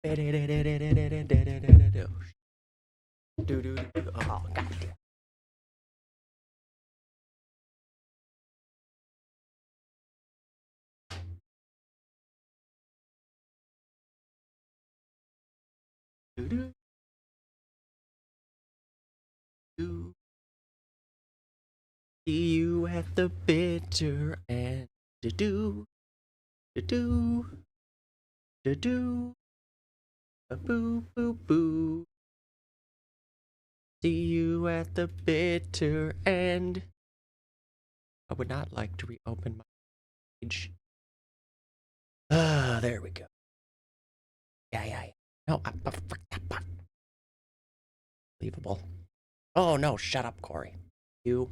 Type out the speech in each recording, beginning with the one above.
Oh, God. See you at the bitter end. Do do do do do do. A boo boo boo. See you at the bitter end. I would not like to reopen my page. Ah, there we go. Yeah. No, unbelievable. Oh no, shut up, Corey. You.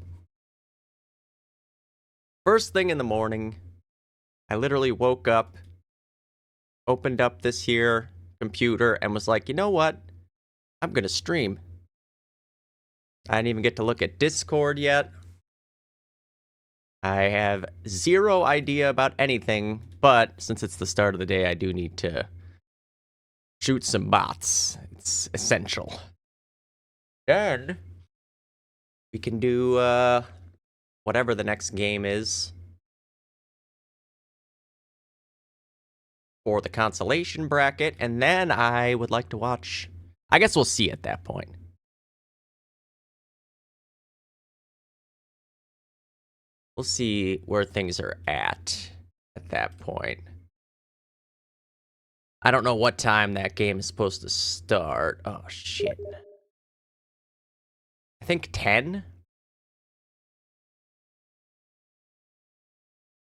First thing in the morning, I literally woke up, opened up this here computer, and was like, you know what? I'm gonna stream. I didn't even get to look at Discord yet. I have zero idea about anything, but since it's the start of the day, I do need to shoot some bots. It's essential. Then we can do whatever the next game is for the consolation bracket, and then I would like to watch. I guess we'll see at that point. We'll see where things are at that point. I don't know what time that game is supposed to start. Oh, shit. I think 10?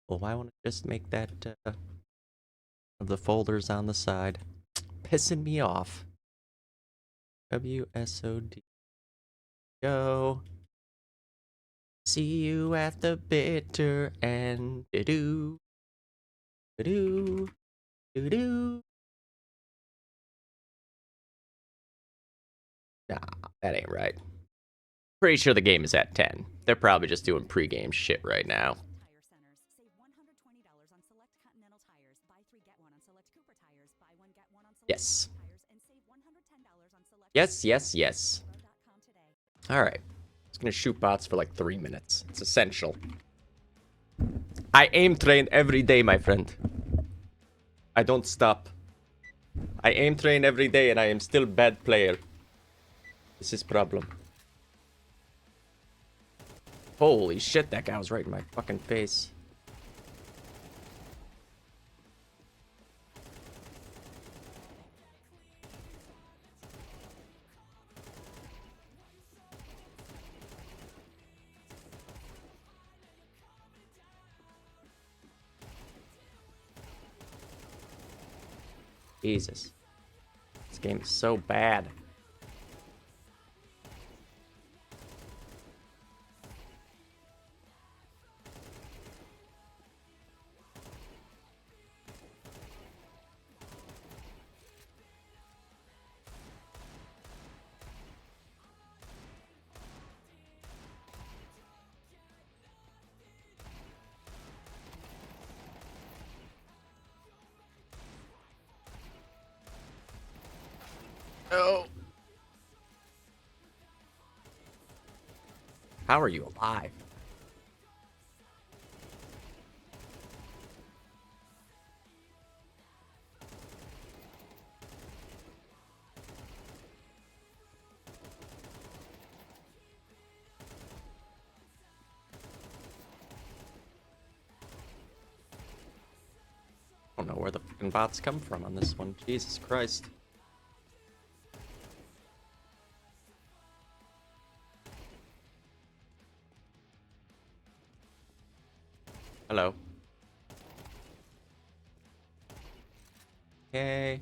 Well, why won't it just make that of the folders on the side? Pissing me off. Wsod. Go. See you at the bitter end. Do do do do. Nah, that ain't right. Pretty sure the game is at 10. They're probably just doing pregame shit right now. Yes. Yes. Alright. Just gonna shoot bots for like 3 minutes. It's essential. I aim train every day, my friend. I don't stop. I aim train every day and I am still bad player. This is problem. Holy shit, that guy was right in my fucking face. Jesus. This game is so bad. Oh. How are you alive? I don't know where the fucking bots come from on this one. Jesus Christ. Hello. Okay.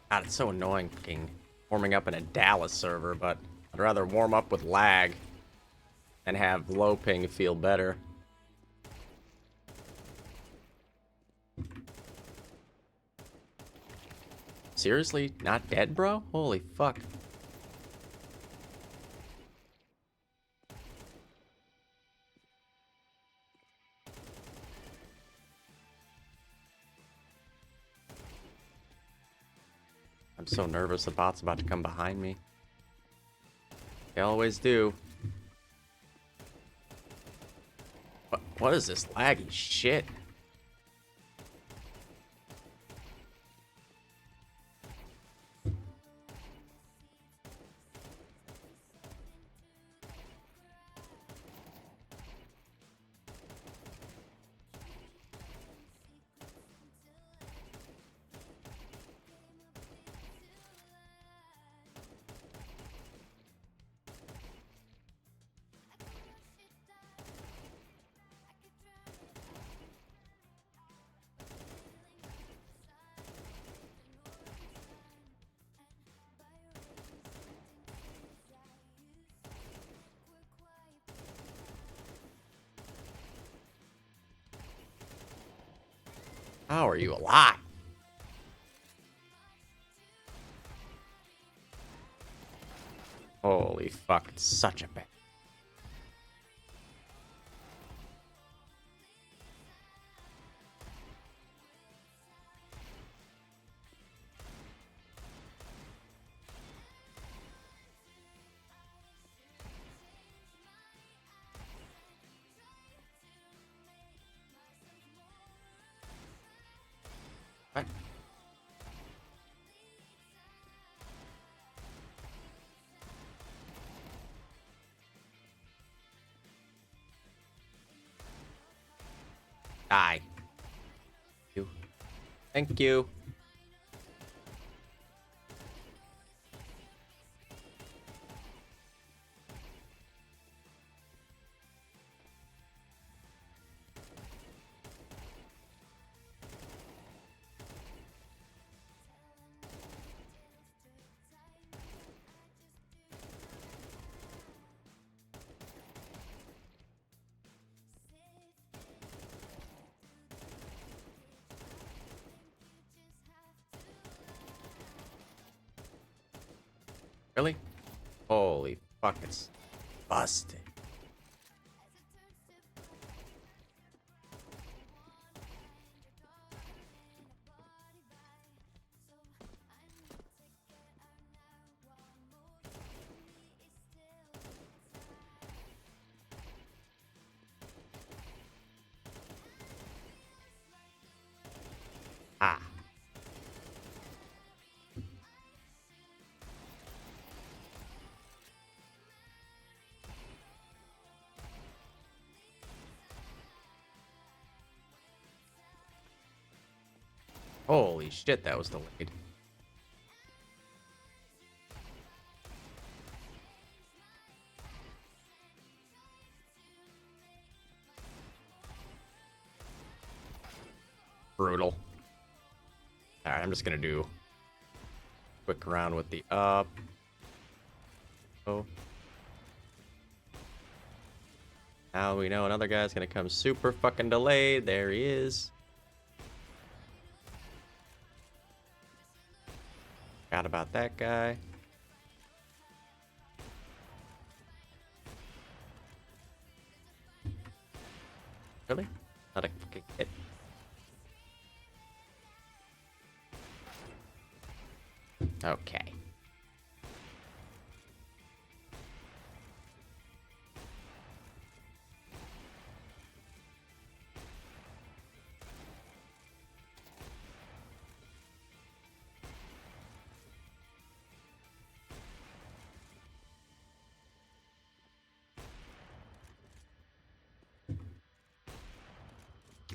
God, it's so annoying fucking warming up in a Dallas server, but I'd rather warm up with lag and have low ping feel better. Seriously? Not dead, bro? Holy fuck. I'm so nervous the bot's about to come behind me. They always do. What is this laggy shit? How are you alive? Holy fuck, it's such a bad. What? Die. Thank you. Really? Holy fuck, it's busted. Ah. Holy shit, that was delayed. Brutal. Alright, I'm just gonna do a quick round with the up. Oh. Now we know another guy's gonna come super fucking delayed. There he is. Forgot about that guy. Really? Not a fucking hit. Okay.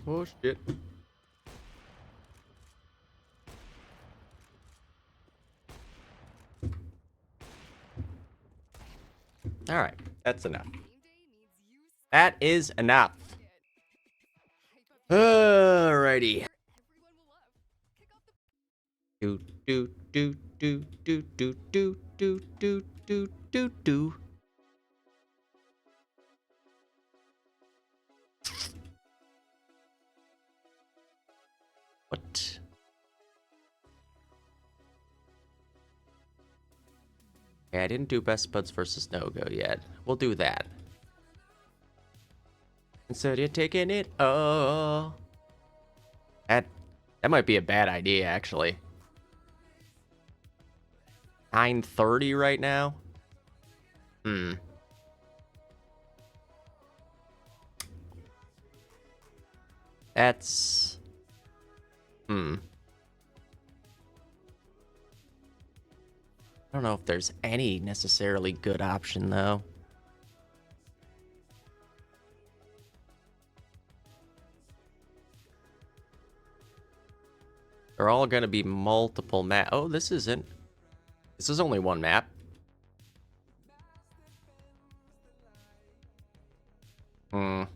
Oh shit. Alright, that's enough. That is enough. Alrighty. Do do do do do do do do do do do do. What? Yeah, I didn't do Best Buds versus No Go yet. We'll do that. And so you're taking it. Oh, that might be a bad idea, actually. 9:30 right now. That's I don't know if there's any necessarily good option though. They're all gonna be multiple map. Oh, this isn't. This is only one map. I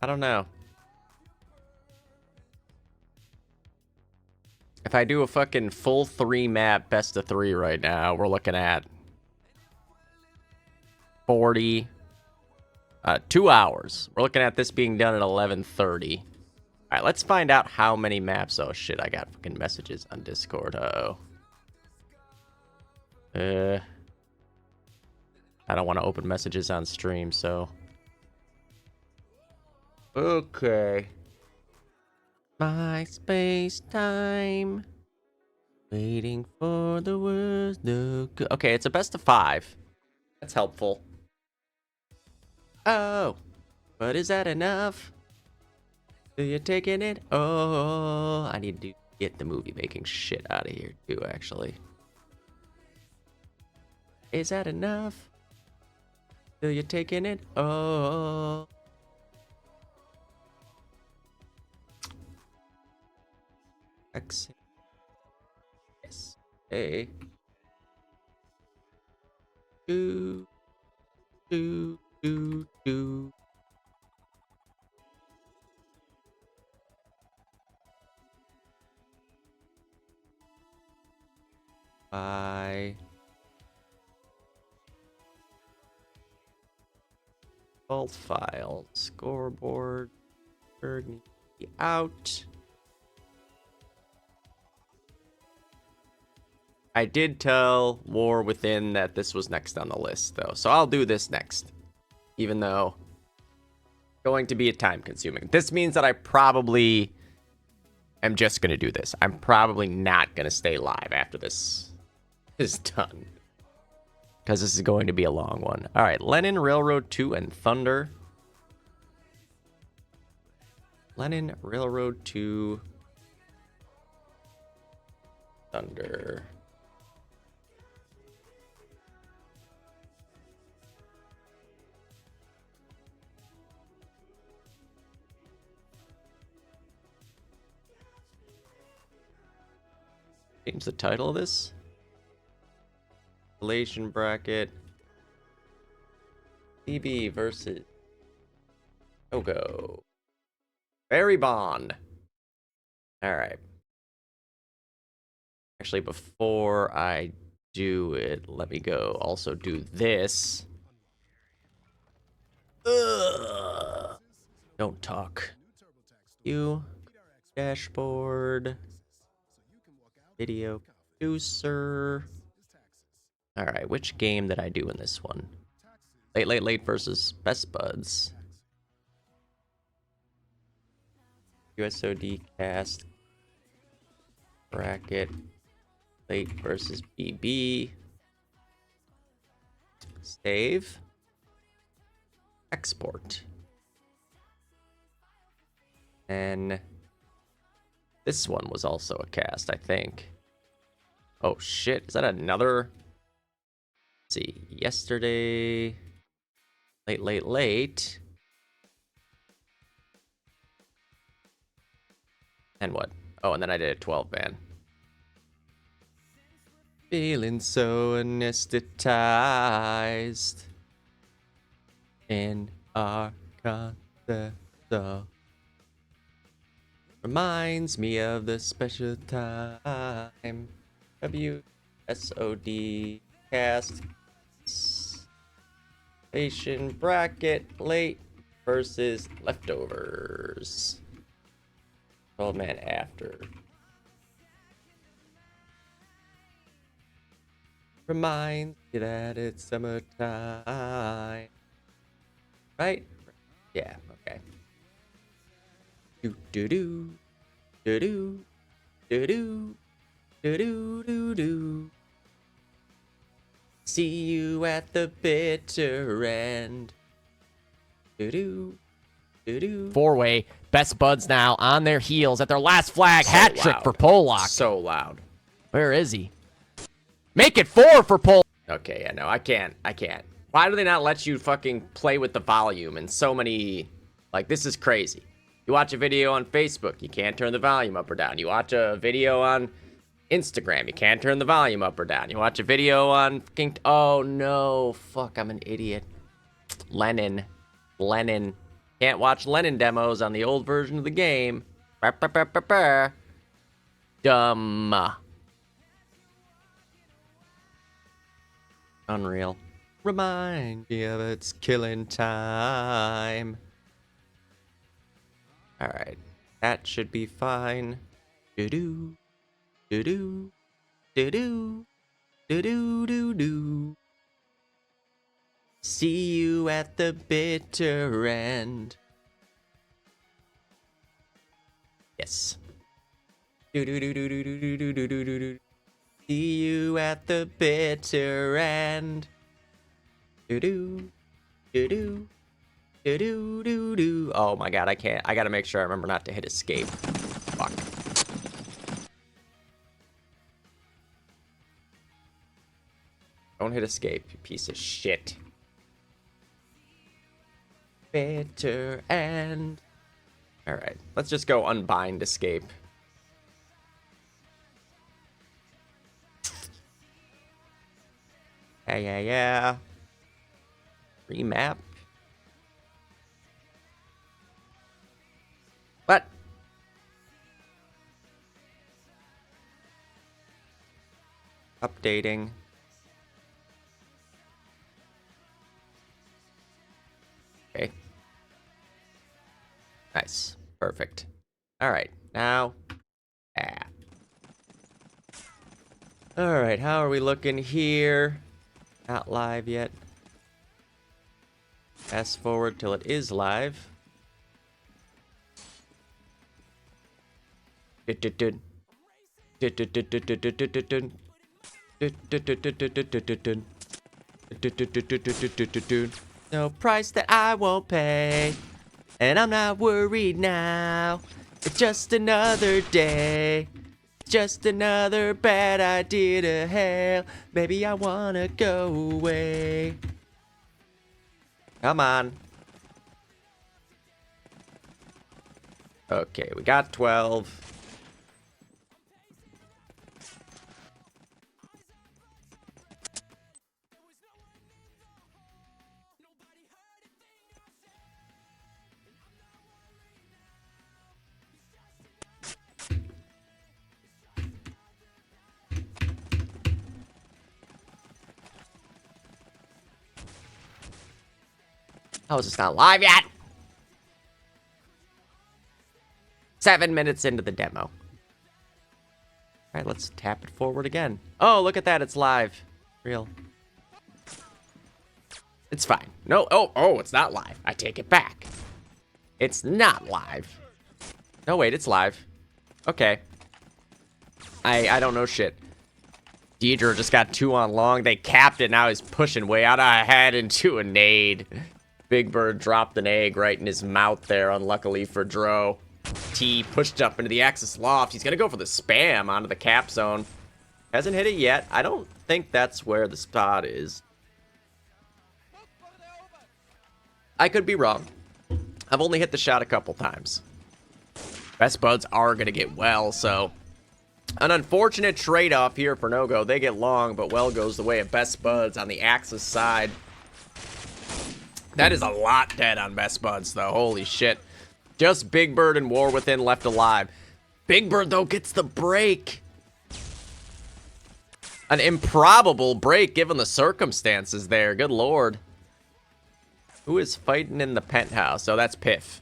don't know. If I do a fucking full 3-map best of 3 right now, we're looking at 2 hours. We're looking at this being done at 11:30. All right, let's find out how many maps. Oh shit, I got fucking messages on Discord. Uh-oh. I don't want to open messages on stream, so. Okay. My space time. Waiting for the words to go. Okay, it's a best of 5. That's helpful. Oh, but is that enough? Do you taking it? Oh, I need to get the movie making shit out of here too, actually. Is that enough? Do you taking it? Oh. X. Yes. Hey. Do. Do. Do. Do. Bye. Vault file. Scoreboard. Out. I did tell War Within that this was next on the list, though. So I'll do this next. Even though it's going to be time consuming. This means that I probably am just going to do this. I'm probably not going to stay live after this is done. Because this is going to be a long one. All right, Lenin, Railroad 2, and Thunder. Lenin, Railroad 2, Thunder. Change the title of this. Consolation bracket. CB versus Togo. Barry Bond. All right. Actually, before I do it, let me go also do this. Ugh. Don't talk. You. Dashboard. Video producer. All right, which game did I do in this one? Late versus Best Buds. Wsod cast. Bracket. Late versus BB. Save. Export. And this one was also a cast, I think. Oh shit, is that another? Let's see, yesterday. Late. And what? Oh, and then I did a 12-man. Feeling so anesthetized in our concept. Reminds me of the special time. Wsod cast. Station bracket late versus leftovers. 12 man after. Reminds you that it's summertime. Right? Yeah, okay. Do do do do do do do do do do do. See you at the bitter end. Do do do do. Four-way. Best buds now on their heels at their last flag. So Hat trick loud. for Pollock. So loud. Where is he? Make it 4 for Pollock. Okay, yeah, no, I can't. Why do they not let you fucking play with the volume and so many... Like, this is crazy. You watch a video on Facebook, you can't turn the volume up or down. You watch a video on Instagram, you can't turn the volume up or down. You watch a video on... Oh, no. Fuck, I'm an idiot. Lenin. Can't watch Lenin demos on the old version of the game. Dumb. Unreal. Remind me of it's killing time. Alright. That should be fine. Do-do. Do-do. Do-do. Do-do. Do-do. See you at the bitter end. Yes. Do-do-do-do-do-do-do-do-do-do. See you at the bitter end. Do-do. Do-do. Do-do. Do-do. Oh my god, I can't. I gotta make sure I remember not to hit escape. Fuck. Don't hit escape, you piece of shit. Bitter end. Alright, let's just go unbind escape. Yeah. Remap. What? Updating. Okay. Nice. Perfect. Alright, now. Alright, how are we looking here? Not live yet. Fast forward till it is live. No price that I won't pay, and I'm not worried now. It's just another day. Just another bad idea to hell. Maybe I wanna go away. Come on. Okay, we got 12. How is this not live yet? 7 minutes into the demo. All right, let's tap it forward again. Oh, look at that. It's live. Real. It's fine. No. Oh, it's not live. I take it back. It's not live. No, wait, it's live. Okay. I don't know shit. Deidre just got 2 on long. They capped it. Now he's pushing way out ahead into a nade. Big Bird dropped an egg right in his mouth there, unluckily for Dro. T pushed up into the Axis loft. He's going to go for the spam onto the cap zone. Hasn't hit it yet. I don't think that's where the spot is. I could be wrong. I've only hit the shot a couple times. Best buds are going to get well, so... An unfortunate trade-off here for no-go. They get long, but well goes the way of best buds on the Axis side. That is a lot dead on best buds, though. Holy shit. Just Big Bird and War Within left alive. Big Bird, though, gets the break. An improbable break given the circumstances there. Good lord. Who is fighting in the penthouse? Oh, that's Piff.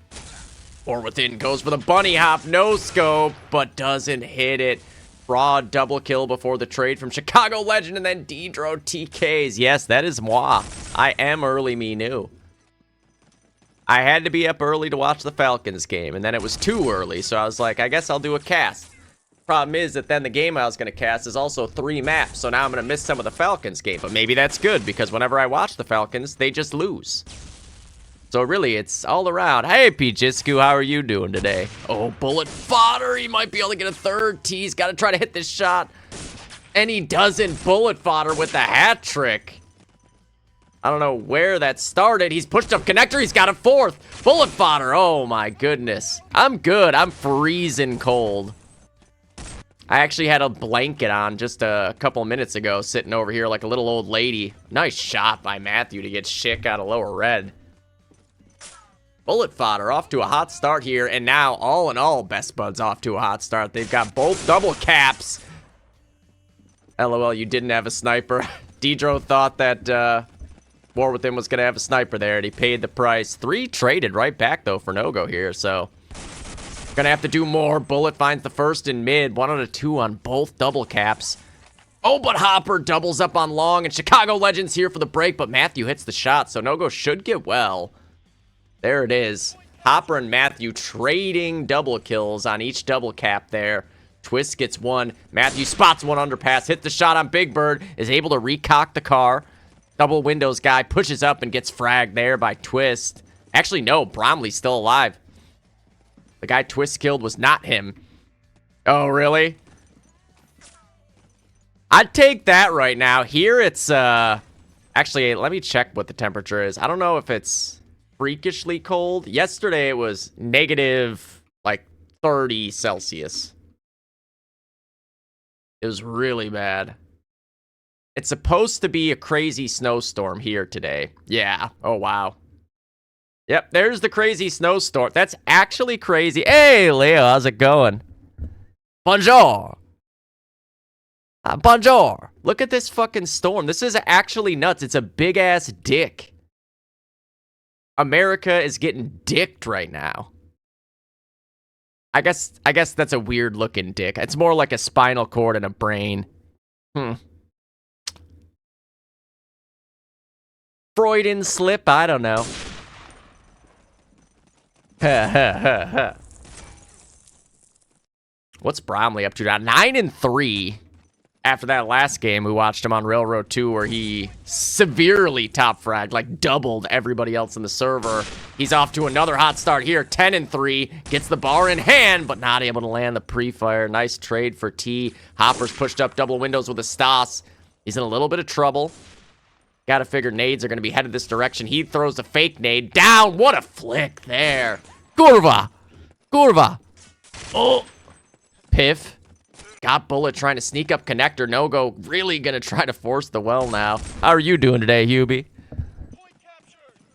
War Within goes for the bunny hop. No scope, but doesn't hit it. Fraud double kill before the trade from Chicago Legend, and then Dedro TKs. Yes, that is moi. I am early me new. I had to be up early to watch the Falcons game, and then it was too early, so I was like, I guess I'll do a cast. Problem is that then the game I was going to cast is also 3 maps, so now I'm going to miss some of the Falcons game, but maybe that's good, because whenever I watch the Falcons, they just lose. So really, it's all around. Hey, Pijisku, how are you doing today? Oh, bullet fodder. He might be able to get a third. T's got to try to hit this shot. And he doesn't. Bullet fodder with the hat trick. I don't know where that started. He's pushed up connector. He's got a 4th. Bullet fodder. Oh, my goodness. I'm good. I'm freezing cold. I actually had a blanket on just a couple minutes ago, sitting over here like a little old lady. Nice shot by Matthew to get Schick out of lower red. Bullet fodder off to a hot start here, and now, all in all, Best Buds off to a hot start. They've got both double caps. LOL, you didn't have a sniper. Dedro thought that War Within was going to have a sniper there, and he paid the price. 3 traded right back, though, for no-go here, so... Gonna have to do more. Bullet finds the first in mid. 1 out of 2 on both double caps. Oh, but Hopper doubles up on long, and Chicago Legends here for the break, but Matthew hits the shot, so no-go should get well. There it is. Hopper and Matthew trading double kills on each double cap there. Twist gets 1. Matthew spots 1 underpass. Hits the shot on Big Bird. Is able to recock the car. Double windows guy pushes up and gets fragged there by Twist. Actually, no. Bromley's still alive. The guy Twist killed was not him. Oh, really? I'd take that right now. Here it's, actually, let me check what the temperature is. I don't know if it's freakishly cold. Yesterday it was negative, like, 30 Celsius. It was really bad. It's supposed to be a crazy snowstorm here today. Yeah. Oh, wow. Yep, there's the crazy snowstorm. That's actually crazy. Hey, Leo, how's it going? Bonjour. Bonjour. Look at this fucking storm. This is actually nuts. It's a big-ass dick. America is getting dicked right now. I guess that's a weird-looking dick. It's more like a spinal cord and a brain. Freudian slip? I don't know. What's Bromley up to now? 9-3. After that last game, we watched him on Railroad 2 where he severely top fragged, like doubled everybody else in the server. He's off to another hot start here. 10-3. Gets the bar in hand, but not able to land the pre-fire. Nice trade for T. Hopper's pushed up double windows with a Stas. He's in a little bit of trouble. Gotta figure nades are gonna be headed this direction. He throws a fake nade down. What a flick there. Kurva. Kurva. Oh. Piff. Got Bullet trying to sneak up connector. No-go really gonna try to force the well now. How are you doing today, Hubie?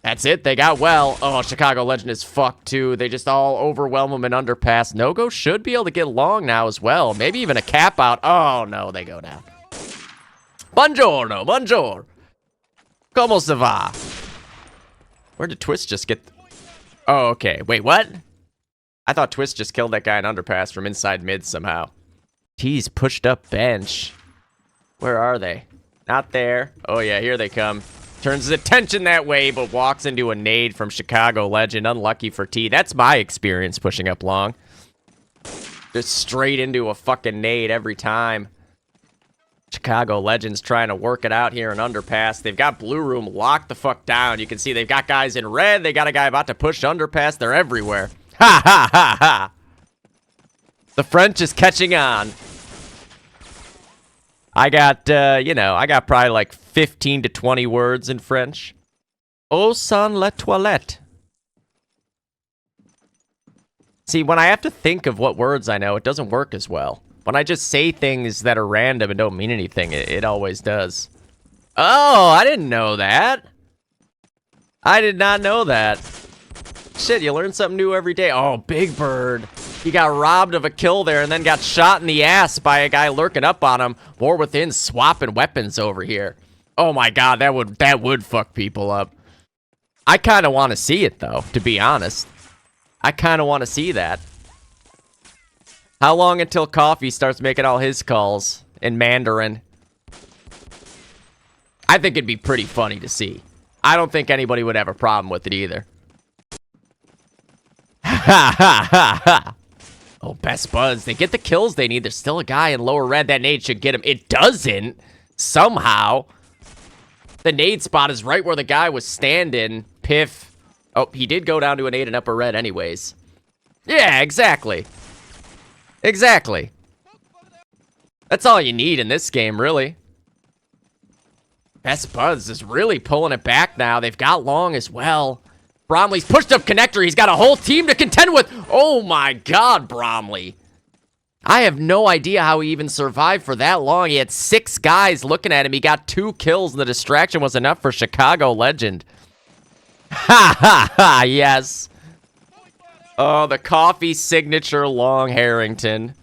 That's it. They got well. Oh, Chicago Legend is fucked too. They just all overwhelm him in underpass. No-go should be able to get long now as well. Maybe even a cap out. Oh, no. They go down. Buongiorno. Bonjour. Como se va? Where did Twist just get... Oh, okay. Wait, what? I thought Twist just killed that guy in underpass from inside mid somehow. T's pushed up bench. Where are they? Not there. Oh, yeah, here they come. Turns his attention that way, but walks into a nade from Chicago Legend. Unlucky for T. That's my experience pushing up long. Just straight into a fucking nade every time. Chicago Legends trying to work it out here in underpass. They've got blue room locked the fuck down. You can see they've got guys in red. They got a guy about to push underpass. They're everywhere. Ha ha ha ha. The French is catching on. I got, I got probably like 15 to 20 words in French. Au sein la toilette. See, when I have to think of what words I know, it doesn't work as well. When I just say things that are random and don't mean anything, it always does. Oh, I didn't know that. I did not know that. Shit, you learn something new every day. Oh, Big Bird. He got robbed of a kill there and then got shot in the ass by a guy lurking up on him. War Within swapping weapons over here. Oh my god, that would fuck people up. I kind of want to see it, though, to be honest. I kind of want to see that. How long until Coffee starts making all his calls in Mandarin? I think it'd be pretty funny to see. I don't think anybody would have a problem with it either. Ha ha ha ha. Oh, Best Buds. They get the kills they need. There's still a guy in lower red. That nade should get him. It doesn't. Somehow. The nade spot is right where the guy was standing. Piff. Oh, he did go down to a nade in upper red anyways. Yeah, exactly. Exactly. That's all you need in this game, really. Best Buds is really pulling it back now. They've got long as well. Bromley's pushed up connector. He's got a whole team to contend with. Oh my god, Bromley. I have no idea how he even survived for that long. He had 6 guys looking at him. He got 2 kills, and the distraction was enough for Chicago Legend. Ha ha ha, yes. Oh, the Coffee signature Long Harrington.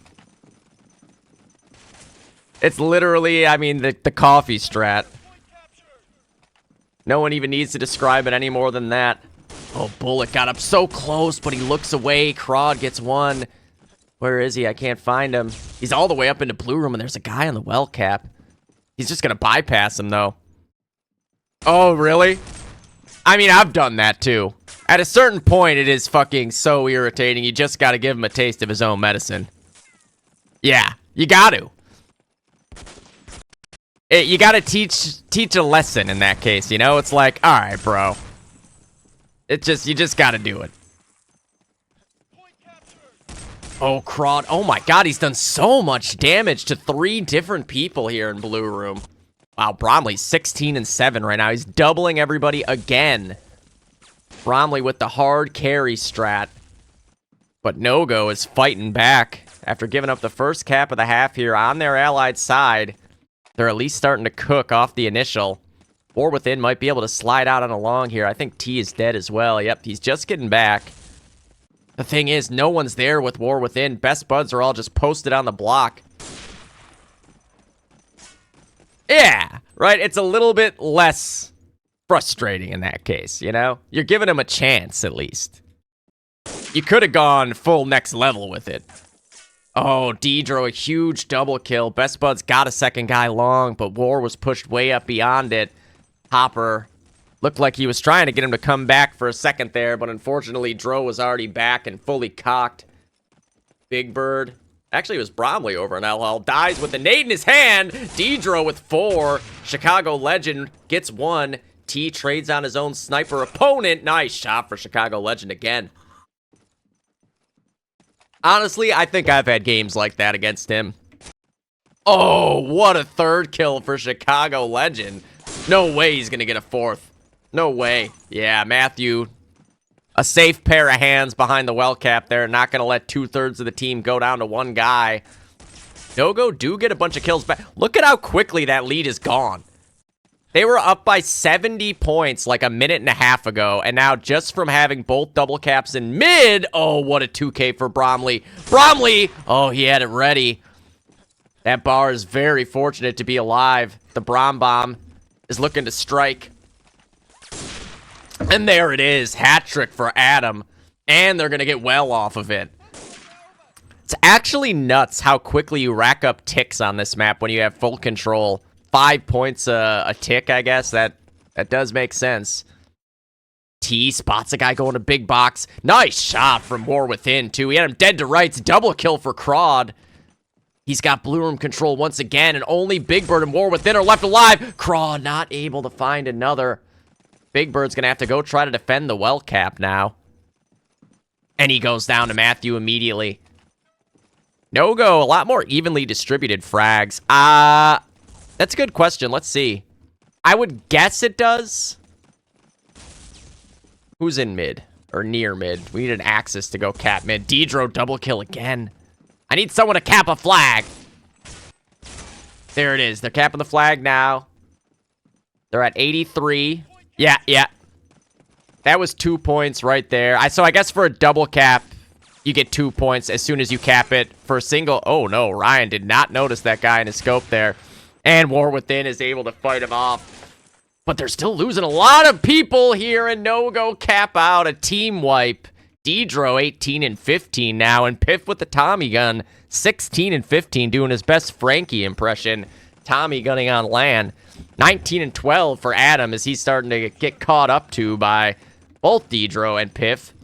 It's literally, I mean, the Coffee strat. No one even needs to describe it any more than that. Oh, Bullet got up so close, but he looks away. Crawd gets one. Where is he? I can't find him. He's all the way up into blue room, and there's a guy on the well cap. He's just going to bypass him, though. Oh, really? I mean, I've done that, too. At a certain point, it is fucking so irritating. You just got to give him a taste of his own medicine. Yeah, you got to. You got to teach a lesson in that case, you know? It's like, all right, bro. You just got to do it. Oh, Crawd. Oh my god, he's done so much damage to 3 different people here in blue room. Wow, Bromley's 16-7 right now. He's doubling everybody again. Bromley with the hard carry strat. But No-Go is fighting back after giving up the first cap of the half here on their allied side. They're at least starting to cook off the initial. War Within might be able to slide out on a long here. I think T is dead as well. Yep, he's just getting back. The thing is, no one's there with War Within. Best Buds are all just posted on the block. Yeah, right? It's a little bit less frustrating in that case, you know? You're giving him a chance, at least. You could have gone full next level with it. Oh, Deidro, a huge double kill. Best Buds got a second guy long, but War was pushed way up beyond it. Hopper looked like he was trying to get him to come back for a second there, but unfortunately, Dro was already back and fully cocked. Big Bird. Actually, it was Bromley over in LL. Dies with the nade in his hand. Deidro with 4. Chicago Legend gets 1. T trades on his own sniper opponent. Nice shot for Chicago Legend again. Honestly, I think I've had games like that against him. Oh, what a 3rd kill for Chicago Legend. No way he's going to get a 4th. No way. Yeah, Matthew, a safe pair of hands behind the well cap there. Not going to let 2/3 of the team go down to 1 guy. No-Go do get a bunch of kills back. Look at how quickly that lead is gone. They were up by 70 points like a minute and a half ago, and now just from having both double caps in mid, oh, what a 2K for Bromley. Bromley! Oh, he had it ready. That bar is very fortunate to be alive. The Brom Bomb is looking to strike. And there it is. Hat trick for Adam. And they're going to get well off of it. It's actually nuts how quickly you rack up ticks on this map when you have full control. 5 points a tick, I guess. That does make sense. T spots a guy going to big box. Nice shot from War Within, too. He had him dead to rights. Double kill for Crawd. He's got blue room control once again, and only Big Bird and War Within are left alive. Crawd not able to find another. Big Bird's going to have to go try to defend the well cap now. And he goes down to Matthew immediately. No-Go, a lot more evenly distributed frags. That's a good question. Let's see. I would guess it does. Who's in mid? Or near mid? We need an Axis to go cap mid. Deidro double kill again. I need someone to cap a flag. There it is. They're capping the flag now. They're at 83. Yeah. That was 2 points right there. So I guess for a double cap, you get 2 points as soon as you cap it. For a single, oh no, Ryan did not notice that guy in his scope there. And War Within is able to fight him off. But they're still losing a lot of people here, and no-go cap out, a team wipe. Dedro 18 and 15 now, and Piff with the Tommy gun 16 and 15, doing his best Frankie impression. Tommy gunning on LAN. 19 and 12 for Adam as he's starting to get caught up to by both Dedro and Piff.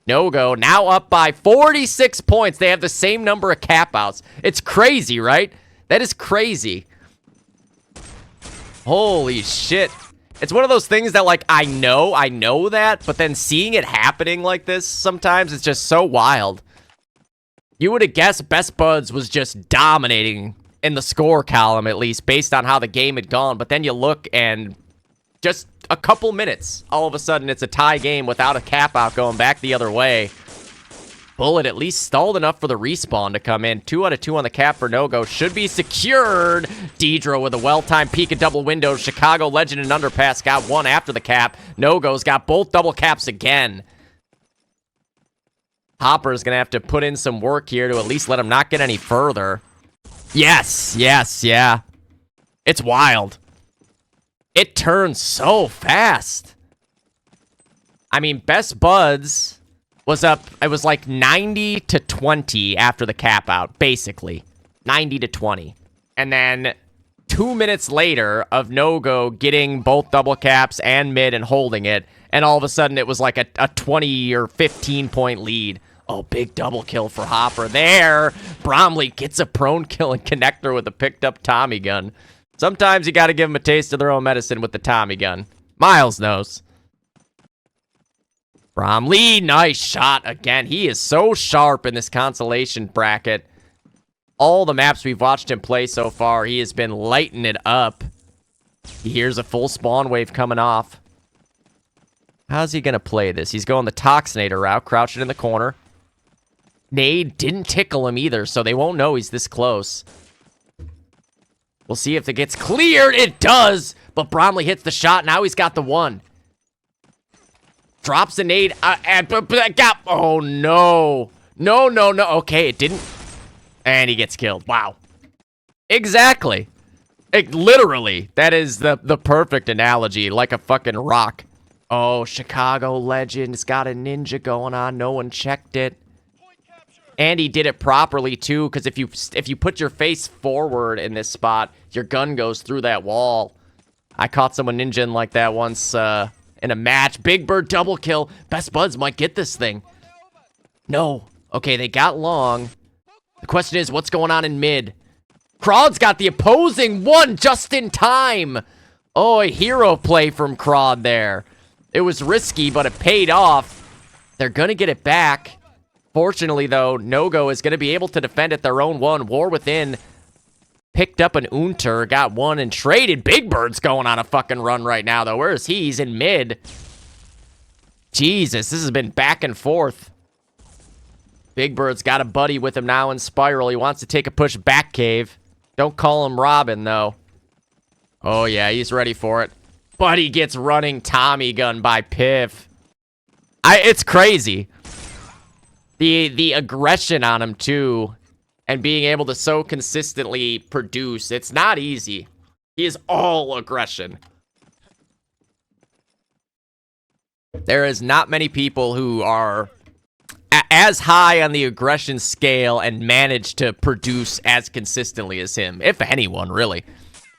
No-go now up by 46 points. They have the same number of cap outs. It's crazy, right? That is crazy. Holy shit. It's one of those things that, like, I know that, but then seeing it happening like this sometimes, it's just so wild. You would have guessed Best Buds was just dominating in the score column, at least, based on how the game had gone. But then you look, and just a couple minutes, all of a sudden, it's a tie game without a cap out going back the other way. Bullet at least stalled enough for the respawn to come in. 2 out of 2 on the cap for no-go. Should be secured. Dedro with a well-timed peek at double windows. Chicago Legend and Underpass got one after the cap. No-go's got both double caps again. Hopper's going to have to put in some work here to at least let him not get any further. Yes, yeah. It's wild. It turns so fast. I mean, Best Buds was up, it was like 90 to 20 after the cap out, basically. 90 to 20. And then 2 minutes later of no-go getting both double caps and mid and holding it, and all of a sudden it was like a 20 or 15 point lead. Oh, big double kill for Hopper there. Bromley gets a prone kill and connector with a picked up Tommy gun. Sometimes you got to give them a taste of their own medicine with the Tommy gun. Miles knows. Bromley, nice shot again. He is so sharp in this consolation bracket. All the maps we've watched him play so far, he has been lighting it up. He hears a full spawn wave coming off. How's he going to play this? He's going the Toxinator route, crouching in the corner. Nade didn't tickle him either, so they won't know he's this close. We'll see if it gets cleared. It does, but Bromley hits the shot. Now he's got the one. Drops a nade. Oh, no. No. Okay, it didn't. And he gets killed. Wow. Exactly. Literally. That is the perfect analogy. Like a fucking rock. Oh, Chicago Legend's got a ninja going on. No one checked it. And he did it properly, too, because if you put your face forward in this spot, your gun goes through that wall. I caught someone ninja like that once, in a match. Big Bird double kill. Best Buds might get this thing. No. Okay, they got long. The question is, what's going on in mid? Crawd's got the opposing one just in time. Oh, a hero play from Crawd there. It was risky, but it paid off. They're going to get it back. Fortunately, though, no-go is going to be able to defend at their own one. War Within picked up an Unter, got one, and traded. Big Bird's going on a fucking run right now, though. Where is he? He's in mid. Jesus, this has been back and forth. Big Bird's got a buddy with him now in Spiral. He wants to take a push back cave. Don't call him Robin, though. Oh, yeah, he's ready for it. But he gets running Tommy gun by Piff. It's crazy. The aggression on him, too, and being able to so consistently produce, it's not easy. He is all aggression. There is not many people who are as high on the aggression scale and manage to produce as consistently as him, if anyone, really.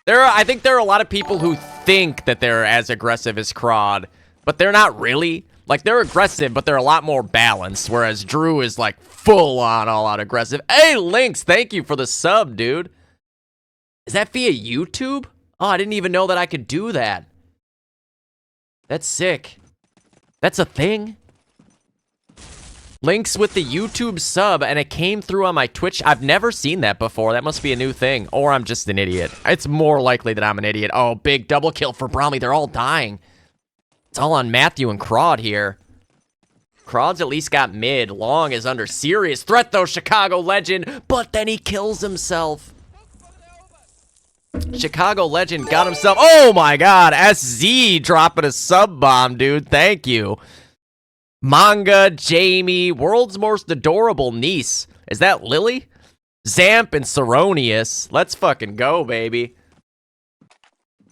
I think there are a lot of people who think that they're as aggressive as Crawd, but they're not really. Like, they're aggressive, but they're a lot more balanced, whereas Drew is, like, full-on all-out aggressive. Hey, Lynx, thank you for the sub, dude. Is that via YouTube? Oh, I didn't even know that I could do that. That's sick. That's a thing. Lynx with the YouTube sub, and it came through on my Twitch. I've never seen that before. That must be a new thing, or I'm just an idiot. It's more likely that I'm an idiot. Oh, big double kill for Bromley. They're all dying. It's all on Matthew and Crawd here. Crawd's at least got mid. Long is under serious threat, though, Chicago Legend. But then he kills himself. Chicago Legend got himself... Oh, my God. SZ dropping a sub bomb, dude. Thank you. Manga, Jamie, world's most adorable niece. Is that Lily? Zamp and Ceronius. Let's fucking go, baby.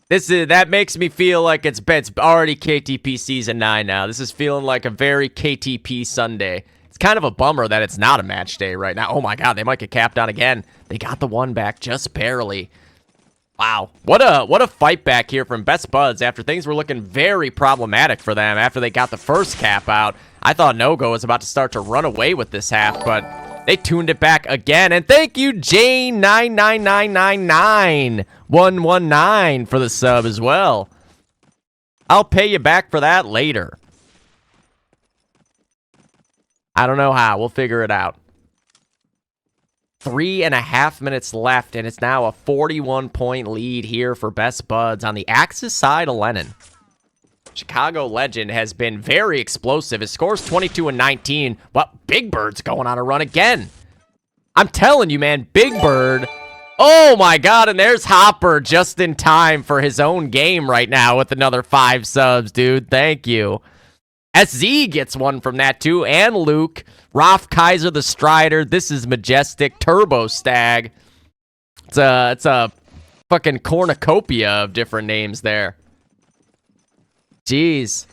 That makes me feel like it's already KTP Season 9 now. This is feeling like a very KTP Sunday. It's kind of a bummer that it's not a match day right now. Oh my God, they might get capped on again. They got the one back just barely. Wow, what a fight back here from Best Buds after things were looking very problematic for them after they got the first cap out. I thought No-Go was about to start to run away with this half, but they tuned it back again. And thank you, Jane99999119 for the sub as well. I'll pay you back for that later. I don't know how. We'll figure it out. 3.5 minutes left, and it's now a 41-point lead here for Best Buds on the Axis side of Lennon. Chicago Legend has been very explosive. His score's 22 and 19. Well, Big Bird's going on a run again. I'm telling you, man, Big Bird. Oh, my God, and there's Hopper just in time for his own game right now with another 5 subs, dude. Thank you. SZ gets one from that, too, and Luke. Rolf Kaiser the Strider. This is majestic. Turbo Stag. It's a fucking cornucopia of different names there. Jeez.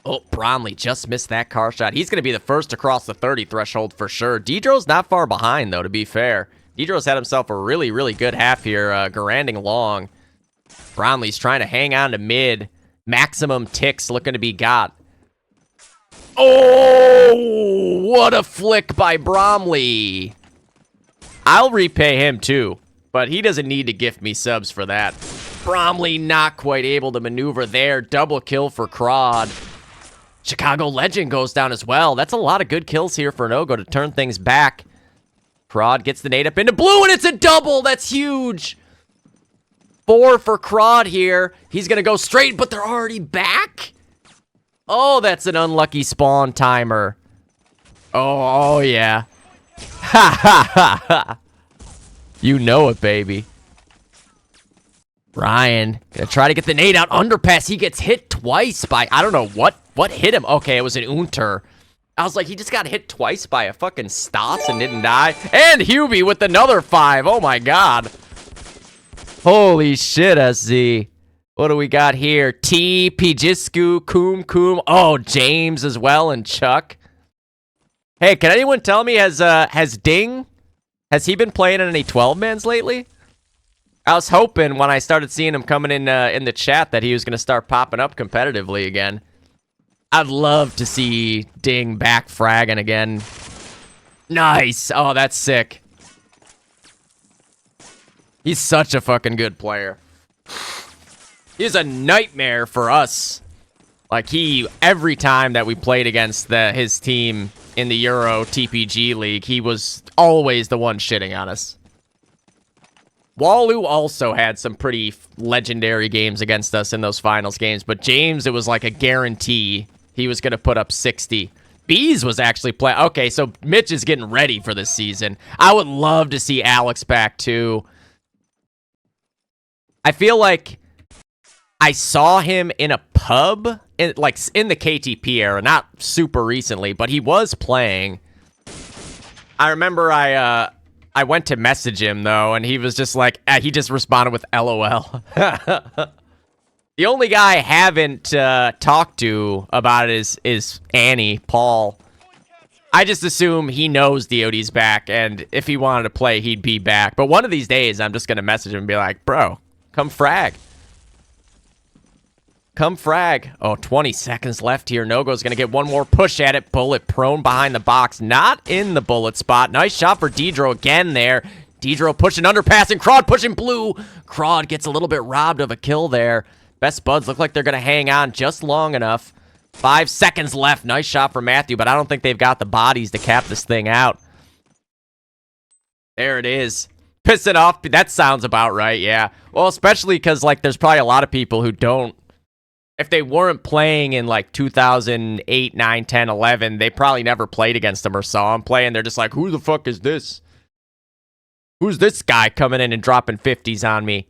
Oh, Bromley just missed that car shot. He's going to be the first to cross the 30 threshold for sure. Dedro's not far behind, though, to be fair. Dedro's had himself a really, really good half here, Garanding long. Bromley's trying to hang on to mid. Maximum ticks looking to be got. Oh, what a flick by Bromley. I'll repay him, too, but he doesn't need to gift me subs for that. Bromley not quite able to maneuver there. Double kill for Crod. Chicago Legend goes down as well. That's a lot of good kills here for No-Go to turn things back. Crod gets the nade up into blue, and it's a double. That's huge. 4 for Crod here. He's going to go straight, but they're already back. Oh, that's an unlucky spawn timer. Oh yeah. Ha ha ha ha. You know it, baby. Ryan gonna try to get the nade out. Underpass. He gets hit twice by, I don't know what hit him. Okay, it was an Unter. I was like, he just got hit twice by a fucking Stas and didn't die. And Hubie with another 5. Oh my God. Holy shit, SZ. What do we got here? T, Pijisku, Coom. Oh, James as well, and Chuck. Hey, can anyone tell me, has Ding, has he been playing in any 12-mans lately? I was hoping when I started seeing him coming in the chat that he was going to start popping up competitively again. I'd love to see Ding back fragging again. Nice. Oh, that's sick. He's such a fucking good player. He's a nightmare for us. Like, every time that we played against his team in the Euro TPG League, he was always the one shitting on us. Walu also had some pretty legendary games against us in those finals games, but James, it was like a guarantee he was going to put up 60. Bees was actually playing. Okay, so Mitch is getting ready for this season. I would love to see Alex back, too. I feel like I saw him in a pub, in the KTP era, not super recently, but he was playing. I remember I went to message him, though, and he was just like, he just responded with LOL. The only guy I haven't talked to about it is Annie, Paul. I just assume he knows DOD's back, and if he wanted to play, he'd be back. But one of these days, I'm just going to message him and be like, bro, come frag. Come frag. Oh, 20 seconds left here. No-Go's going to get one more push at it. Bullet prone behind the box. Not in the bullet spot. Nice shot for Dedro again there. Dedro pushing underpass and Crod pushing blue. Crod gets a little bit robbed of a kill there. Best Buds look like they're going to hang on just long enough. 5 seconds left. Nice shot for Matthew, but I don't think they've got the bodies to cap this thing out. There it is. Piss it off. That sounds about right, yeah. Well, especially because, like, there's probably a lot of people who don't. If they weren't playing in, like, 2008, 9, 10, 11, they probably never played against them or saw him play, and they're just like, who the fuck is this? Who's this guy coming in and dropping 50s on me?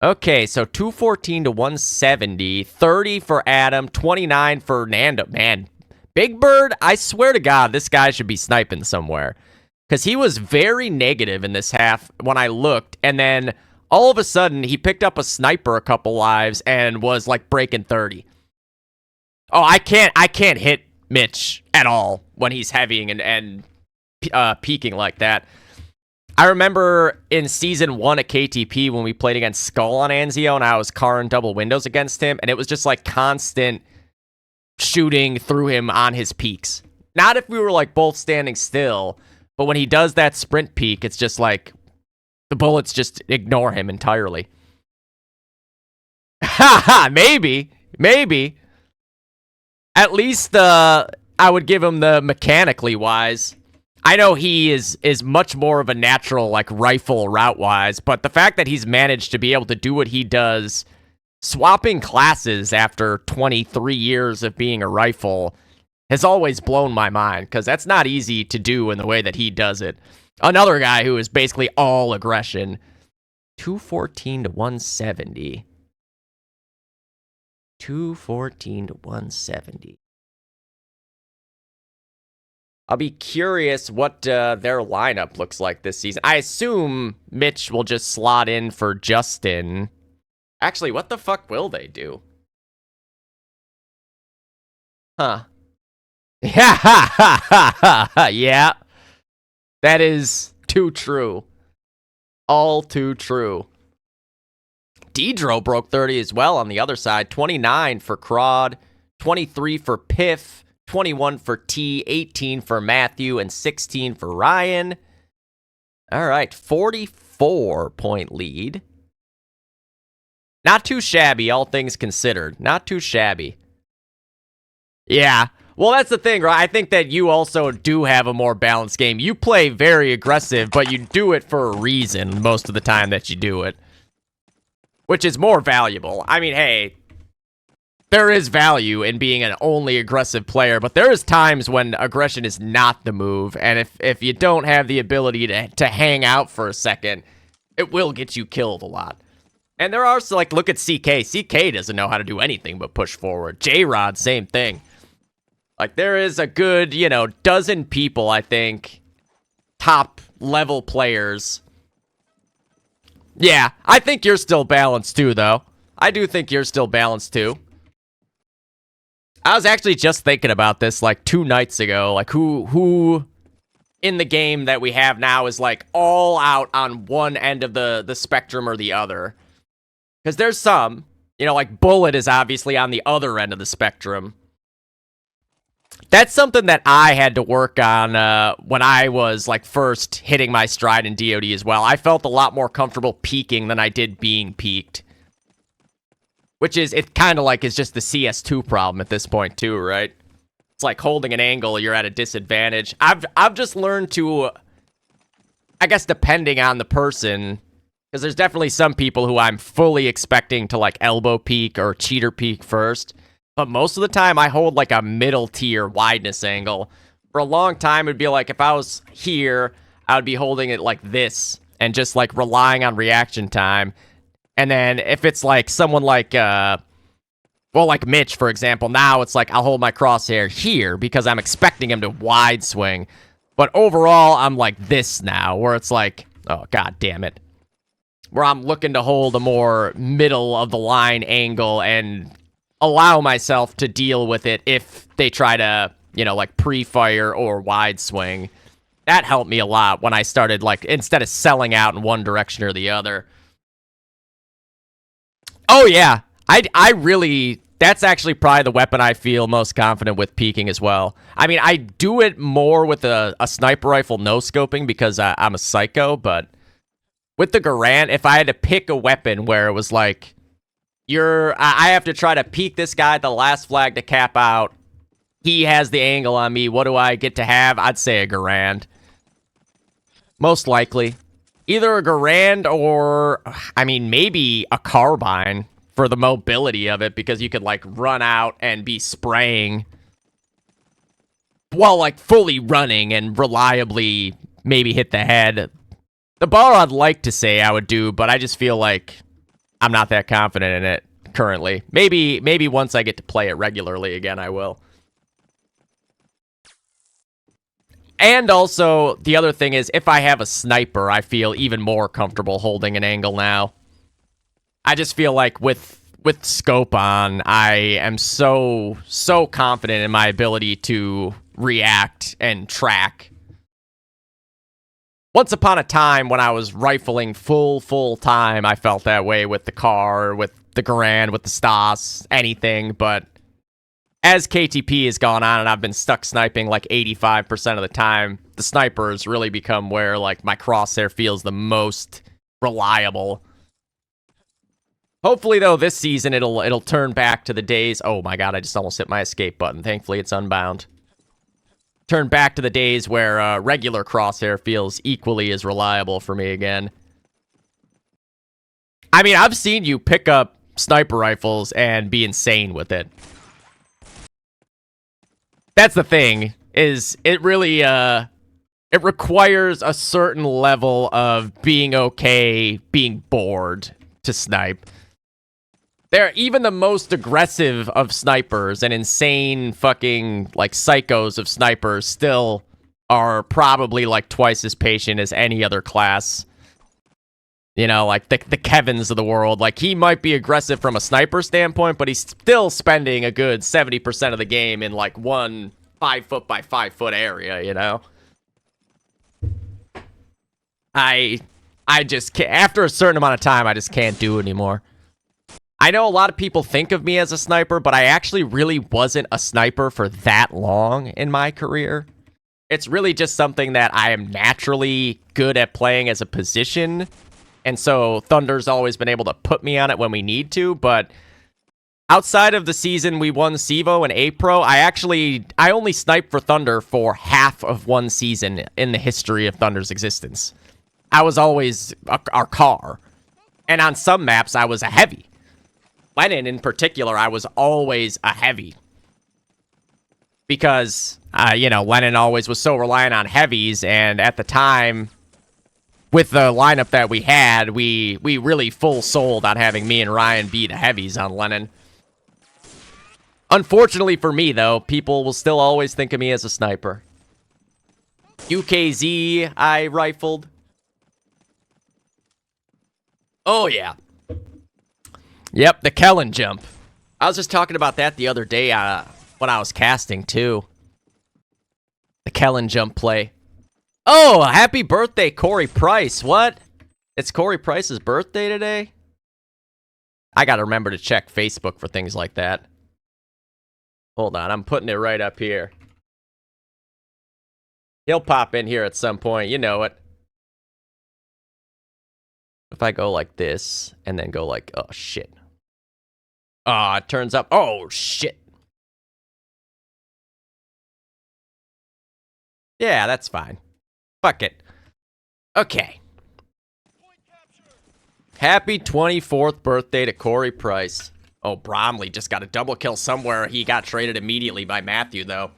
Okay, so 214 to 170. 30 for Adam. 29 for Nando. Man, Big Bird, I swear to God, this guy should be sniping somewhere. Because he was very negative in this half when I looked. And then all of a sudden, he picked up a sniper a couple lives and was like breaking 30. Oh, I can't hit Mitch at all when he's heavying and peaking like that. I remember in Season 1 at KTP when we played against Skull on Anzio and I was carring double windows against him, and it was just like constant shooting through him on his peaks. Not if we were like both standing still, but when he does that sprint peak, it's just like the bullets just ignore him entirely. Haha, maybe. At least I would give him the mechanically wise. I know he is much more of a natural, like, rifle route-wise, but the fact that he's managed to be able to do what he does, swapping classes after 23 years of being a rifle, has always blown my mind, because that's not easy to do in the way that he does it. Another guy who is basically all aggression. 214 to 170. 214 to 170. I'll be curious what their lineup looks like this season. I assume Mitch will just slot in for Justin. Actually, what the fuck will they do? Huh. Yeah, yeah. That is too true. All too true. Dedro broke 30 as well on the other side. 29 for Crawd, 23 for Piff, 21 for T, 18 for Matthew, and 16 for Ryan. All right, 44-point lead. Not too shabby, all things considered. Not too shabby. Yeah. Well, that's the thing, right? I think that you also do have a more balanced game. You play very aggressive, but you do it for a reason most of the time that you do it, which is more valuable. I mean, hey, there is value in being an only aggressive player, but there is times when aggression is not the move, and if you don't have the ability to hang out for a second, it will get you killed a lot. And there are, so like, look at CK. CK doesn't know how to do anything but push forward. J-Rod, same thing. Like, there is a good, dozen people, I think, top-level players. Yeah, I think you're still balanced, too, though. I do think you're still balanced, too. I was actually just thinking about this, like, 2 nights ago. Like, who in the game that we have now is, like, all out on one end of the spectrum or the other. Because there's some, like, Bullet is obviously on the other end of the spectrum. That's something that I had to work on when I was, like, first hitting my stride in DoD as well. I felt a lot more comfortable peeking than I did being peeked. Which is, it kind of like is just the CS2 problem at this point too, right? It's like holding an angle, you're at a disadvantage. I've just learned to, I guess depending on the person, because there's definitely some people who I'm fully expecting to like elbow peek or cheater peek first. But most of the time I hold like a middle tier wideness angle. For a long time it'd be like if I was here, I would be holding it like this and just like relying on reaction time. And then if it's like someone like, like Mitch, for example, now it's like I'll hold my crosshair here because I'm expecting him to wide swing. But overall, I'm like this now, where it's like, oh, god damn it. Where I'm looking to hold a more middle of the line angle and allow myself to deal with it if they try to, like pre-fire or wide swing. That helped me a lot when I started, like, instead of selling out in one direction or the other. Oh, yeah. I really... That's actually probably the weapon I feel most confident with peeking as well. I mean, I do it more with a sniper rifle no-scoping because I'm a psycho, but with the Garand, if I had to pick a weapon where it was like, I have to try to peek this guy at the last flag to cap out, he has the angle on me, what do I get to have? I'd say a Garand. Most likely. Either a Garand or, I mean, maybe a carbine for the mobility of it, because you could, like, run out and be spraying while, like, fully running and reliably maybe hit the head. The bar I'd like to say I would do, but I just feel like I'm not that confident in it currently. Maybe once I get to play it regularly again, I will. And also, the other thing is, if I have a sniper, I feel even more comfortable holding an angle now. I just feel like with scope on, I am so confident in my ability to react and track. Once upon a time, when I was rifling full time, I felt that way with the car, with the Garand, with the Stas, anything, but as KTP has gone on and I've been stuck sniping like 85% of the time, the snipers really become where like my crosshair feels the most reliable. Hopefully, though, this season it'll turn back to the days. Oh my god, I just almost hit my escape button. Thankfully, it's unbound. Turn back to the days where regular crosshair feels equally as reliable for me again. I mean, I've seen you pick up sniper rifles and be insane with it. That's the thing, is it really, it requires a certain level of being okay, being bored to snipe. They're even the most aggressive of snipers and insane fucking, like, psychos of snipers still are probably, like, twice as patient as any other class. You know, like, the Kevins of the world. Like, he might be aggressive from a sniper standpoint, but he's still spending a good 70% of the game in, like, one 5-foot by 5-foot area, you know? I just can't, after a certain amount of time, I just can't do it anymore. I know a lot of people think of me as a sniper, but I actually really wasn't a sniper for that long in my career. It's really just something that I am naturally good at playing as a position, and so Thunder's always been able to put me on it when we need to, but outside of the season we won CEVO and A-Pro, I only sniped for Thunder for half of one season in the history of Thunder's existence. I was always our car, and on some maps I was a heavy. Lennon in particular, I was always a heavy. Because, you know, Lennon always was so reliant on heavies, and at the time, with the lineup that we had, we really full sold on having me and Ryan be the heavies on Lennon. Unfortunately for me, though, people will still always think of me as a sniper. UKZ, I rifled. Oh, yeah. Yep, the Kellen jump. I was just talking about that the other day when I was casting, too. The Kellen jump play. Oh, happy birthday, Corey Price. What? It's Corey Price's birthday today? I gotta remember to check Facebook for things like that. Hold on, I'm putting it right up here. He'll pop in here at some point, you know it. If I go like this, and then go like, oh, shit. It turns up. Oh, shit. Yeah, that's fine. Fuck it. Okay. Happy 24th birthday to Corey Price. Oh, Bromley just got a double kill somewhere. He got traded immediately by Matthew, though.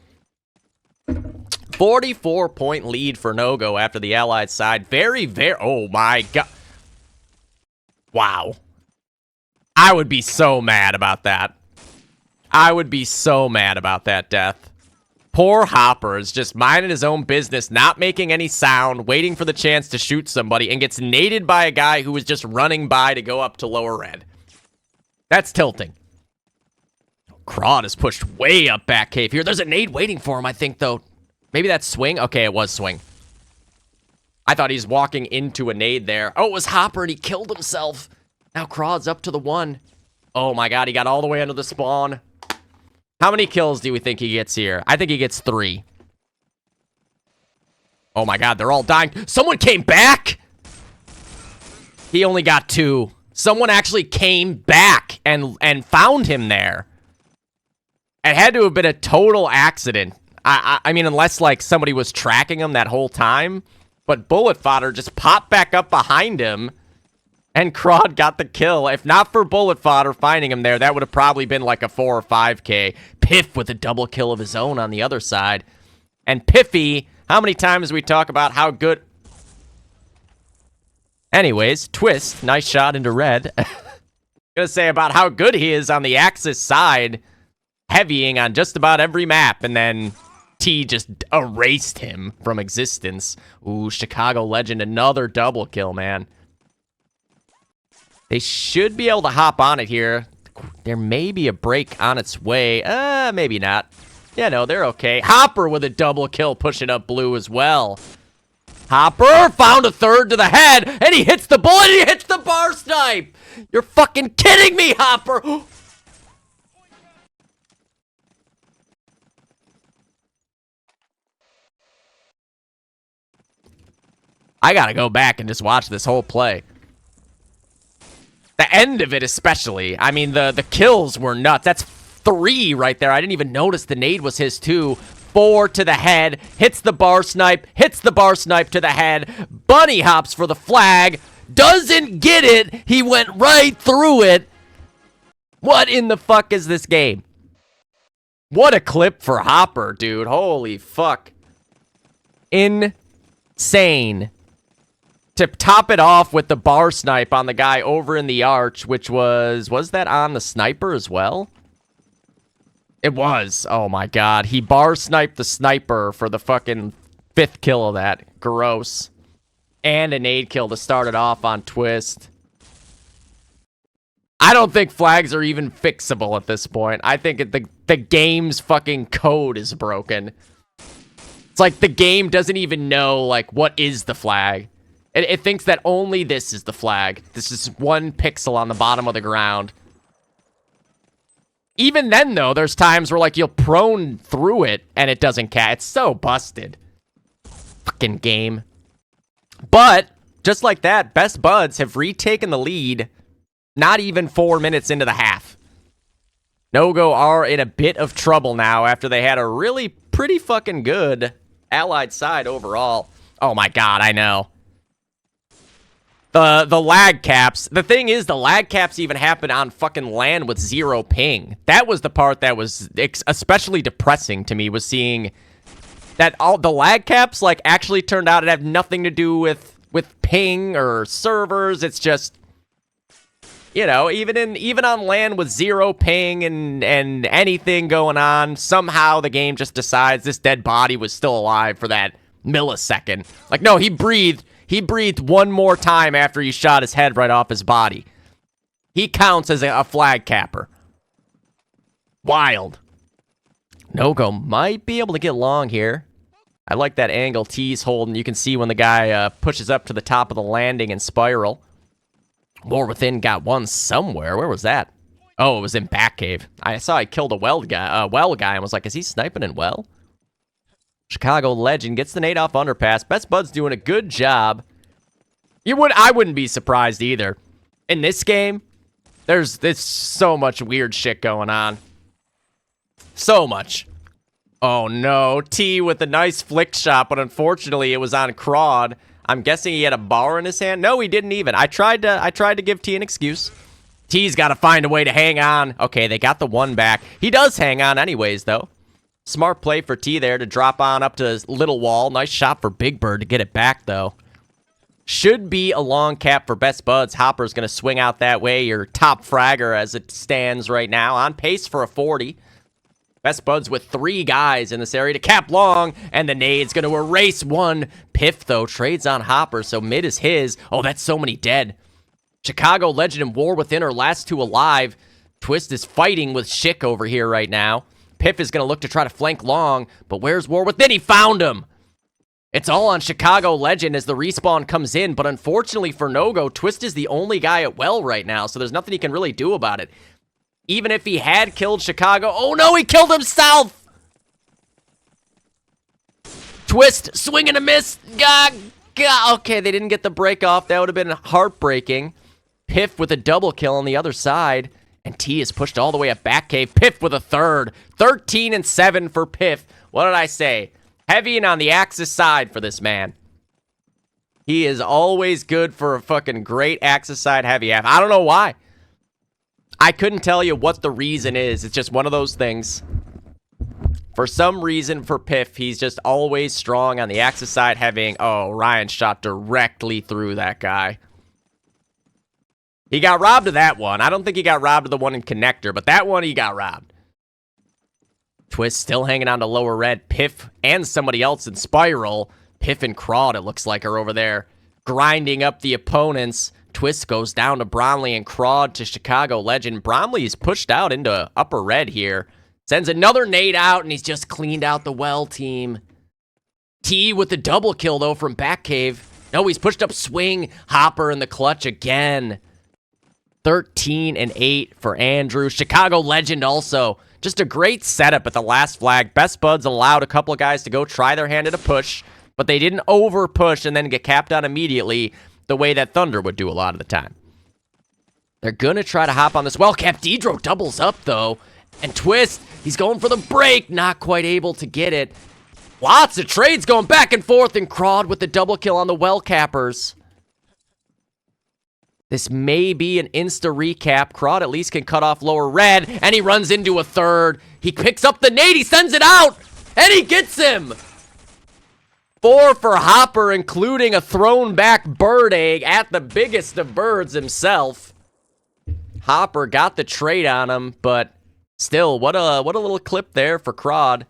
44-point lead for No-Go after the Allied side. Very, oh my god. Wow. I would be so mad about that. I would be so mad about that death. Poor Hopper is just minding his own business, not making any sound, waiting for the chance to shoot somebody, and gets naded by a guy who was just running by to go up to lower red. That's tilting. Crawd is pushed way up back cave here. There's a nade waiting for him, I think, though. Maybe that's swing? Okay, it was swing. I thought he was walking into a nade there. Oh, it was Hopper, and he killed himself. Now Crawd's up to the 1. Oh my god, he got all the way under the spawn. How many kills do we think he gets here? I think he gets 3. Oh my god, they're all dying. Someone came back! He only got 2. Someone actually came back and found him there. It had to have been a total accident. I mean, unless, like, somebody was tracking him that whole time. But Bullet Fodder just popped back up behind him. And Crawd got the kill. If not for Bullet Fodder finding him there, that would have probably been like a 4 or 5K. Piff with a double kill of his own on the other side. And Piffy, how many times we talk about how good... Anyways, Twist, nice shot into red. Gonna say about how good he is on the Axis side, heavying on just about every map, and then T just erased him from existence. Ooh, Chicago Legend, another double kill, man. They should be able to hop on it here. There may be a break on its way. Maybe not. Yeah, no, they're okay. Hopper with a double kill pushing up blue as well. Hopper found a third to the head, and he hits the bullet, and he hits the bar snipe! You're fucking kidding me, Hopper! I gotta go back and just watch this whole play. The end of it especially. I mean, the kills were nuts. That's 3 right there. I didn't even notice the nade was his too. 4 to the head, hits the bar snipe to the head, bunny hops for the flag, doesn't get it, he went right through it. What in the fuck is this game? What a clip for Hopper, dude. Holy fuck. Insane. To top it off with the bar snipe on the guy over in the arch, which was that on the sniper as well? It was. Oh my god. He bar sniped the sniper for the fucking 5th kill of that. Gross. And a nade kill to start it off on Twist. I don't think flags are even fixable at this point. I think the game's fucking code is broken. It's like the game doesn't even know, like, what is the flag. It thinks that only this is the flag. This is 1 pixel on the bottom of the ground. Even then, though, there's times where, like, you'll prone through it, and it doesn't catch. It's so busted. Fucking game. But, just like that, Best Buds have retaken the lead not even 4 minutes into the half. No-Go are in a bit of trouble now after they had a really pretty fucking good Allied side overall. Oh my god, I know. The lag caps. The thing is, the lag caps even happen on fucking land with 0 ping. That was the part that was especially depressing to me, was seeing that all the lag caps, like, actually turned out to have nothing to do with ping or servers. It's just, you know, even on land with 0 ping and anything going on, somehow the game just decides this dead body was still alive for that millisecond. Like, no, he breathed 1 more time after he shot his head right off his body. He counts as a flag capper. Wild. No-Go might be able to get long here. I like that angle T's holding. You can see when the guy pushes up to the top of the landing and spiral. War Within got one somewhere. Where was that? Oh, it was in back cave. I saw I killed a well guy and was like, is he sniping in well? Chicago Legend gets the nade off underpass. Best Bud's doing a good job. I wouldn't be surprised either. In this game, there's so much weird shit going on. So much. Oh no, T with a nice flick shot, but unfortunately it was on Crawd. I'm guessing he had a bar in his hand. No, he didn't even. I tried to give T an excuse. T's got to find a way to hang on. Okay, they got the 1 back. He does hang on anyways, though. Smart play for T there to drop on up to his little wall. Nice shot for Big Bird to get it back, though. Should be a long cap for Best Buds. Hopper's going to swing out that way. Your top fragger as it stands right now. On pace for a 40. Best Buds with 3 guys in this area to cap long, and the nade's going to erase 1. Piff, though, trades on Hopper, so mid is his. Oh, that's so many dead. Chicago Legend and War Within are last 2 alive. Twist is fighting with Schick over here right now. Piff is going to look to try to flank long, but where's War Within? He found him! It's all on Chicago Legend as the respawn comes in, but unfortunately for No-Go, Twist is the only guy at well right now, so there's nothing he can really do about it. Even if he had killed Chicago... Oh no, he killed himself! Twist, swing and a miss. Okay, they didn't get the break off. That would have been heartbreaking. Piff with a double kill on the other side. And T is pushed all the way up back cave. Piff with a third. 13 and 7 for Piff. What did I say? Heavy and on the Axis side for this man. He is always good for a fucking great Axis side heavy half. I don't know why. I couldn't tell you what the reason is. It's just one of those things. For some reason for Piff, he's just always strong on the Axis side having... Oh, Ryan shot directly through that guy. He got robbed of that one. I don't think he got robbed of the one in Connector, but that one he got robbed. Twist still hanging on to lower red. Piff and somebody else in Spiral. Piff and Crawd, it looks like, are over there grinding up the opponents. Twist goes down to Bromley and Crawd to Chicago Legend. Bromley is pushed out into upper red here. Sends another nade out, and he's just cleaned out the well team. T with the double kill, though, from back cave. No, he's pushed up swing. Hopper in the clutch again. 13 and 8 for Andrew. Chicago Legend also. Just a great setup at the last flag. Best Buds allowed a couple of guys to go try their hand at a push, but they didn't over push and then get capped out immediately the way that Thunder would do a lot of the time. They're going to try to hop on this well cap. Dedro doubles up, though. And Twist, he's going for the break. Not quite able to get it. Lots of trades going back and forth, and Crawd with the double kill on the well cappers. This may be an insta recap. Crawd at least can cut off lower red, and he runs into a third. He picks up the nade, he sends it out, and he gets him. 4 for Hopper, including a thrown back bird egg at the biggest of birds himself. Hopper got the trade on him, but still, what a little clip there for Crawd.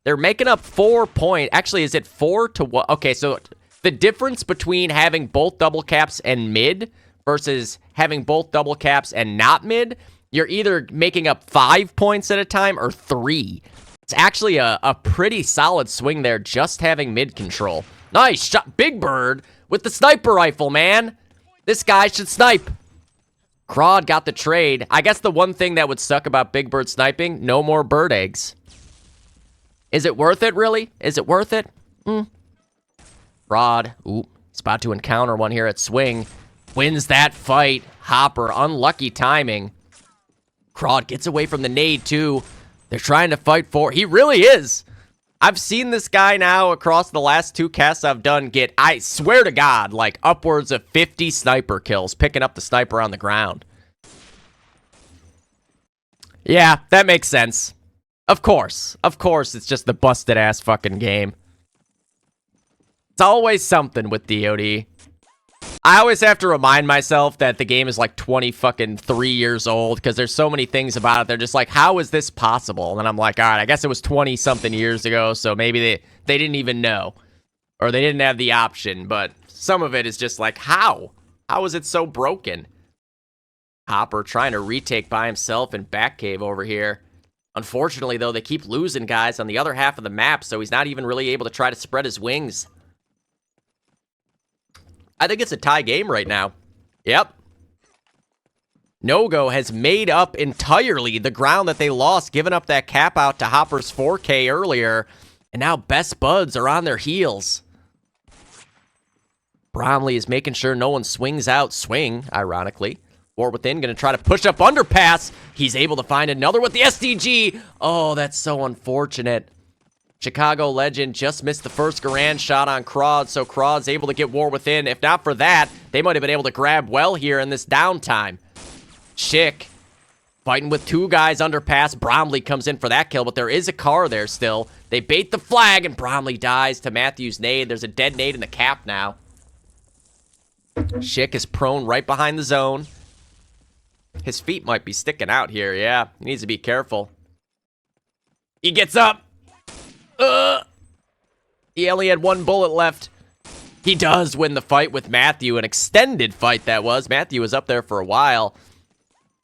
They're making up 4 points. Actually, is it 4 to what? Okay, so the difference between having both double caps and mid versus having both double caps and not mid, you're either making up 5 points at a time or 3. It's actually a pretty solid swing there, just having mid control. Nice shot, Big Bird with the sniper rifle, man. This guy should snipe. Crawd got the trade. I guess the one thing that would suck about Big Bird sniping, no more bird eggs. Is it worth it, really? Is it worth it? Crawd, he's about to encounter one here at swing. Wins that fight. Hopper, unlucky timing. Crawd gets away from the nade, too. They're trying to fight for... He really is. I've seen this guy now across the last 2 casts I've done get, I swear to God, like upwards of 50 sniper kills, picking up the sniper on the ground. Yeah, that makes sense. Of course. Of course, it's just the busted-ass fucking game. It's always something with DoD. I always have to remind myself that the game is like 3 years old because there's so many things about it. They're just like, how is this possible? And I'm like, all right, I guess it was 20-something years ago, so maybe they didn't even know. Or they didn't have the option, but some of it is just like, how? How is it so broken? Hopper trying to retake by himself in back cave over here. Unfortunately, though, they keep losing guys on the other half of the map, so he's not even really able to try to spread his wings. I think it's a tie game right now. Yep. No-Go has made up entirely the ground that they lost, giving up that cap out to Hopper's 4K earlier, and now Best Buds are on their heels. Bromley is making sure no one swings out. Swing, ironically. War Within going to try to push up underpass. He's able to find another with the SDG. Oh, that's so unfortunate. Chicago Legend just missed the first Garand shot on Crawd, so Crawd's able to get War Within. If not for that, they might have been able to grab well here in this downtime. Schick fighting with 2 guys underpass. Bromley comes in for that kill, but there is a car there still. They bait the flag, and Bromley dies to Matthew's nade. There's a dead nade in the cap now. Schick is prone right behind the zone. His feet might be sticking out here, yeah. He needs to be careful. He gets up. He only had 1 bullet left. He does win the fight with Matthew. An extended fight that was. Matthew was up there for a while.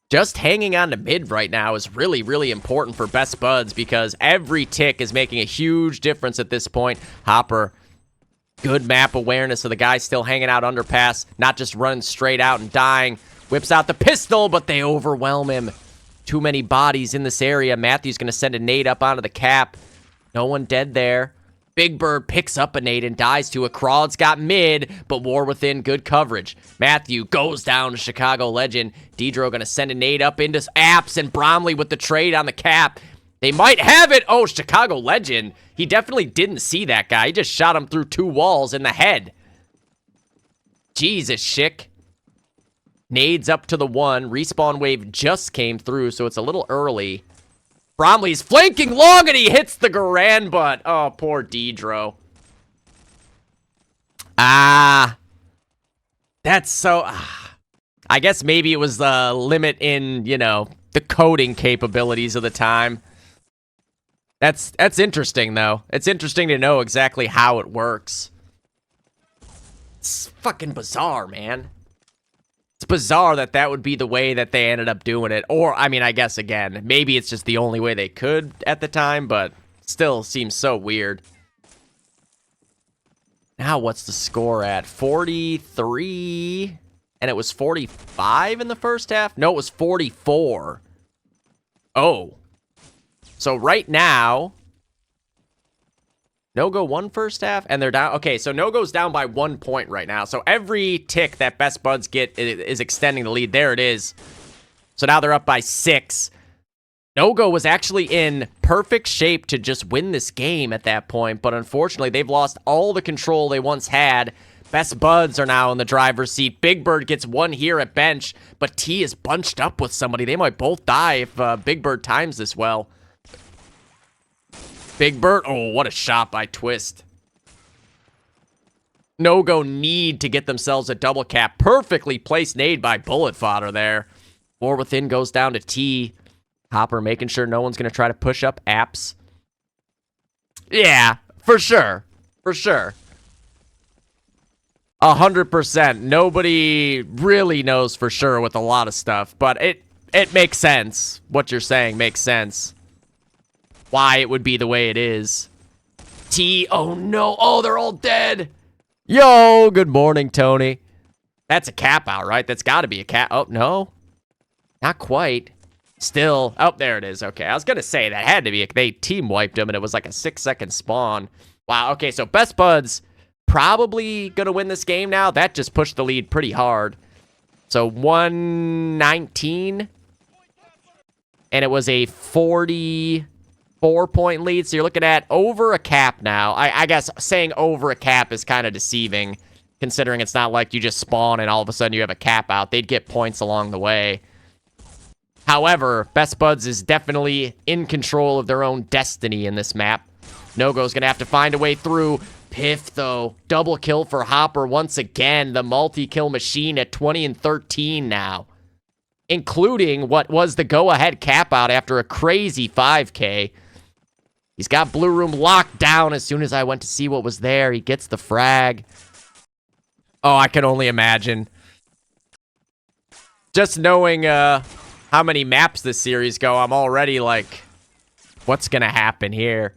Just hanging on to mid right now is really, really important for Best Buds because every tick is making a huge difference at this point. Hopper, good map awareness of the guy still hanging out underpass, not just running straight out and dying. Whips out the pistol, but they overwhelm him. Too many bodies in this area. Matthew's going to send a nade up onto the cap. No one dead there. Big Bird picks up a nade and dies to it. Crawd's got mid, but War Within, good coverage. Matthew goes down to Chicago Legend. Dedro going to send a nade up into Apps, and Bromley with the trade on the cap. They might have it. Oh, Chicago Legend. He definitely didn't see that guy. He just shot him through 2 walls in the head. Jesus, Schick. Nades up to the 1. Respawn wave just came through, so it's a little early. Bromley's flanking long, and he hits the Garand butt. Oh, poor Dedro. That's so... I guess maybe it was the limit in, you know, the coding capabilities of the time. That's interesting, though. It's interesting to know exactly how it works. It's fucking bizarre, man. It's bizarre that that would be the way that they ended up doing it. Or, I mean, I guess, again, maybe it's just the only way they could at the time, but still seems so weird. Now, what's the score at? 43, and it was 45 in the first half? No, it was 44. Oh. So right now, No-Go won first half, and they're down. Okay, so No-Go's down by 1 point right now. So every tick that Best Buds get is extending the lead. There it is. So now they're up by 6. No-Go was actually in perfect shape to just win this game at that point, but unfortunately, they've lost all the control they once had. Best Buds are now in the driver's seat. Big Bird gets one here at bench, but T is bunched up with somebody. They might both die if Big Bird times this well. Big Bird, oh, what a shot by Twist. No-Go need to get themselves a double cap. Perfectly placed nade by Bullet Fodder there. 4 within goes down to T. Hopper making sure no one's going to try to push up apps. Yeah, for sure. For sure. 100%. Nobody really knows for sure with a lot of stuff, but it makes sense. What you're saying makes sense. Why it would be the way it is. T, oh no. Oh, they're all dead. Yo, good morning, Tony. That's a cap out, right? That's got to be a cap. Oh, no. Not quite. Still. Oh, there it is. Okay, I was going to say that had to be. They team wiped him, and it was like a 6-second spawn. Wow, okay, so Best Buds probably going to win this game now. That just pushed the lead pretty hard. So 119. And it was a 44-point lead. So you're looking at over a cap now. I guess saying over a cap is kind of deceiving, considering it's not like you just spawn and all of a sudden you have a cap out. They'd get points along the way. However, Best Buds is definitely in control of their own destiny in this map. No-Go's going to have to find a way through. Piff, though. Double kill for Hopper once again. The multi-kill machine at 20 and 13 now. Including what was the go-ahead cap out after a crazy 5K. He's got Blue Room locked down as soon as I went to see what was there. He gets the frag. Oh, I can only imagine. Just knowing how many maps this series go, I'm already like, what's going to happen here?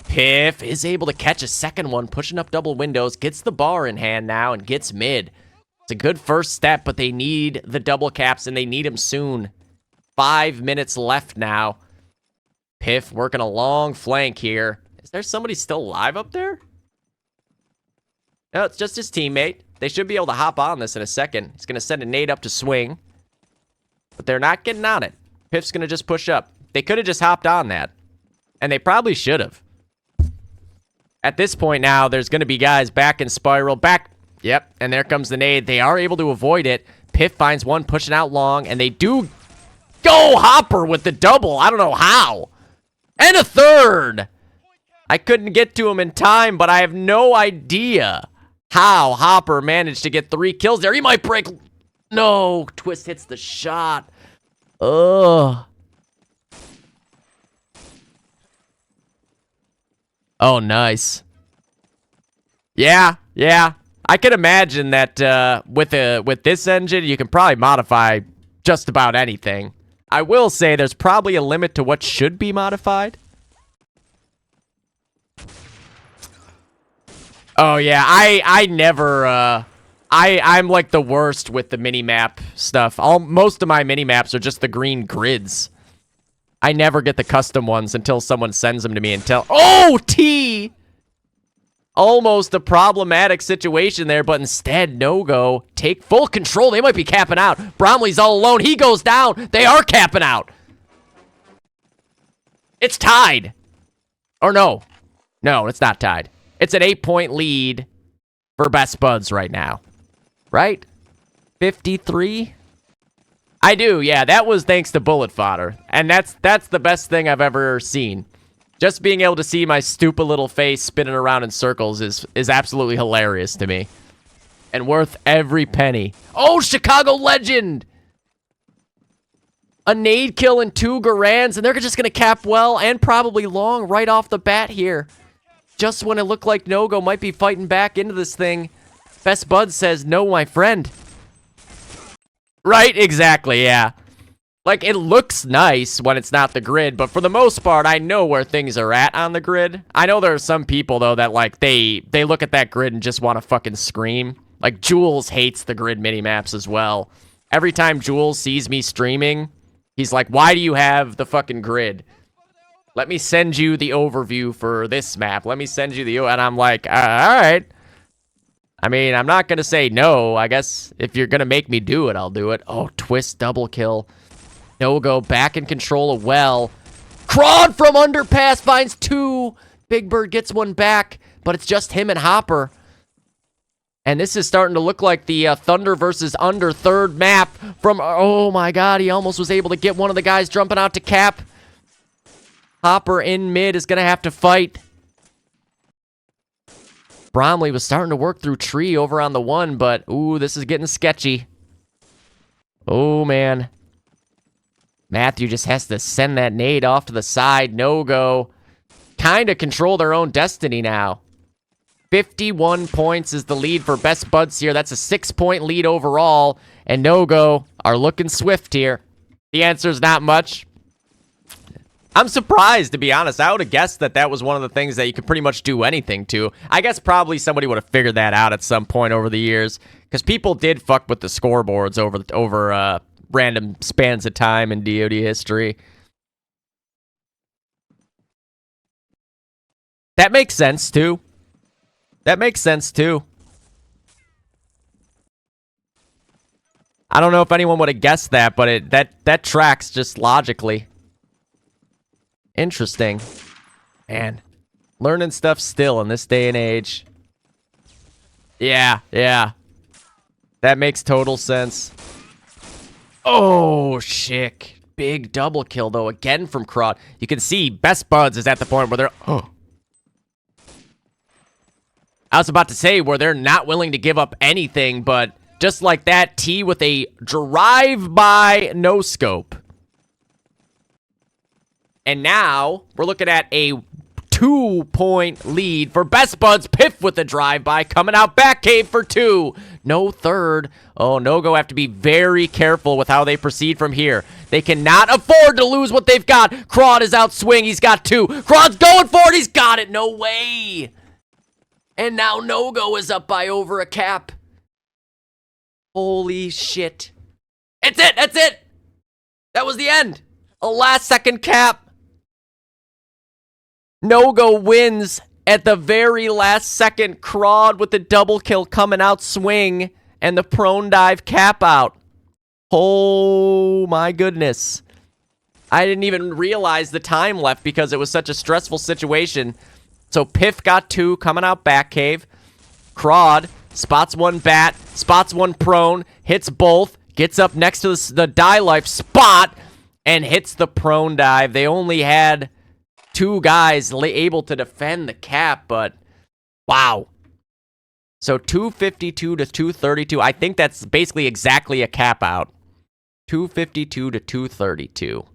Piff is able to catch a second one, pushing up double windows, gets the bar in hand now, and gets mid. It's a good first step, but they need the double caps, and they need them soon. 5 minutes left now. Piff working a long flank here. Is there somebody still alive up there? No, it's just his teammate. They should be able to hop on this in a second. He's going to send a nade up to swing. But they're not getting on it. Piff's going to just push up. They could have just hopped on that. And they probably should have. At this point now, there's going to be guys back in spiral. Back. Yep. And there comes the nade. They are able to avoid it. Piff finds one pushing out long. And they do go Hopper with the double. I don't know how. And a third. I couldn't get to him in time, but I have no idea how Hopper managed to get 3 kills there. He might break. No. Twist hits the shot. Ugh. Oh, nice. Yeah. I can imagine that with this engine, you can probably modify just about anything. I will say there's probably a limit to what should be modified. Oh, yeah. I never... I'm like the worst with the mini-map stuff. Most of my mini-maps are just the green grids. I never get the custom ones until someone sends them to me and tell... Oh, T! Almost a problematic situation there, but instead, No-Go take full control. They might be capping out. Bromley's all alone. He goes down. They are capping out. It's tied. Or no. No, it's not tied. It's an 8-point lead for Best Buds right now. Right? 53? I do, yeah. That was thanks to Bullet Fodder. And that's the best thing I've ever seen. Just being able to see my stupid little face spinning around in circles is absolutely hilarious to me. and worth every penny. Oh, Chicago legend! A nade kill and 2 Garands, and they're just going to cap well and probably long right off the bat here. Just when it looked like No-Go might be fighting back into this thing, Best Bud says, no, my friend. Right, exactly, yeah. Like, it looks nice when it's not the grid, but for the most part, I know where things are at on the grid. I know there are some people, though, that, like, they look at that grid and just want to fucking scream. Like, Jules hates the grid minimaps as well. Every time Jules sees me streaming, he's like, why do you have the fucking grid? Let me send you the overview for this map. Let me send you the... And I'm like, all right. I mean, I'm not going to say no. I guess if you're going to make me do it, I'll do it. Oh, twist double kill. No-Go back in control of well. Crawd from underpass finds 2. Big Bird gets one back, but it's just him and Hopper. And this is starting to look like the Thunder versus Under third map from... Oh, my God. He almost was able to get one of the guys jumping out to cap. Hopper in mid is going to have to fight. Bromley was starting to work through tree over on the 1, but... Ooh, this is getting sketchy. Oh, man. Matthew just has to send that nade off to the side. No-Go. Kind of control their own destiny now. 51 points is the lead for Best Buds here. That's a 6-point lead overall. And No-Go are looking swift here. The answer is not much. I'm surprised, to be honest. I would have guessed that that was one of the things that you could pretty much do anything to. I guess probably somebody would have figured that out at some point over the years. Because people did fuck with the scoreboards over random spans of time in DoD history. That makes sense, too. That makes sense, too. I don't know if anyone would have guessed that, but that tracks just logically. Interesting. Man, learning stuff still in this day and age. Yeah. That makes total sense. Oh, shit. Big double kill, though, again from Crawd. You can see Best Buds is at the point where they're... Oh. I was about to say where they're not willing to give up anything, but just like that, T with a drive-by no-scope. And now, we're looking at a 2-point lead for Best Buds. Piff with the drive-by, coming out back cave for 2. No third. Oh, No-Go have to be very careful with how they proceed from here. They cannot afford to lose what they've got. Crawd is out swing. He's got 2. Crawd's going for it. He's got it. No way. And now No-Go is up by over a cap. Holy shit. That's it. That's it. That was the end. A last-second cap. No-Go wins at the very last second. Crawd with the double kill coming out swing and the prone dive cap out. Oh my goodness. I didn't even realize the time left because it was such a stressful situation. So Piff got 2 coming out back cave. Crawd spots 1 bat, spots 1 prone, hits both, gets up next to the die life spot and hits the prone dive. They only had 2 guys able to defend the cap, but wow. So 252 to 232. I think that's basically exactly a cap out. 252 to 232.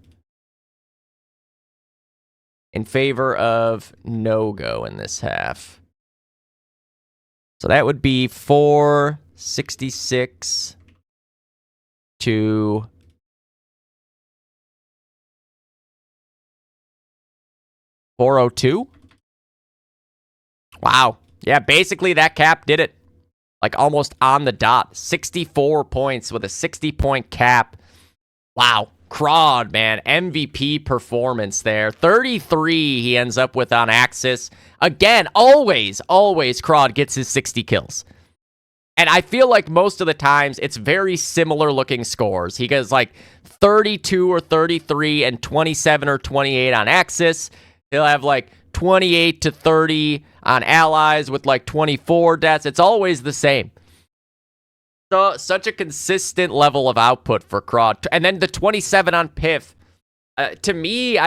In favor of No-Go in this half. So that would be 466 to 402. Wow. Yeah, basically that cap did it. Like almost on the dot. 64 points with a 60-point cap. Wow. Crawd, man. MVP performance there. 33 he ends up with on Axis. Again, always Crawd gets his 60 kills. And I feel like most of the times it's very similar looking scores. He goes like 32 or 33 and 27 or 28 on Axis. He'll have like 28 to 30 on Allies with like 24 deaths. It's always the same. So, such a consistent level of output for Crawd. And then the 27 on Piff. To me,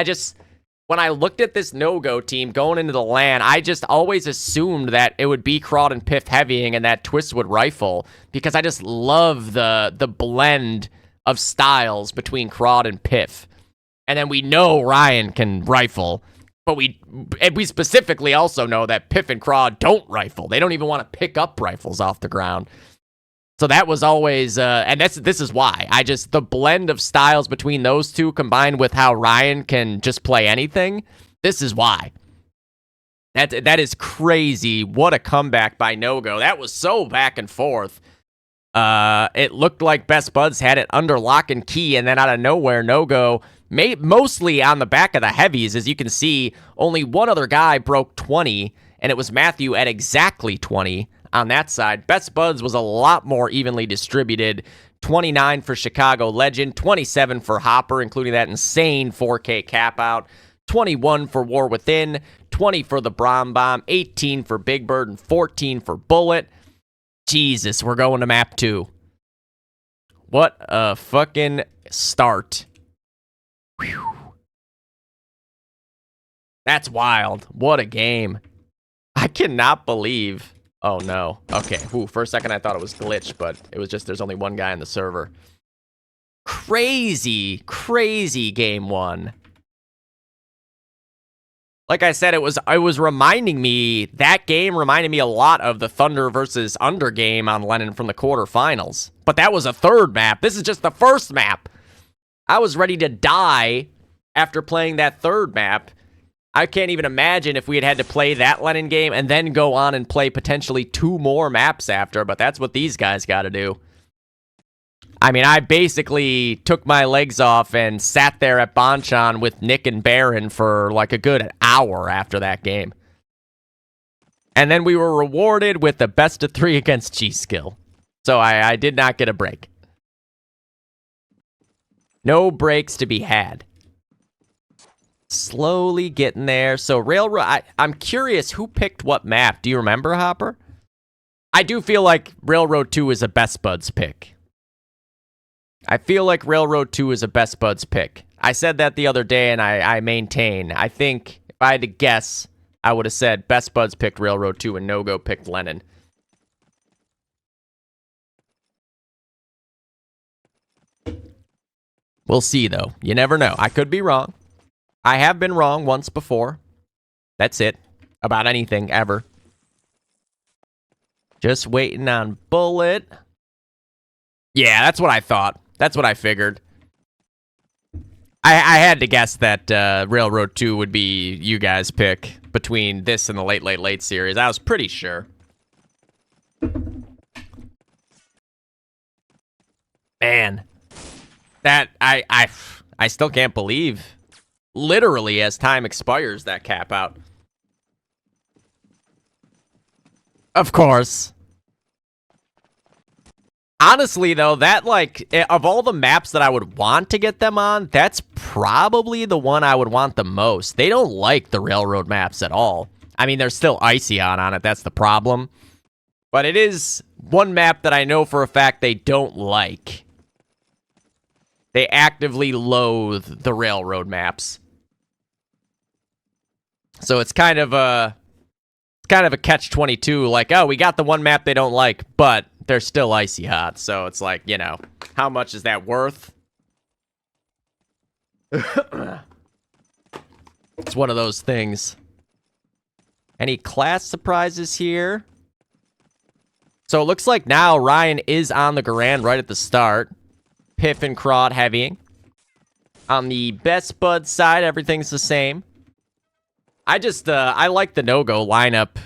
when I looked at this no-go team going into the LAN, I just always assumed that it would be Crod and Piff heavying and that Twist would rifle, because I just love the blend of styles between Crod and Piff. And then we know Ryan can rifle, but we specifically also know that Piff and Crod don't rifle. They don't even want to pick up rifles off the ground. So that was always, and this is why. The blend of styles between those two combined with how Ryan can just play anything, this is why. That is crazy. What a comeback by No-Go. That was so back and forth. It looked like Best Buds had it under lock and key, and then out of nowhere, No-Go, mostly on the back of the heavies, as you can see, only one other guy broke 20, and it was Matthew at exactly 20 on that side. Best Buds was a lot more evenly distributed. 29 for Chicago Legend, 27 for Hopper, including that insane 4K cap out, 21 for War Within, 20 for the Brom Bomb, 18 for Big Bird, and 14 for Bullet. Jesus, we're going to map 2. What a fucking start. Whew. That's wild. What a game. I cannot believe. Oh, no. Okay. Ooh, for a second, I thought it was glitched, but it was just there's only one guy in the server. Crazy, crazy game 1. Like I said, it was reminding me, that game reminded me a lot of the Thunder versus Under game on Lennon from the quarterfinals. But that was a third map. This is just the first map. I was ready to die after playing that third map. I can't even imagine if we had to play that Lennon game and then go on and play potentially 2 more maps after, but that's what these guys got to do. I mean, I basically took my legs off and sat there at Bonchon with Nick and Baron for like a good hour after that game. And then we were rewarded with the best of 3 against G-Skill. So I did not get a break. No breaks to be had. Slowly getting there. So Railroad, I'm curious who picked what map. Do you remember, Hopper? I do feel like Railroad 2 is a Best Buds pick. I feel like Railroad 2 is a Best Buds pick. I said that the other day, and I maintain. I think if I had to guess, I would have said Best Buds picked Railroad 2 and No-Go picked Lennon. We'll see, though. You never know. I could be wrong. I have been wrong once before. That's it. About anything, ever. Just waiting on Bullet. Yeah, that's what I thought. That's what I figured. I had to guess that Railroad 2 would be you guys' pick between this and the Late series. I was pretty sure. Man. That, I still can't believe. Literally, as time expires, that cap out. Of course. Honestly, though, that, like, of all the maps that I would want to get them on, that's probably the one I would want the most. They don't like the Railroad maps at all. I mean, there's still Iceon on it. That's the problem. But it is one map that I know for a fact they don't like. They actively loathe the Railroad maps. So it's kind of a catch-22. Like, oh, we got the one map they don't like, but they're still icy hot. So it's like, you know, how much is that worth? It's one of those things. Any class surprises here? So it looks like now Ryan is on the Garand right at the start. Piff and Crod heavying. On the Best Bud side, everything's the same. I like the no-go lineup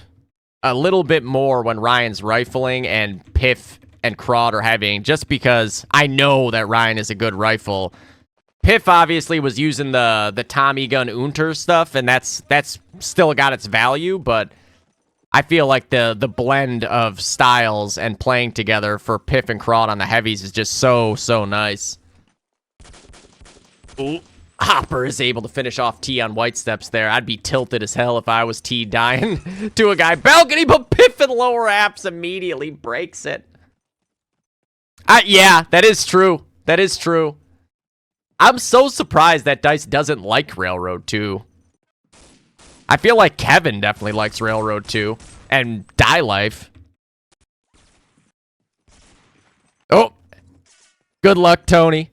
a little bit more when Ryan's rifling and Piff and Crod are heavying, just because I know that Ryan is a good rifle. Piff obviously was using the Tommy gun Unter stuff, and that's still got its value, but I feel like the blend of styles and playing together for Piff and Crod on the heavies is just so nice. Ooh, Hopper is able to finish off T on White Steps there. I'd be tilted as hell if I was T dying to a guy balcony, but Piff in lower apps immediately breaks it. Yeah, that is true. That is true. I'm so surprised that DICE doesn't like Railroad 2. I feel like Kevin definitely likes Railroad 2 and Die Life. Oh, good luck, Tony.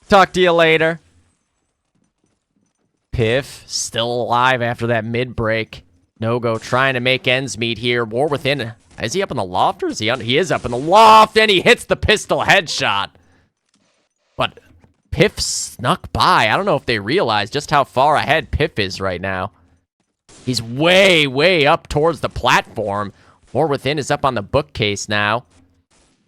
Talk to you later. Piff still alive after that mid-break. No-Go trying to make ends meet here. War within. Is he up in the loft or is he on? He is up in the loft and he hits the pistol headshot. But Piff snuck by. I don't know if they realize just how far ahead Piff is right now. He's way, way up towards the platform. War within is up on the bookcase now.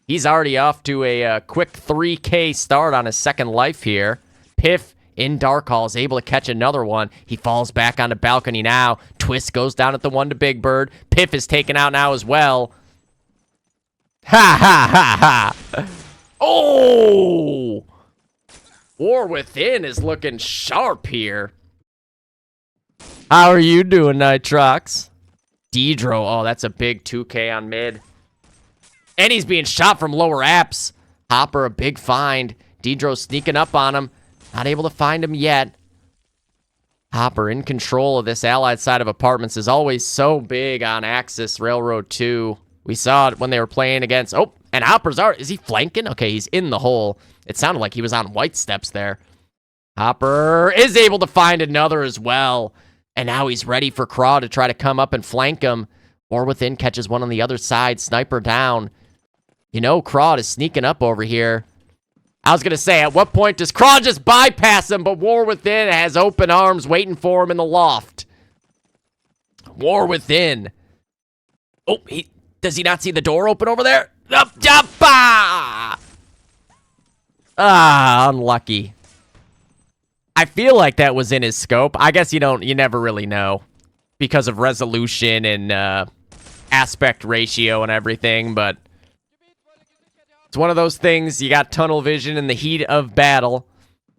He's already off to a quick 3K start on his second life here. Piff in Dark Hall is able to catch another one. He falls back on the balcony now. Twist goes down at the one to Big Bird. Piff is taken out now as well. Ha ha ha ha. Oh! War within is looking sharp here. How are you doing, Nitrox? Deedro, oh, that's a big 2K on mid. And he's being shot from lower apps. Hopper, a big find. Deedro sneaking up on him. Not able to find him yet. Hopper in control of this allied side of apartments is always so big on Axis Railroad 2. We saw it when they were playing against... Oh, and Hopper's... Is he flanking? Okay, he's in the hole. It sounded like he was on white steps there. Hopper is able to find another as well. And now he's ready for Craw to try to come up and flank him. War within catches one on the other side. Sniper down. You know, Craw is sneaking up over here. I was going to say, at what point does Craw just bypass him? But War within has open arms waiting for him in the loft. War within. Oh, does he not see the door open over there? Ah, unlucky. I feel like that was in his scope. I guess you never really know because of resolution and aspect ratio and everything, but it's one of those things. You got tunnel vision in the heat of battle.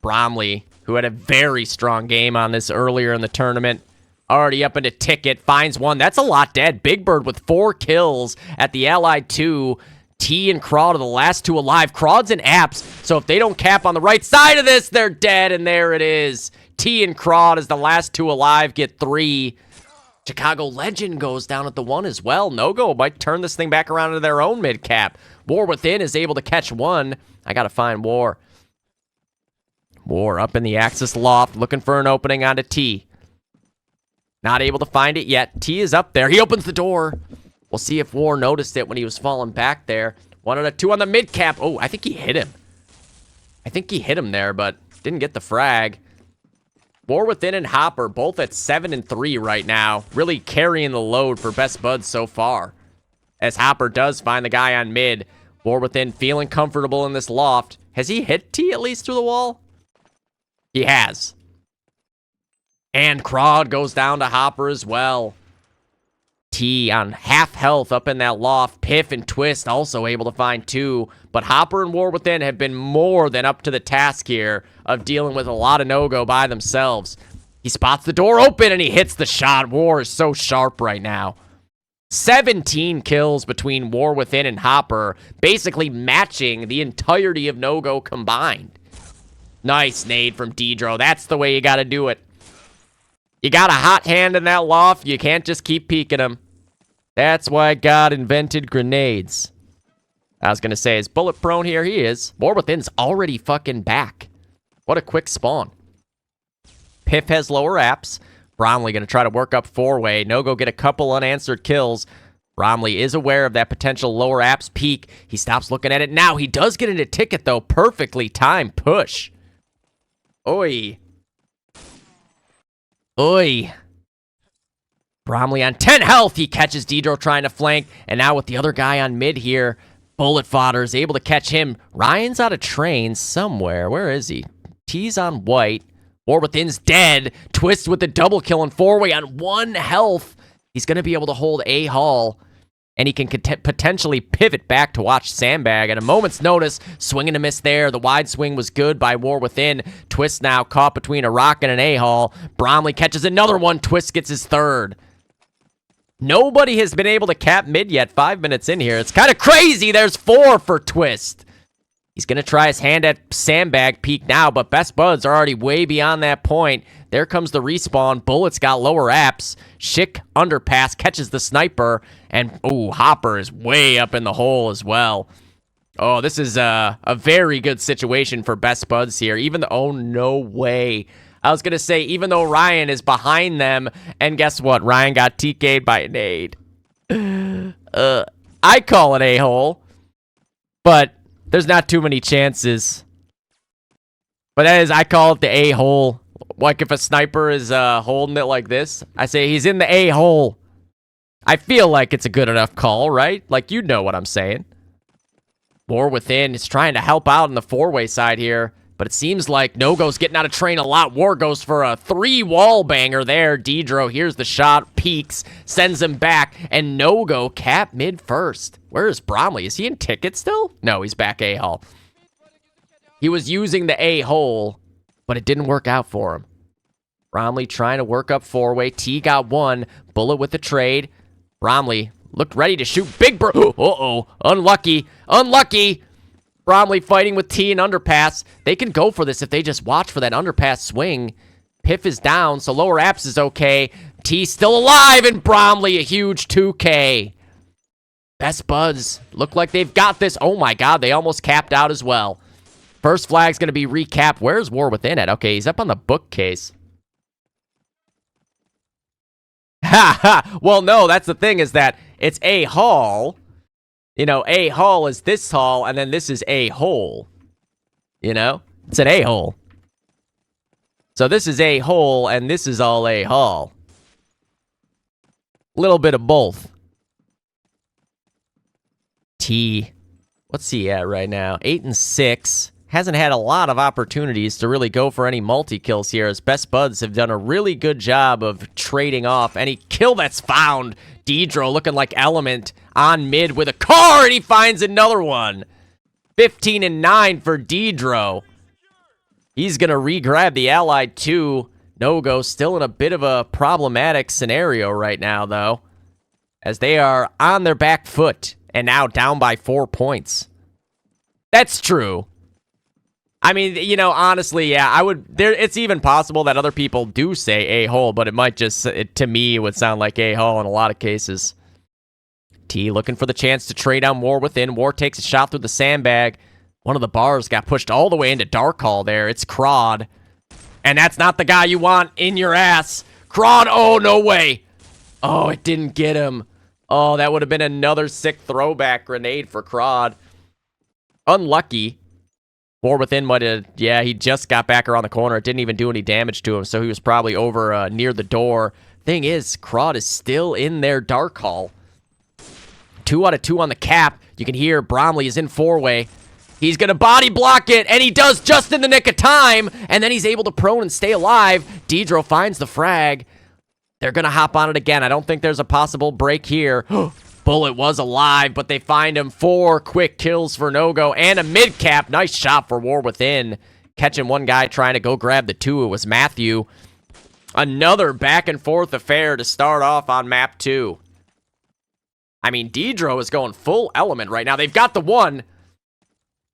Bromley, who had a very strong game on this earlier in the tournament, already up into ticket, finds one. That's a lot dead. Big Bird with 4 kills at the Allied 2. T and Crawd are the last 2 alive. Crawd's in apps, so if they don't cap on the right side of this, they're dead, and there it is. T and Crawd as the last 2 alive get 3. Chicago Legend goes down at the 1 as well. No-Go might turn this thing back around to their own mid-cap. War within is able to catch 1. I gotta find War. War up in the Axis loft, looking for an opening onto T. Not able to find it yet. T is up there. He opens the door. We'll see if War noticed it when he was falling back there. 1 out of 2 on the mid-cap. Oh, I think he hit him. I think he hit him there, but didn't get the frag. War within and Hopper, both at 7 and 3 right now. Really carrying the load for Best Buds so far. As Hopper does find the guy on mid. War within feeling comfortable in this loft. Has he hit T at least through the wall? He has. And Crawd goes down to Hopper as well. T on half health up in that loft. Piff and Twist also able to find 2. But Hopper and War within have been more than up to the task here of dealing with a lot of no-go by themselves. He spots the door open and he hits the shot. War is so sharp right now. 17 kills between War within and Hopper, basically matching the entirety of no-go combined. Nice nade from Deedro. That's the way you got to do it. You got a hot hand in that loft. You can't just keep peeking him. That's why God invented grenades. I was going to say, is bullet prone here? He is. War within's already fucking back. What a quick spawn. Piff has lower apps. Bromley going to try to work up 4-way. No-Go get a couple unanswered kills. Bromley is aware of that potential lower apps peak. He stops looking at it now. He does get into ticket, though. Perfectly timed push. Oi. Oi. Bromley on 10 health. He catches Deedro trying to flank. And now with the other guy on mid here, Bullet Fodder is able to catch him. Ryan's out of train somewhere. Where is he? T's on white. War within's dead. Twist with the double kill on 4-way on 1 health. He's going to be able to hold A Hall. And he can potentially pivot back to watch Sandbag. At a moment's notice, swing and a miss there. The wide swing was good by War within. Twist now caught between a rock and an A Hall. Bromley catches another one. Twist gets his 3rd. Nobody has been able to cap mid yet. 5 minutes in here. It's kind of crazy. There's 4 for Twist. He's going to try his hand at Sandbag peak now, but Best Buds are already way beyond that point. There comes the respawn. Bullet's got lower apps. Schick underpass, catches the sniper. And, ooh, Hopper is way up in the hole as well. Oh, this is a very good situation for Best Buds here. Even though, oh, no way. I was going to say, even though Ryan is behind them, and guess what? Ryan got TK'd by a nade. I call it a-hole, but there's not too many chances. But that is, I call it the a-hole. Like if a sniper is holding it like this, I say he's in the a-hole. I feel like it's a good enough call, right? Like, you know what I'm saying. War Within is trying to help out on the four-way side here, but it seems like No-Go's getting out of train a lot. War goes for a 3-wall banger there. Dedro here's the shot, peeks, sends him back, and No-Go cap mid first. Where is Bromley? Is he in ticket still? No, he's back A-hole. He was using the A-hole, but it didn't work out for him. Bromley trying to work up four-way. T got one. Bullet with the trade. Bromley looked ready to shoot. Big Bird. Uh-oh. Unlucky. Unlucky. Bromley fighting with T and underpass. They can go for this if they just watch for that underpass swing. Piff is down, so lower apps is okay. T still alive, and Bromley a huge 2K. Best Buds look like they've got this. Oh my god, they almost capped out as well. First flag's going to be recapped. Where's War Within at? Okay, he's up on the bookcase. Ha ha! Well, no, that's the thing, is that it's a hall. You know, a hall is this hall, and then this is a hole. You know? It's an a-hole. So this is a hole, and this is all a hall. Little bit of both. T. What's he at right now? 8 and 6. Hasn't had a lot of opportunities to really go for any multi-kills here, as Best Buds have done a really good job of trading off any kill that's found. Dedro looking like Element on mid with a car, and he finds another one. 15 and 9 for Dedro. He's going to re-grab the Allied 2. No-Go still in a bit of a problematic scenario right now, though, as they are on their back foot and now down by 4 points. That's true. I mean, you know, honestly, yeah, I would. It's even possible that other people do say a-hole, but it might just, to me, it would sound like a-hole in a lot of cases. T looking for the chance to trade on War Within. War takes a shot through the sandbag. One of the bars got pushed all the way into Dark Hall there. It's Crod. And that's not the guy you want in your ass. Crod, oh, no way. Oh, it didn't get him. Oh, that would have been another sick throwback grenade for Crod. Unlucky. War Within might have, yeah, he just got back around the corner. It didn't even do any damage to him, so he was probably over near the door. Thing is, Crod is still in their Dark Hall. 2 out of 2 on the cap. You can hear Bromley is in four-way. He's going to body block it, and he does just in the nick of time, and then he's able to prone and stay alive. Dedro finds the frag. They're going to hop on it again. I don't think there's a possible break here. Bullet was alive, but they find him. 4 quick kills for No-Go and a mid-cap. Nice shot for War Within. Catching one guy trying to go grab the 2. It was Matthew. Another back-and-forth affair to start off on map 2. I mean, Dedro is going full Element right now. They've got the 1.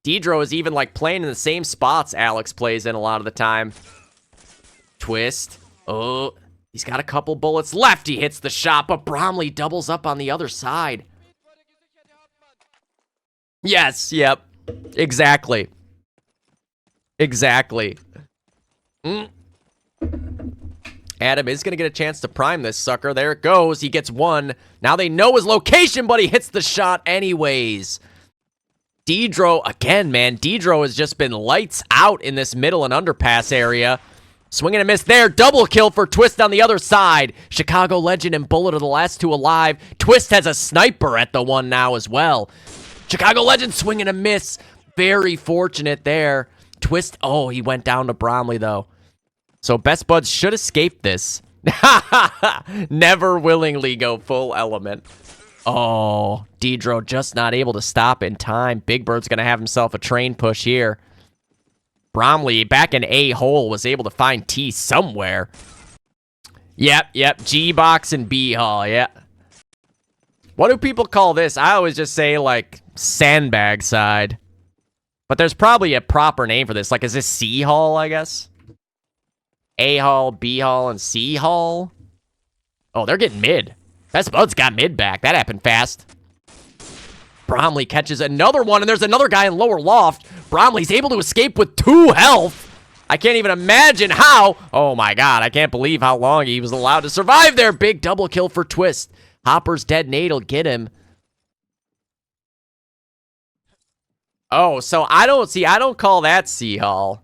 Dedro is even, like, playing in the same spots Alex plays in a lot of the time. Twist. Oh, he's got a couple bullets left. He hits the shot, but Bromley doubles up on the other side. Yes, yep. Exactly. Exactly. Adam is going to get a chance to prime this sucker. There it goes. He gets 1. Now they know his location, but he hits the shot anyways. Dedro, again, man. Dedro has just been lights out in this middle and underpass area. Swing and a miss there. Double kill for Twist on the other side. Chicago Legend and Bullet are the last 2 alive. Twist has a sniper at the 1 now as well. Chicago Legend swing and a miss. Very fortunate there. Twist, oh, he went down to Bromley, though. So Best Buds should escape this. Never willingly go full Element. Oh, Dedro just not able to stop in time. Big Bird's going to have himself a train push here. Bromley, back in A-hole, was able to find T somewhere. Yep. G-box and B-hall, yeah. What do people call this? I always just say, like, sandbag side. But there's probably a proper name for this. Like, is this C-hall, I guess? A Hall, B Hall, and C Hall. Oh, they're getting mid. Best Bud's got mid back. That happened fast. Bromley catches another one, and there's another guy in lower loft. Bromley's able to escape with 2 health. I can't even imagine how. Oh my god, I can't believe how long he was allowed to survive there. Big double kill for Twist. Hopper's dead nade will get him. Oh, so I don't call that C Hall.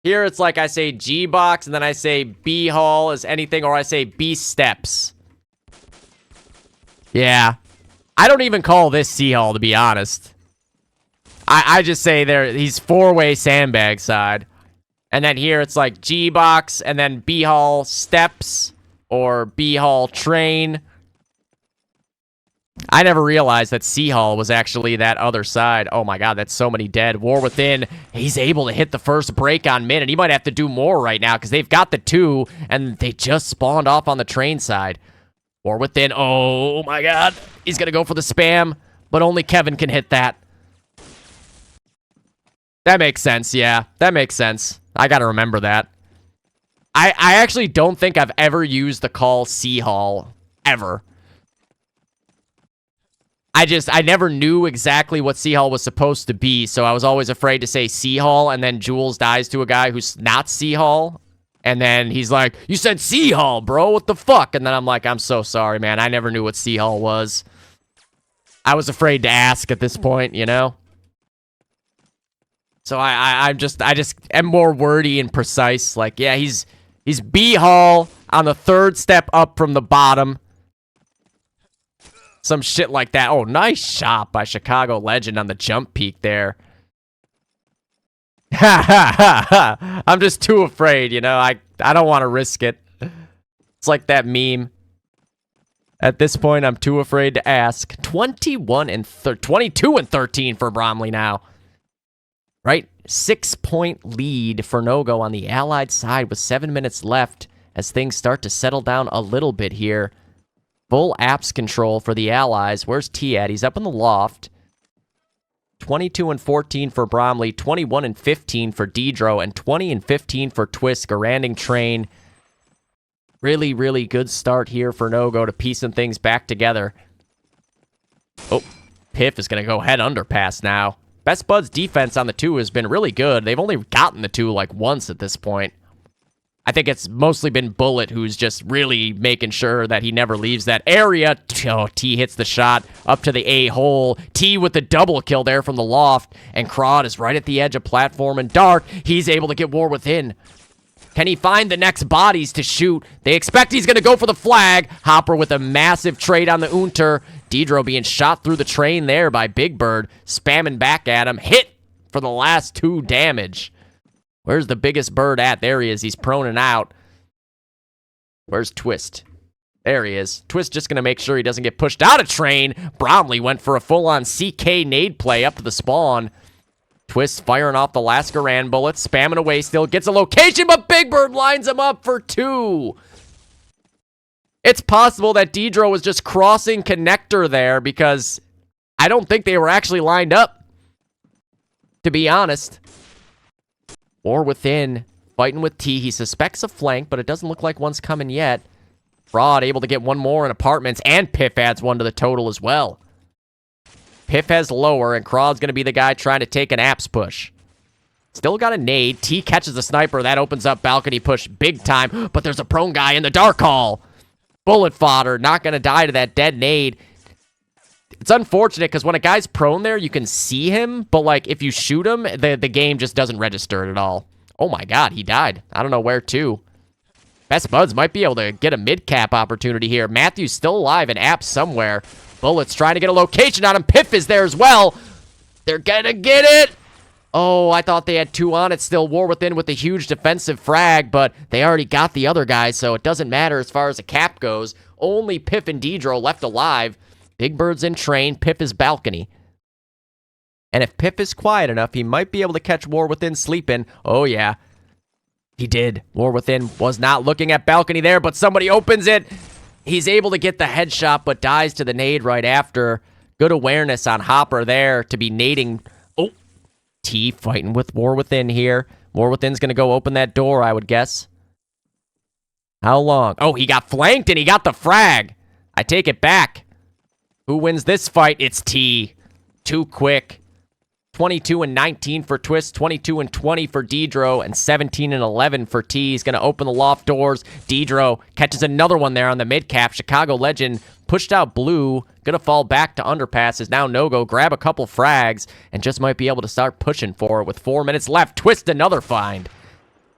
Here it's like I say G box, and then I say B Hall is anything, or I say B steps. Yeah. I don't even call this C Hall, to be honest. I just say he's 4-way sandbag side. And then here it's like G box, and then B Hall steps, or B Hall train. I never realized that C Hall was actually that other side. Oh my god, that's so many dead. War Within, he's able to hit the first break on mid, and he might have to do more right now, because they've got the 2, and they just spawned off on the train side. War Within, oh my god. He's going to go for the spam, but only Kevin can hit that. That makes sense, yeah. That makes sense. I got to remember that. I actually don't think I've ever used the call C Hall, ever. I never knew exactly what C Hall was supposed to be, so I was always afraid to say C Hall, and then Jules dies to a guy who's not C Hall. And then he's like, you said C Hall, bro, what the fuck? And then I'm like, I'm so sorry, man. I never knew what C Hall was. I was afraid to ask at this point, you know? So I just am more wordy and precise. Like, yeah, he's B Hall on the 3rd step up from the bottom. Some shit like that. Oh, nice shot by Chicago Legend on the jump peak there. Ha ha ha ha. I'm just too afraid, you know. I don't want to risk it. It's like that meme. At this point, I'm too afraid to ask. 22 and 13 for Bromley now. Right? 6-point lead for No-Go on the Allied side with 7 minutes left as things start to settle down a little bit here. Full apps control for the Allies. Where's T at? He's up in the loft. 22 and 14 for Bromley, 21 and 15 for Dedro, and 20 and 15 for Twist. Garanding train. Really, really good start here for No-Go to piecing things back together. Oh, Piff is going to go head underpass now. Best Bud's defense on the 2 has been really good. They've only gotten the 2 like once at this point. I think it's mostly been Bullet who's just really making sure that he never leaves that area. Oh, T hits the shot up to the A hole. T with the double kill there from the loft. And Crawd is right at the edge of platform and dark. He's able to get War Within. Can he find the next bodies to shoot? They expect he's going to go for the flag. Hopper with a massive trade on the Unter. Dedro being shot through the train there by Big Bird. Spamming back at him. Hit for the last 2 damage. Where's the biggest bird at? There he is. He's proning out. Where's Twist? There he is. Twist just going to make sure he doesn't get pushed out of train. Bromley went for a full-on CK nade play up to the spawn. Twist firing off the last Garand bullet. Spamming away still. Gets a location, but Big Bird lines him up for 2. It's possible that Dedro was just crossing connector there because I don't think they were actually lined up, to be honest. War Within, fighting with T. He suspects a flank, but it doesn't look like one's coming yet. Fraud able to get one more in apartments, and Piff adds 1 to the total as well. Piff has lower, and Crawd's going to be the guy trying to take an apps push. Still got a nade. T catches a sniper. That opens up balcony push big time, but there's a prone guy in the dark hall. Bullet fodder, not going to die to that dead nade. It's unfortunate because when a guy's prone there, you can see him, but like if you shoot him, the game just doesn't register it at all. Oh my god, he died. I don't know where to. Best Buds might be able to get a mid-cap opportunity here. Matthew's still alive and apps somewhere. Bullet's trying to get a location on him. Piff is there as well. They're gonna get it. Oh, I thought they had 2 on it still. War Within with a huge defensive frag, but they already got the other guy, so it doesn't matter as far as the cap goes. Only Piff and Dedro left alive. Big Bird's in train. Piff is balcony. And if Piff is quiet enough, he might be able to catch War Within sleeping. Oh, yeah. He did. War Within was not looking at balcony there, but somebody opens it. He's able to get the headshot, but dies to the nade right after. Good awareness on Hopper there to be nading. Oh, T fighting with War Within here. War Within's going to go open that door, I would guess. How long? Oh, he got flanked and he got the frag. I take it back. Who wins this fight? It's T. Too quick. 22 and 19 for Twist, 22 and 20 for Dedro, and 17 and 11 for T. He's going to open the loft doors. Dedro catches another one there on the mid-cap. Chicago Legend pushed out Blue. Going to fall back to underpasses. Now No-Go. Grab a couple frags and just might be able to start pushing for it with 4 minutes left. Twist another find.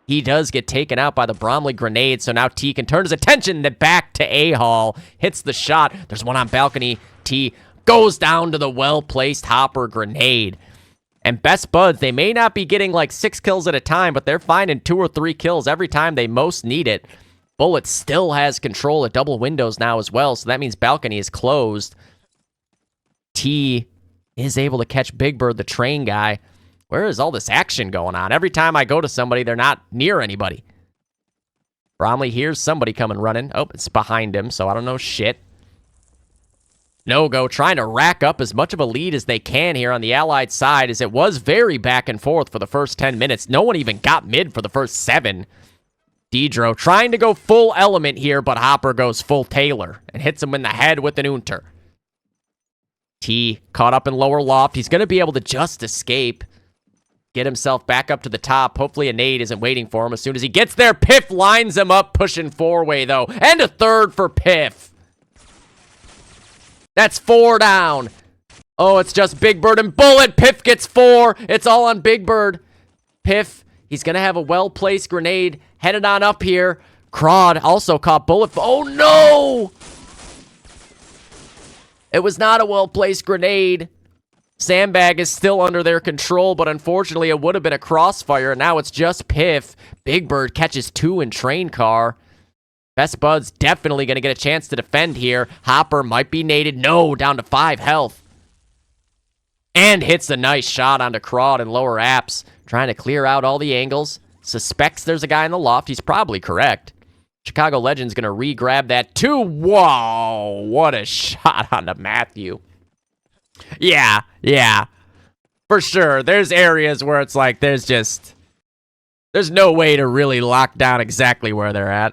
He does get taken out by the Bromley grenade, so now T can turn his attention back to A-Hall. Hits the shot. There's one on balcony. T goes down to the well-placed Hopper grenade. And Best Buds, they may not be getting like 6 kills at a time, but they're finding 2 or 3 kills every time they most need it. Bullet still has control of double windows now as well, so that means balcony is closed. T is able to catch Big Bird, the train guy. Where is all this action going on? Every time I go to somebody, they're not near anybody. Bromley hears somebody coming running. Oh, it's behind him, so I don't know shit. No-Go trying to rack up as much of a lead as they can here on the Allied side, as it was very back and forth for the first 10 minutes. No one even got mid for the first 7. Dedro trying to go full element here, but Hopper goes full Taylor and hits him in the head with an Unter. T caught up in lower loft. He's going to be able to just escape. Get himself back up to the top. Hopefully a nade isn't waiting for him as soon as he gets there. Piff lines him up, pushing 4-way though. And a third for Piff. That's 4 down. Oh, it's just Big Bird and Bullet. Piff gets 4. It's all on Big Bird. Piff, he's going to have a well-placed grenade headed on up here. Crawd also caught Bullet. Oh, no! It was not a well-placed grenade. Sandbag is still under their control, but unfortunately it would have been a crossfire. Now it's just Piff. Big Bird catches 2 in train car. Best Bud's definitely going to get a chance to defend here. Hopper might be naded. No, down to 5 health. And hits a nice shot onto Crawd and lower apps. Trying to clear out all the angles. Suspects there's a guy in the loft. He's probably correct. Chicago Legend's going to re-grab that too. Whoa, what a shot onto Matthew. Yeah. For sure. There's areas where it's like there's no way to really lock down exactly where they're at.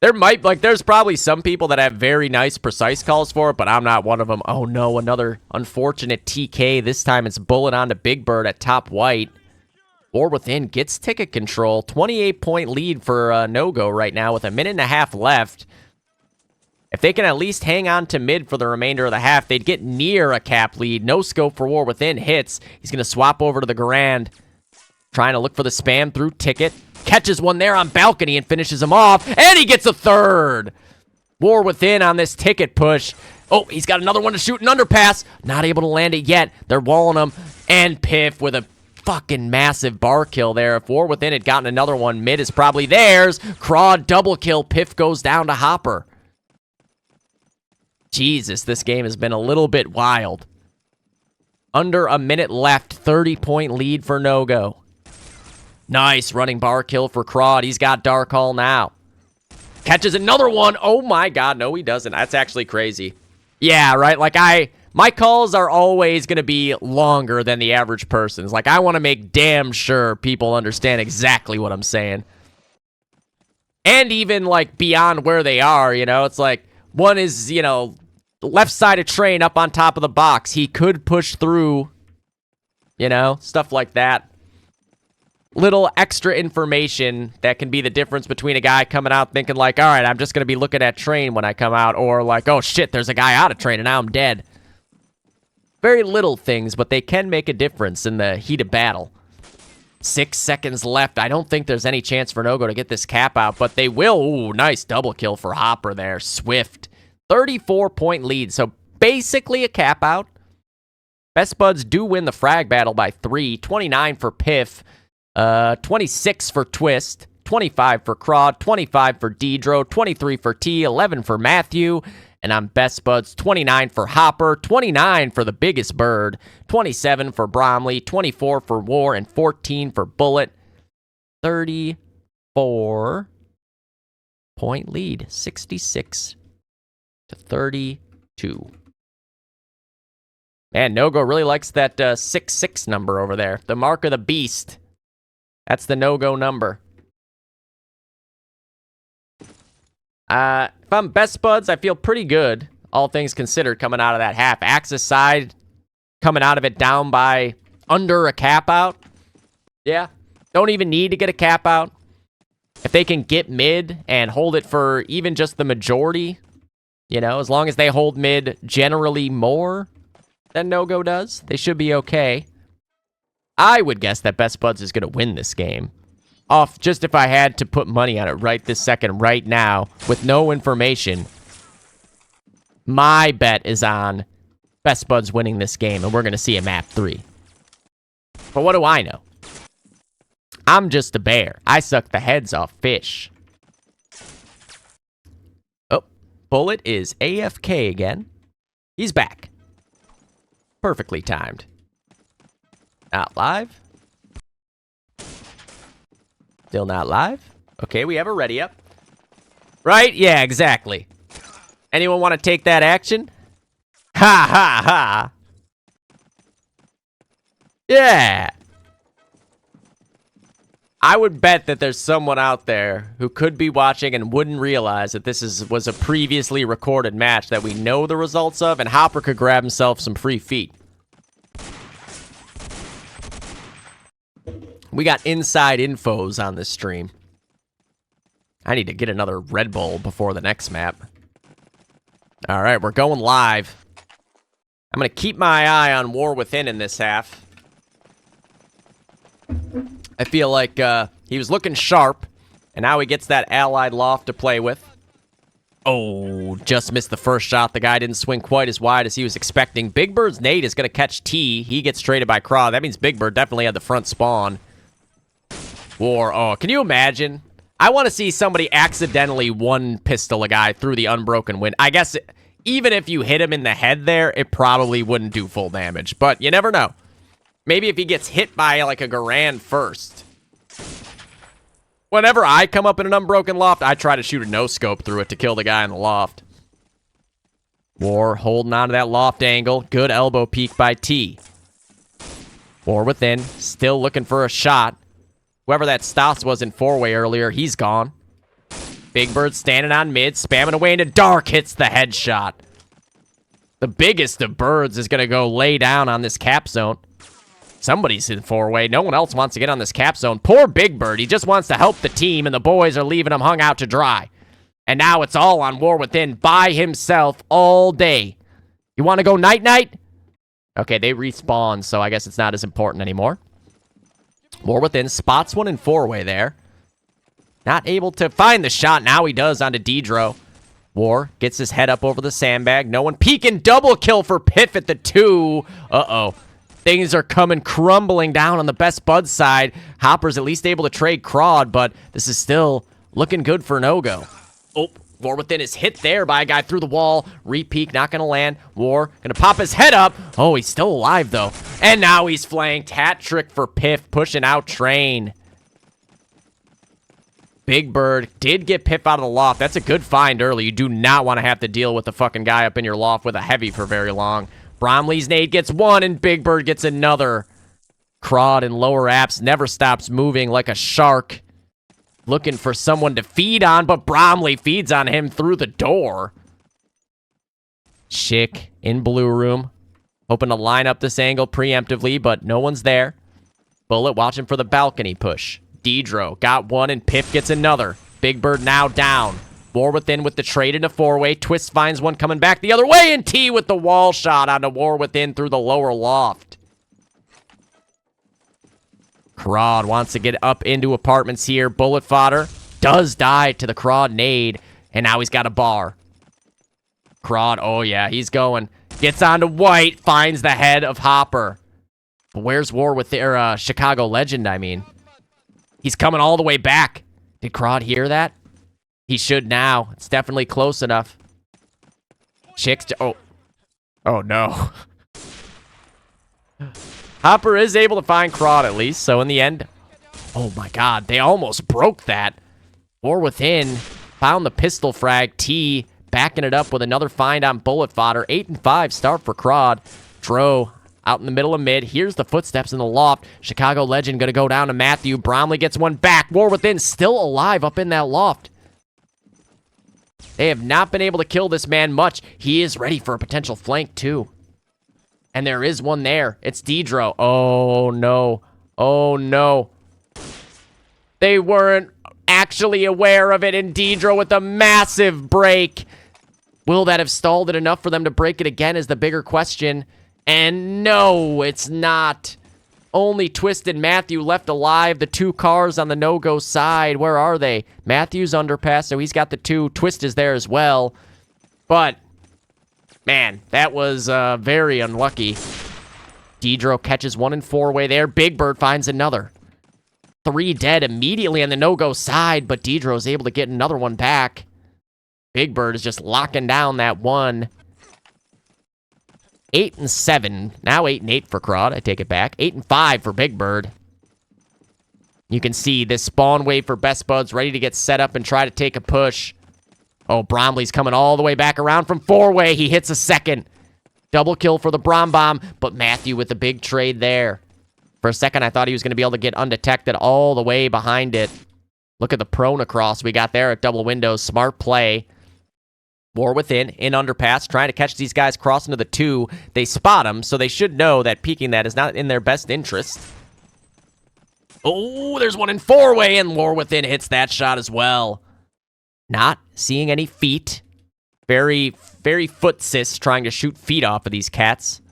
There's probably some people that have very nice, precise calls for it, but I'm not one of them. Oh no, another unfortunate TK. This time it's Bullet onto Big Bird at top white. Or within gets ticket control. 28-point lead for No-Go right now with 1.5 minutes left. If they can at least hang on to mid for the remainder of the half, they'd get near a cap lead. No scope for War within hits. He's going to swap over to the Garand. Trying to look for the spam through ticket. Catches one there on balcony and finishes him off. And he gets a third. War within on this ticket push. Oh, he's got another one to shoot an underpass. Not able to land it yet. They're walling him. And Piff with a fucking massive bar kill there. If War within had gotten another one, mid is probably theirs. Crawd double kill. Piff goes down to Hopper. Jesus, this game has been a little bit wild. Under a minute left. 30-point lead for No-Go. Nice running bar kill for Crawd. He's got Dark Hall now. Catches another one. Oh my god, no he doesn't. That's actually crazy. Yeah, right? Like my calls are always going to be longer than the average person's. Like I want to make damn sure people understand exactly what I'm saying. And even like beyond where they are, you know, it's like one is, you know, left side of train up on top of the box. He could push through, you know, stuff like that. Little extra information that can be the difference between a guy coming out thinking like, all right, I'm just going to be looking at train when I come out, or like, oh shit, there's a guy out of train and now I'm dead. Very little things, but they can make a difference in the heat of battle. 6 seconds left. I don't think there's any chance for No-Go to get this cap out, but they will. Ooh, nice double kill for Hopper there. Swift. 34-point lead, so basically a cap out. Best Buds do win the frag battle by 3. 29 for Piff. 26 for Twist, 25 for Crawd, 25 for Dedro, 23 for T, 11 for Matthew, and on Best Buds, 29 for Hopper, 29 for the biggest bird, 27 for Bromley, 24 for War, and 14 for Bullet. 34-point lead, 66 to 32. Man, No-Go really likes that 6-6 number over there, the mark of the beast. That's the No-Go number. If I'm Best Buds, I feel pretty good, all things considered, coming out of that half. Axis side, coming out of it down by under a cap out. Yeah, don't even need to get a cap out. If they can get mid and hold it for even just the majority, you know, as long as they hold mid generally more than No-Go does, they should be okay. I would guess that Best Buds is going to win this game. Off just if I had to put money on it right this second, right now, with no information, my bet is on Best Buds winning this game, and we're going to see a map 3. But what do I know? I'm just a bear. I suck the heads off fish. Oh, Bullet is AFK again. He's back. Perfectly timed. Not live. Still not live. Okay, we have a ready up. Right? Yeah, exactly. Anyone want to take that action? Ha ha ha. Yeah. I would bet that there's someone out there who could be watching and wouldn't realize that this was a previously recorded match that we know the results of, and Hopper could grab himself some free feet. We got inside infos on this stream. I need to get another Red Bull before the next map. All right, we're going live. I'm going to keep my eye on War Within in this half. I feel like he was looking sharp, and now he gets that allied loft to play with. Oh, just missed the first shot. The guy didn't swing quite as wide as he was expecting. Big Bird's nade is going to catch T. He gets traded by Craw. That means Big Bird definitely had the front spawn. War. Oh, can you imagine? I want to see somebody accidentally one pistol a guy through the unbroken wind. I guess even if you hit him in the head there, it probably wouldn't do full damage. But you never know. Maybe if he gets hit by like a Garand first. Whenever I come up in an unbroken loft, I try to shoot a no-scope through it to kill the guy in the loft. War holding on to that loft angle. Good elbow peek by T. War Within, still looking for a shot. Whoever that Stas was in four-way earlier, he's gone. Big Bird standing on mid, spamming away into dark, hits the headshot. The biggest of birds is going to go lay down on this cap zone. Somebody's in four-way. No one else wants to get on this cap zone. Poor Big Bird. He just wants to help the team, and the boys are leaving him hung out to dry. And now it's all on War Within by himself all day. You want to go night-night? Okay, they respawn, so I guess it's not as important anymore. War Within spots one in four-way there. Not able to find the shot. Now he does onto Dedro. War gets his head up over the sandbag. No one peeking. Double kill for Piff at the 2. Uh-oh. Things are coming crumbling down on the Best Bud side. Hopper's at least able to trade Crawd, but this is still looking good for No-Go. Oh, War Within is hit there by a guy through the wall. Re-peek, not going to land. War going to pop his head up. Oh, he's still alive, though. And now he's flanked. Hat trick for Piff, pushing out Train. Big Bird did get Piff out of the loft. That's a good find early. You do not want to have to deal with the fucking guy up in your loft with a heavy for very long. Bromley's nade gets one, and Big Bird gets another. Crawd in lower apps never stops moving like a shark. Looking for someone to feed on, but Bromley feeds on him through the door. Chick in blue room. Hoping to line up this angle preemptively, but no one's there. Bullet watching for the balcony push. Dedro got one, and Piff gets another. Big Bird now down. War Within with the trade into four-way. Twist finds one coming back the other way, and T with the wall shot onto War Within through the lower loft. Crawd wants to get up into apartments here. Bullet fodder does die to the Crawd nade, and now he's got a bar. Crawd, oh yeah, he's going. Gets onto White, finds the head of Hopper. But where's War with their Chicago legend, I mean? He's coming all the way back. Did Crawd hear that? He should now. It's definitely close enough. Chicks, oh. Oh no. Hopper is able to find Crawd at least, so in the end, oh my god, they almost broke that. War Within found the pistol frag. T backing it up with another find on bullet fodder. 8 and 5 start for Crawd. Dro out in the middle of mid. Here's the footsteps in the loft. Chicago legend gonna go down to Matthew. Bromley gets one back. War Within still alive up in that loft. They have not been able to kill this man much. He is ready for a potential flank, too. And there is one there. It's Dedro. Oh, no. Oh, no. They weren't actually aware of it, and Dedro with a massive break. Will that have stalled it enough for them to break it again is the bigger question. And no, it's not. Only Twisted Matthew left alive. The 2 cars on the no-go side. Where are they? Matthew's underpass, so he's got the 2. Twist is there as well. But, man, that was very unlucky. Dedro catches one in 4-way there. Big Bird finds another. 3 dead immediately on the no-go side, but Dedro's able to get another one back. Big Bird is just locking down that one. 8 and 7. Now 8 and 8 for Crawd. I take it back. 8 and 5 for Big Bird. You can see this spawn wave for Best Buds ready to get set up and try to take a push. Oh, Bromley's coming all the way back around from 4-way. He hits a second. Double kill for the Brom Bomb, but Matthew with the big trade there. For a second, I thought he was going to be able to get undetected all the way behind it. Look at the prone across we got there at double windows. Smart play. War within, in underpass, trying to catch these guys crossing to the 2. They spot him, so they should know that peeking that is not in their best interest. Oh, there's one in 4-way, and War within hits that shot as well. Not seeing any feet. Very, very foot sis trying to shoot feet off of these cats.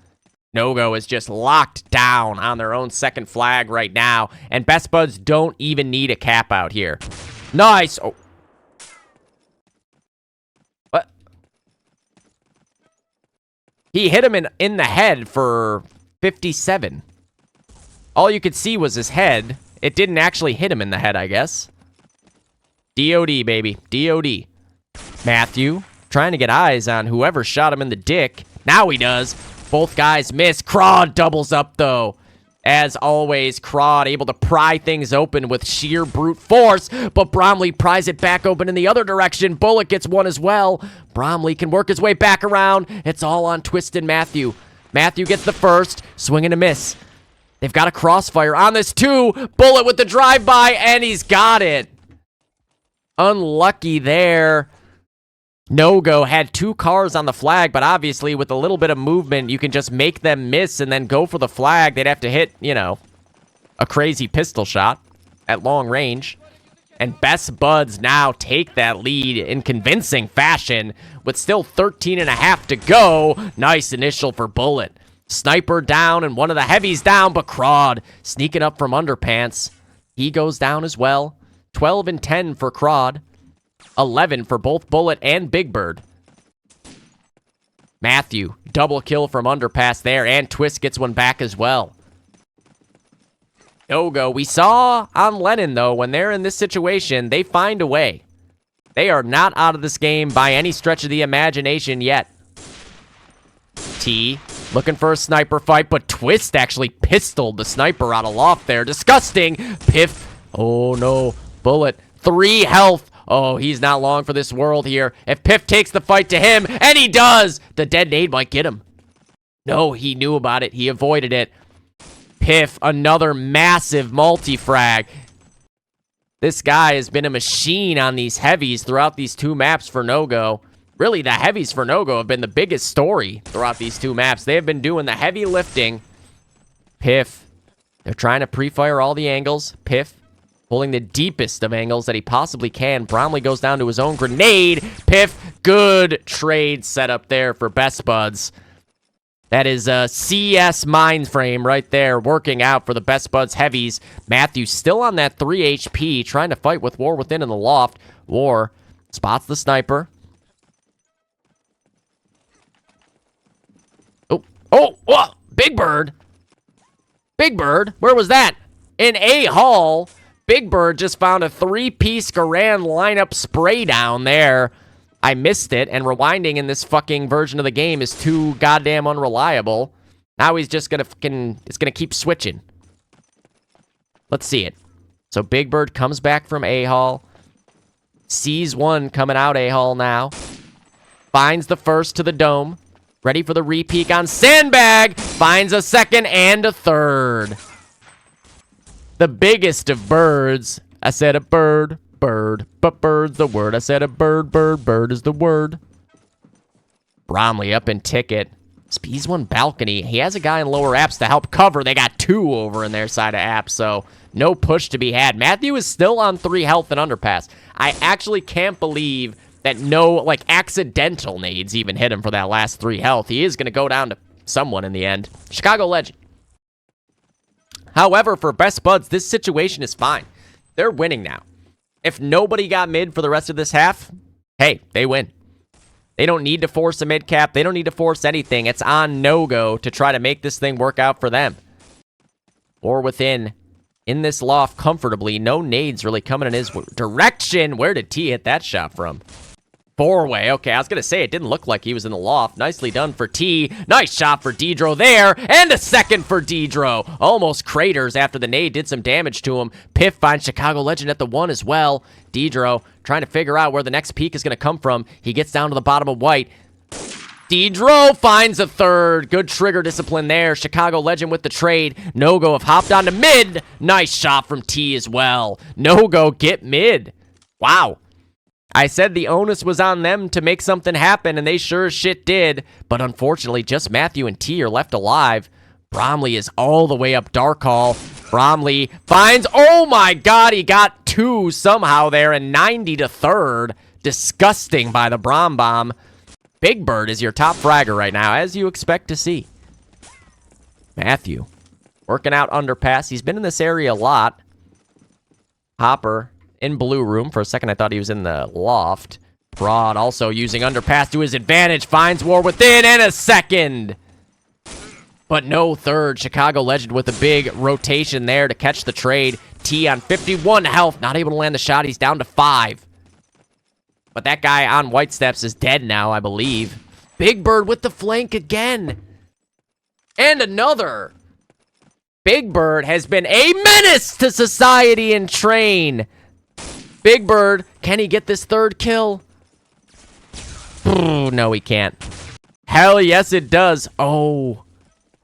No-Go is just locked down on their own second flag right now, and Best Buds don't even need a cap out here. Nice! Oh. He hit him in the head for 57. All you could see was his head. It didn't actually hit him in the head, I guess. DOD, baby. DOD. Matthew trying to get eyes on whoever shot him in the dick. Now he does. Both guys miss. Crawd doubles up, though. As always, Crawd able to pry things open with sheer brute force, but Bromley pries it back open in the other direction. Bullet gets one as well. Bromley can work his way back around. It's all on Twisted Matthew. Matthew gets the first, swing and a miss. They've got a crossfire on this too. Bullet with the drive-by, and he's got it. Unlucky there. No-Go had 2 cars on the flag, but obviously with a little bit of movement, you can just make them miss and then go for the flag. They'd have to hit, you know, a crazy pistol shot at long range. And Best Buds now take that lead in convincing fashion with still 13 and a half to go. Nice initial for Bullet. Sniper down and one of the heavies down, but Crawd sneaking up from underpants. He goes down as well. 12 and 10 for Crawd. 11 for both Bullet and Big Bird. Matthew, double kill from underpass there, and Twist gets one back as well. No-Go. We saw on Lennon, though, when they're in this situation, they find a way. They are not out of this game by any stretch of the imagination yet. T, looking for a sniper fight, but Twist actually pistoled the sniper out of loft there. Disgusting. Piff. Oh, no. Bullet. 3 health. Oh, he's not long for this world here. If Piff takes the fight to him, and he does, the dead nade might get him. No, he knew about it. He avoided it. Piff, another massive multi-frag. This guy has been a machine on these heavies throughout these 2 maps for No-Go. Really, the heavies for No-Go have been the biggest story throughout these 2 maps. They have been doing the heavy lifting. Piff, they're trying to pre-fire all the angles. Piff, pulling the deepest of angles that he possibly can. Bromley goes down to his own grenade. Piff, good trade setup there for Best Buds. That is a CS mind frame right there, working out for the Best Buds heavies. Matthew still on that 3 HP, trying to fight with War within in the loft. War spots the sniper. Oh, Big Bird. Big Bird, where was that? In A Hall. Big Bird just found a 3-piece Garand lineup spray down there. I missed it, and rewinding in this fucking version of the game is too goddamn unreliable. Now he's just gonna keep switching. Let's see it. So Big Bird comes back from A-Hall. Sees one coming out A-Hall now. Finds the first to the dome. Ready for the repeak on Sandbag. Finds a second and a third. The biggest of birds. I said a bird. bird. But bird's the word. I said a bird, bird, bird is the word. Bromley up in ticket. Speeds one balcony. He has a guy in lower apps to help cover. They got 2 over in their side of apps, so no push to be had. Matthew is still on 3 health and underpass. I actually can't believe that no, like, accidental nades even hit him for that last 3 health. He is going to go down to someone in the end. Chicago Legend. However, for Best Buds, this situation is fine. They're winning now. If nobody got mid for the rest of this half, hey, they win. They don't need to force a mid cap. They don't need to force anything. It's on no-go to try to make this thing work out for them. Or within, in this loft comfortably. No nades really coming in his direction. Where did T hit that shot from? 4-way. Okay, I was going to say it didn't look like he was in the loft. Nicely done for T. Nice shot for Dedro there. And a second for Dedro. Almost craters after the nade did some damage to him. Piff finds Chicago Legend at the 1 as well. Dedro trying to figure out where the next peak is going to come from. He gets down to the bottom of white. Dedro finds a 3rd. Good trigger discipline there. Chicago Legend with the trade. No-go have hopped on to mid. Nice shot from T as well. No-go get mid. Wow. I said the onus was on them to make something happen, and they sure as shit did. But unfortunately, just Matthew and T are left alive. Bromley is all the way up Dark Hall. Bromley finds, oh my god, he got 2 somehow there, and 90 to 3rd. Disgusting by the Brom Bomb. Big Bird is your top fragger right now, as you expect to see. Matthew working out underpass. He's been in this area a lot. Hopper in blue room. For a second, I thought he was in the loft. Broad also using underpass to his advantage. Finds War Within and a second. But no 3rd. Chicago Legend with a big rotation there to catch the trade. T on 51 health. Not able to land the shot. He's down to 5. But that guy on White Steps is dead now, I believe. Big Bird with the flank again. And another. Big Bird has been a menace to society and train. Big Bird, can he get this 3rd kill? No, he can't. Hell yes, it does. Oh,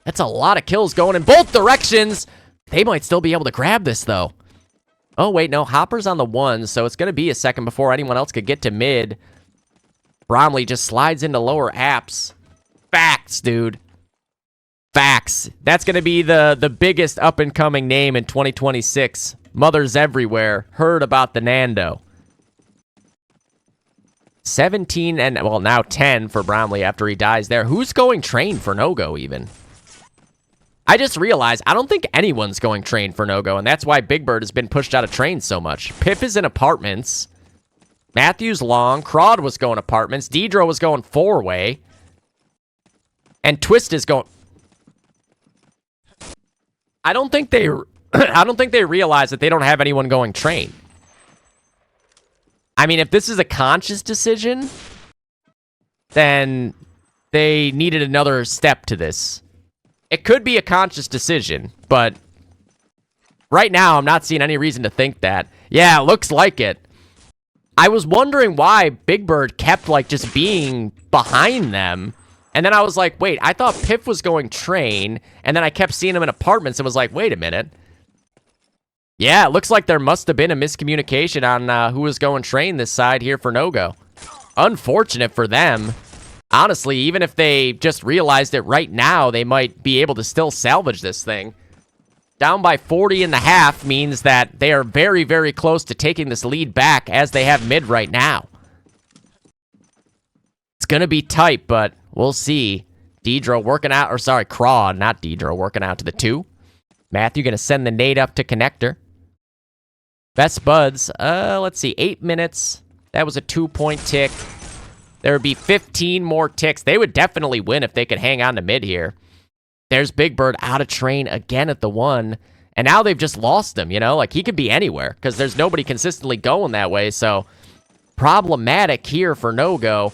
that's a lot of kills going in both directions. They might still be able to grab this, though. Oh, wait, no. Hopper's on the 1, so it's going to be a second before anyone else could get to mid. Bromley just slides into lower apps. Facts, dude. Facts. That's going to be the biggest up-and-coming name in 2026. Mothers everywhere heard about the Nando. 17 and, well, now 10 for Bromley after he dies there. Who's going train for no-go even? I just realized I don't think anyone's going train for no-go, and that's why Big Bird has been pushed out of train so much. Piff is in apartments. Matthew's long. Crawd was going apartments. Dedro was going 4-way. And Twist is going... I don't think they realize that they don't have anyone going train. I mean, if this is a conscious decision, then they needed another step to this. It could be a conscious decision, but right now I'm not seeing any reason to think that. Yeah, it looks like it. I was wondering why Big Bird kept, like, just being behind them. And then I was like, wait, I thought Piff was going train. And then I kept seeing him in apartments and was like, wait a minute. Yeah, it looks like there must have been a miscommunication on who was going train this side here for no-go. Unfortunate for them. Honestly, even if they just realized it right now, they might be able to still salvage this thing. Down by 40.5 means that they are very, very close to taking this lead back as they have mid right now. It's going to be tight, but we'll see. Dedro working out, or sorry, Crawd, not Dedro, working out to the 2. Matthew going to send the nade up to connector. Best Buds, let's see, 8 minutes. That was a 2-point tick. There would be 15 more ticks. They would definitely win if they could hang on to mid here. There's Big Bird out of train again at the 1. And now they've just lost him, you know? Like, he could be anywhere because there's nobody consistently going that way. So, problematic here for no-go.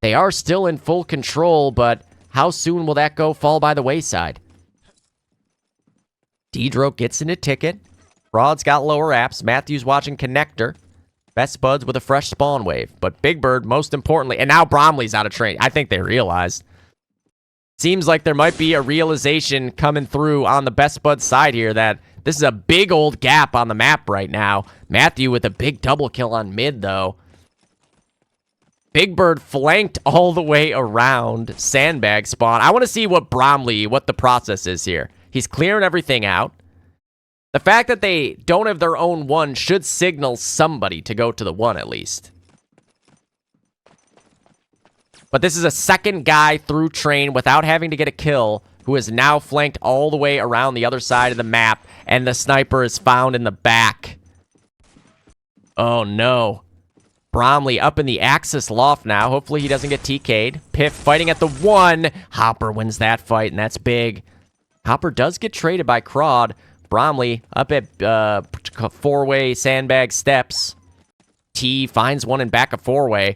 They are still in full control, but how soon will that fall by the wayside? Dedro gets in a ticket. Broad's got lower apps. Matthew's watching connector. Best Buds with a fresh spawn wave. But Big Bird, most importantly, and now Bromley's out of train. I think they realized. Seems like there might be a realization coming through on the Best Buds side here that This is a big old gap on the map right now. Matthew with a big double kill on mid, though. Big Bird flanked all the way around sandbag spawn. I want to see what the process is here. He's clearing everything out. The fact that they don't have their own one should signal somebody to go to the one at least. But this is a second guy through train without having to get a kill, who is now flanked all the way around the other side of the map, and the sniper is found in the back. Oh, no. Bromley up in the Axis loft now. Hopefully he doesn't get TK'd. Piff fighting at the one. Hopper wins that fight, and that's big. Hopper does get traded by Crawd. Bromley up at four-way sandbag steps. T finds one in back of four-way.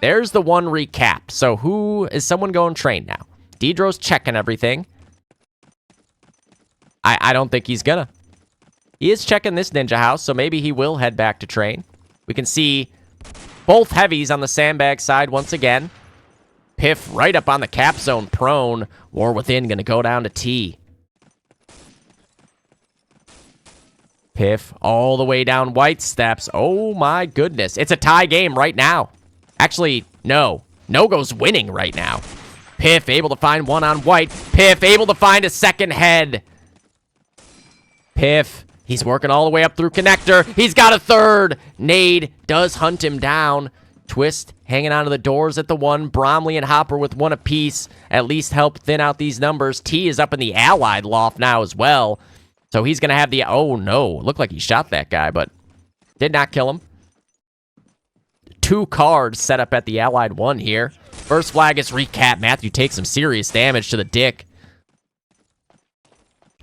There's the one recap. So who is someone going train now? Deidro's checking everything. I don't think he's gonna. He is checking this ninja house, so maybe he will head back to train. We can see both heavies on the sandbag side once again. Piff right up on the cap zone prone. War Within gonna go down to T. Piff all the way down white steps. Oh my goodness. It's a tie game right now. Actually, no. No-Go's winning right now. Piff able to find one on white. Piff able to find a second head. Piff, he's working all the way up through connector. He's got a third. Nade does hunt him down. Twist hanging onto the doors at the one. Bromley and Hopper with one apiece. At least help thin out these numbers. T is up in the Allied loft now as well. So he's going to have the... Oh, no. Looked like he shot that guy, but did not kill him. 2 cards set up at the Allied one here. First flag is recap. Matthew takes some serious damage to the dick.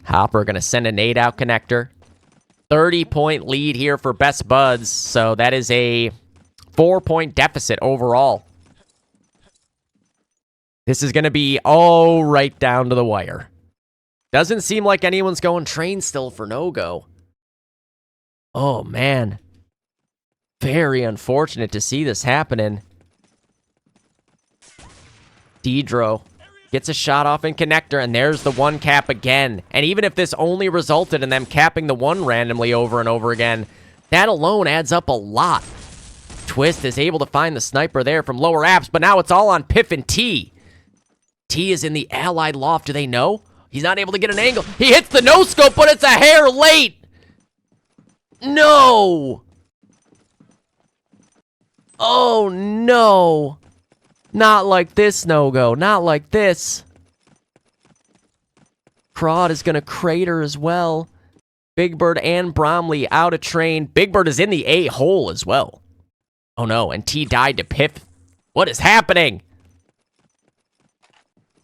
Hopper going to send a nade out connector. 30-point lead here for Best Buds. So that is a 4-point deficit overall. This is going to be all right down to the wire. Doesn't seem like anyone's going train still for no-go. Oh, man. Very unfortunate to see this happening. Deidro gets a shot off in connector, and there's the one cap again. And even if this only resulted in them capping the one randomly over and over again, that alone adds up a lot. Twist is able to find the sniper there from lower apps, but now it's all on Piff and T. T is in the Allied loft. Do they know? He's not able to get an angle. He hits the no-scope, but it's a hair late. No. Oh, no. Not like this, no-go. Not like this. Crawd is going to crater as well. Big Bird and Bromley out of train. Big Bird is in the A-hole as well. Oh, no. And T died to Piff. What is happening?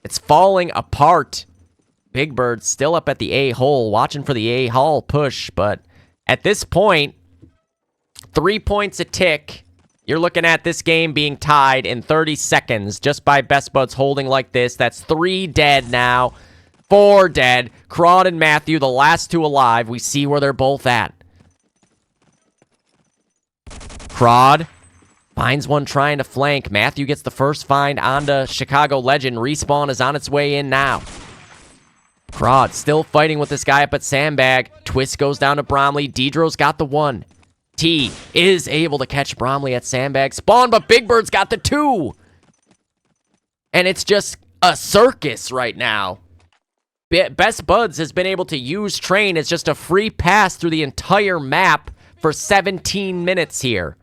It's falling apart. Big Bird still up at the A-hole, watching for the A-hole push, but at this point, 3 points a tick. You're looking at this game being tied in 30 seconds just by Best Buds holding like this. That's 3 dead now, 4 dead. Crawd and Matthew, the last 2 alive. We see where they're both at. Crawd finds one trying to flank. Matthew gets the first find onto Chicago Legend. Respawn is on its way in now. Crawd still fighting with this guy up at Sandbag. Twist goes down to Bromley. Deidro's got the 1. T is able to catch Bromley at Sandbag spawn, but Big Bird's got the 2. And it's just a circus right now. Best Buds has been able to use train as just a free pass through the entire map for 17 minutes here.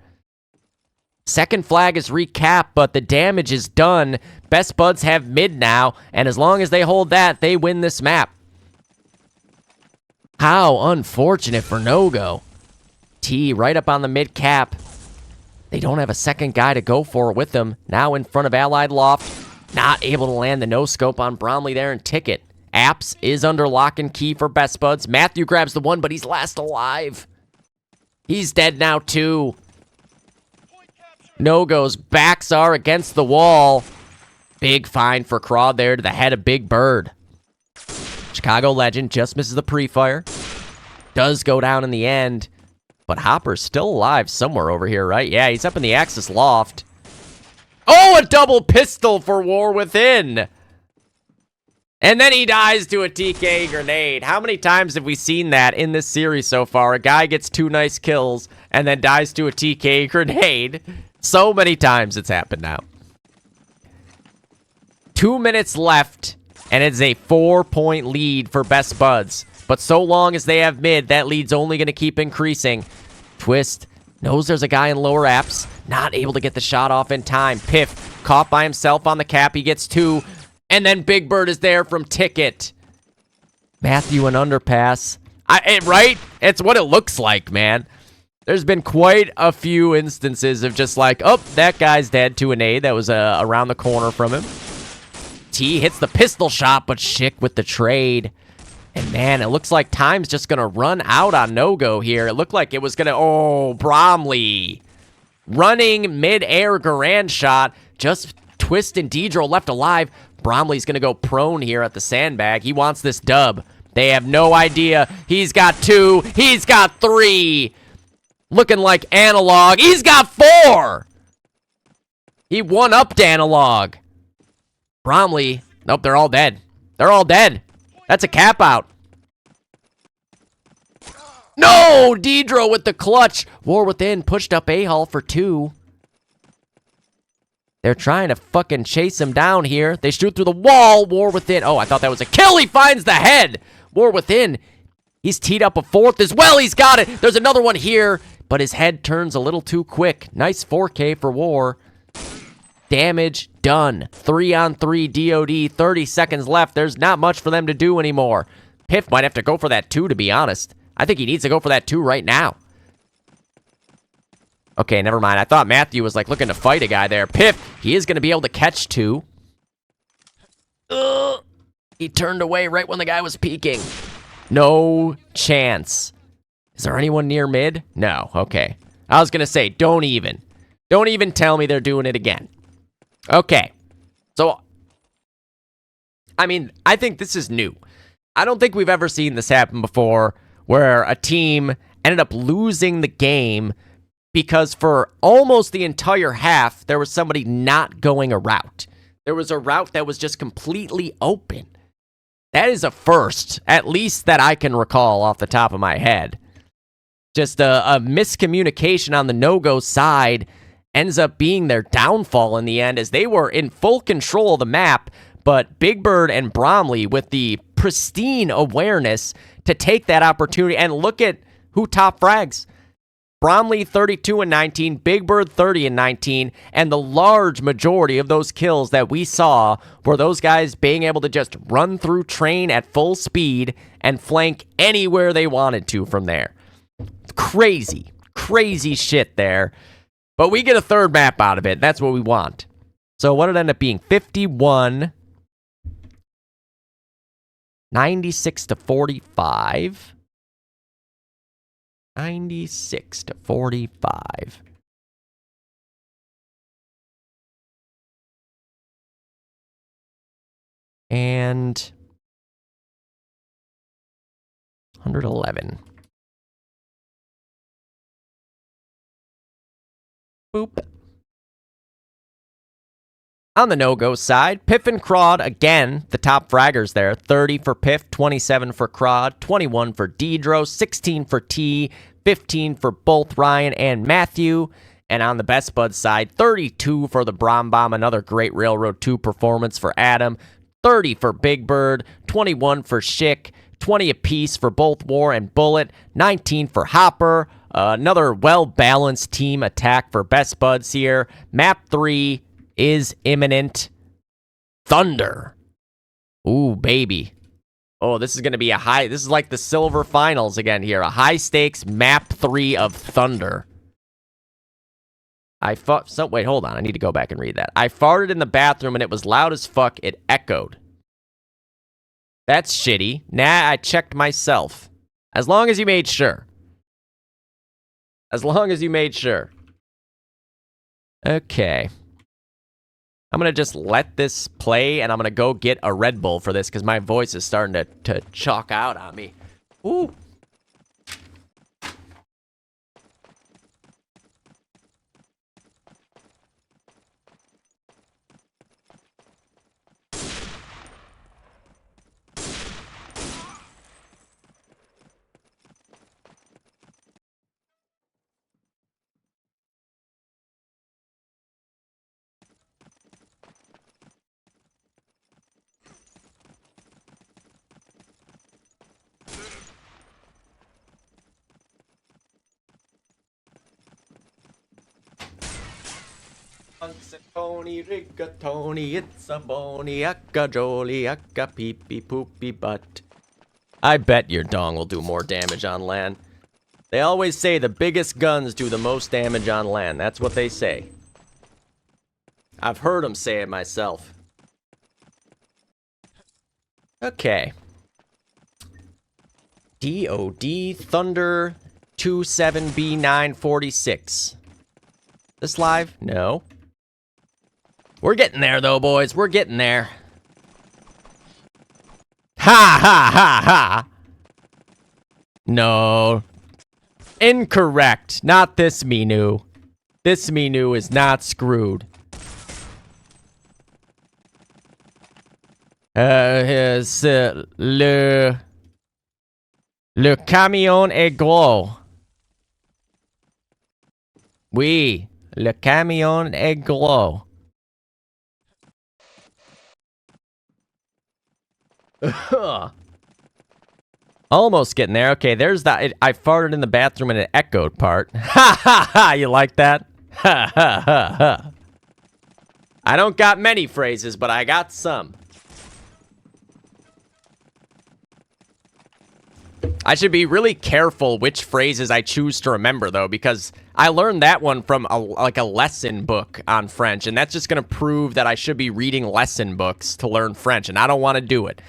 Second flag is recap, but the damage is done. Best Buds have mid now, and as long as they hold that, they win this map. How unfortunate for no-go. T right up on the mid cap. They don't have a second guy to go for with them. Now in front of Allied Loft. Not able to land the no-scope on Bromley there and ticket. Apps is under lock and key for Best Buds. Matthew grabs the 1, but he's last alive. He's dead now too. No-go's backs are against the wall. Big find for Crawd there to the head of Big Bird. Chicago Legend just misses the pre-fire. Does go down in the end. But Hopper's still alive somewhere over here, right? Yeah, he's up in the Axis loft. Oh, a double pistol for War Within. And then he dies to a TK grenade. How many times have we seen that in this series so far? A guy gets 2 nice kills and then dies to a TK grenade. So many times it's happened now. 2 minutes left, and it's a 4-point lead for Best Buds. But so long as they have mid, that lead's only going to keep increasing. Twist knows there's a guy in lower apps. Not able to get the shot off in time. Piff caught by himself on the cap. He gets 2. And then Big Bird is there from Ticket. Matthew an underpass. Right? It's what it looks like, man. There's been quite a few instances of just like, oh, that guy's dead to a nade that was around the corner from him. T hits the pistol shot, but Schick with the trade. And man, it looks like time's just going to run out on no-go here. It looked like it was going to, oh, Bromley. Running mid-air Garand shot. Just Twist and Deidro left alive. Bromley's going to go prone here at the sandbag. He wants this dub. They have no idea. He's got 2. He's got 3. Looking like Analog. He's got 4. He one-upped Analog. Bromley. Nope, they're all dead. They're all dead. That's a cap out. No! Deidro with the clutch. War Within pushed up A-Hall for 2. They're trying to fucking chase him down here. They shoot through the wall. War Within. Oh, I thought that was a kill. He finds the head. War Within. He's teed up a 4th as well. He's got it. There's another one here, but his head turns a little too quick. Nice 4K for War. Damage done. 3-on-3 DOD. 30 seconds left. There's not much for them to do anymore. Piff might have to go for that 2, to be honest. I think he needs to go for that 2 right now. Okay, never mind. I thought Matthew was like looking to fight a guy there. Piff, he is going to be able to catch 2. He turned away right when the guy was peeking. No chance. Is there anyone near mid? No. Okay. I was going to say, don't even tell me they're doing it again. Okay. So, I mean, I think this is new. I don't think we've ever seen this happen before where a team ended up losing the game because for almost the entire half, there was somebody not going a route. There was a route that was just completely open. That is a first, at least that I can recall off the top of my head. Just a miscommunication on the no-go side ends up being their downfall in the end as they were in full control of the map, but Big Bird and Bromley with the pristine awareness to take that opportunity and look at who top frags. Bromley 32-19, Big Bird 30-19, and the large majority of those kills that we saw were those guys being able to just run through train at full speed and flank anywhere they wanted to from there. Crazy, crazy shit there. But we get a third map out of it. That's what we want. So what did it end up being? 51, 96-45. 96-45. And 111. Boop. On the no-go side, Piff and Crawd, again, the top fraggers there. 30 for Piff, 27 for Crawd, 21 for Deidro, 16 for T, 15 for both Ryan and Matthew. And on the Best Bud side, 32 for the Brom Bomb, another great Railroad 2 performance for Adam. 30 for Big Bird, 21 for Schick, 20 apiece for both War and Bullet, 19 for Hopper. Another well-balanced team attack for Best Buds here. Map 3 is imminent. Thunder. Ooh, baby. Oh, this is going to be a high... This is like the silver finals again here. A high-stakes map 3 of Thunder. Wait, hold on. I need to go back and read that. I farted in the bathroom and it was loud as fuck. It echoed. That's shitty. Nah, I checked myself. As long as you made sure. As long as you made sure. Okay. I'm going to just let this play, and I'm going to go get a Red Bull for this, because my voice is starting to chalk out on me. Ooh. Tony, rigatoni, it's a bony, akka jolly, akka peepee poopy butt. I bet your dong will do more damage on land. They always say the biggest guns do the most damage on land. That's what they say. I've heard them say it myself. Okay. DOD Thunder 27B946. This live? No. We're getting there, though, boys. We're getting there. Ha ha ha ha! No. Incorrect. Not this menu. This menu is not screwed. Le camion est gros. Oui, le camion est gros. Almost getting there. Okay, there's that. I farted in the bathroom and it echoed part. Ha ha ha! You like that? Ha ha ha ha. I don't got many phrases, but I got some. I should be really careful which phrases I choose to remember, though, because I learned that one from a lesson book on French, and that's just going to prove that I should be reading lesson books to learn French, and I don't want to do it.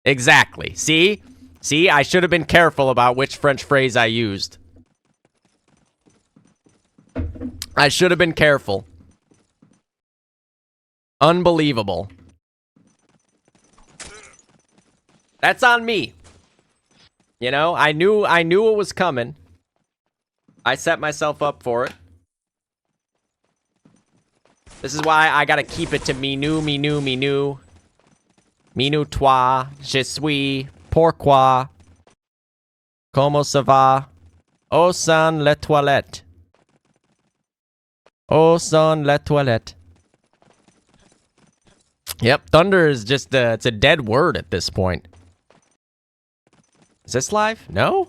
Exactly. See? See, I should have been careful about which French phrase I used. I should have been careful. Unbelievable. That's on me. You know, I knew it was coming. I set myself up for it. This is why I gotta keep it to menu, menu, menu. Menu toi, je suis, pourquoi, comment ça va, au sein les toilettes. Au sein les toilettes. Yep, thunder is just, it's a dead word at this point. Is this live? No?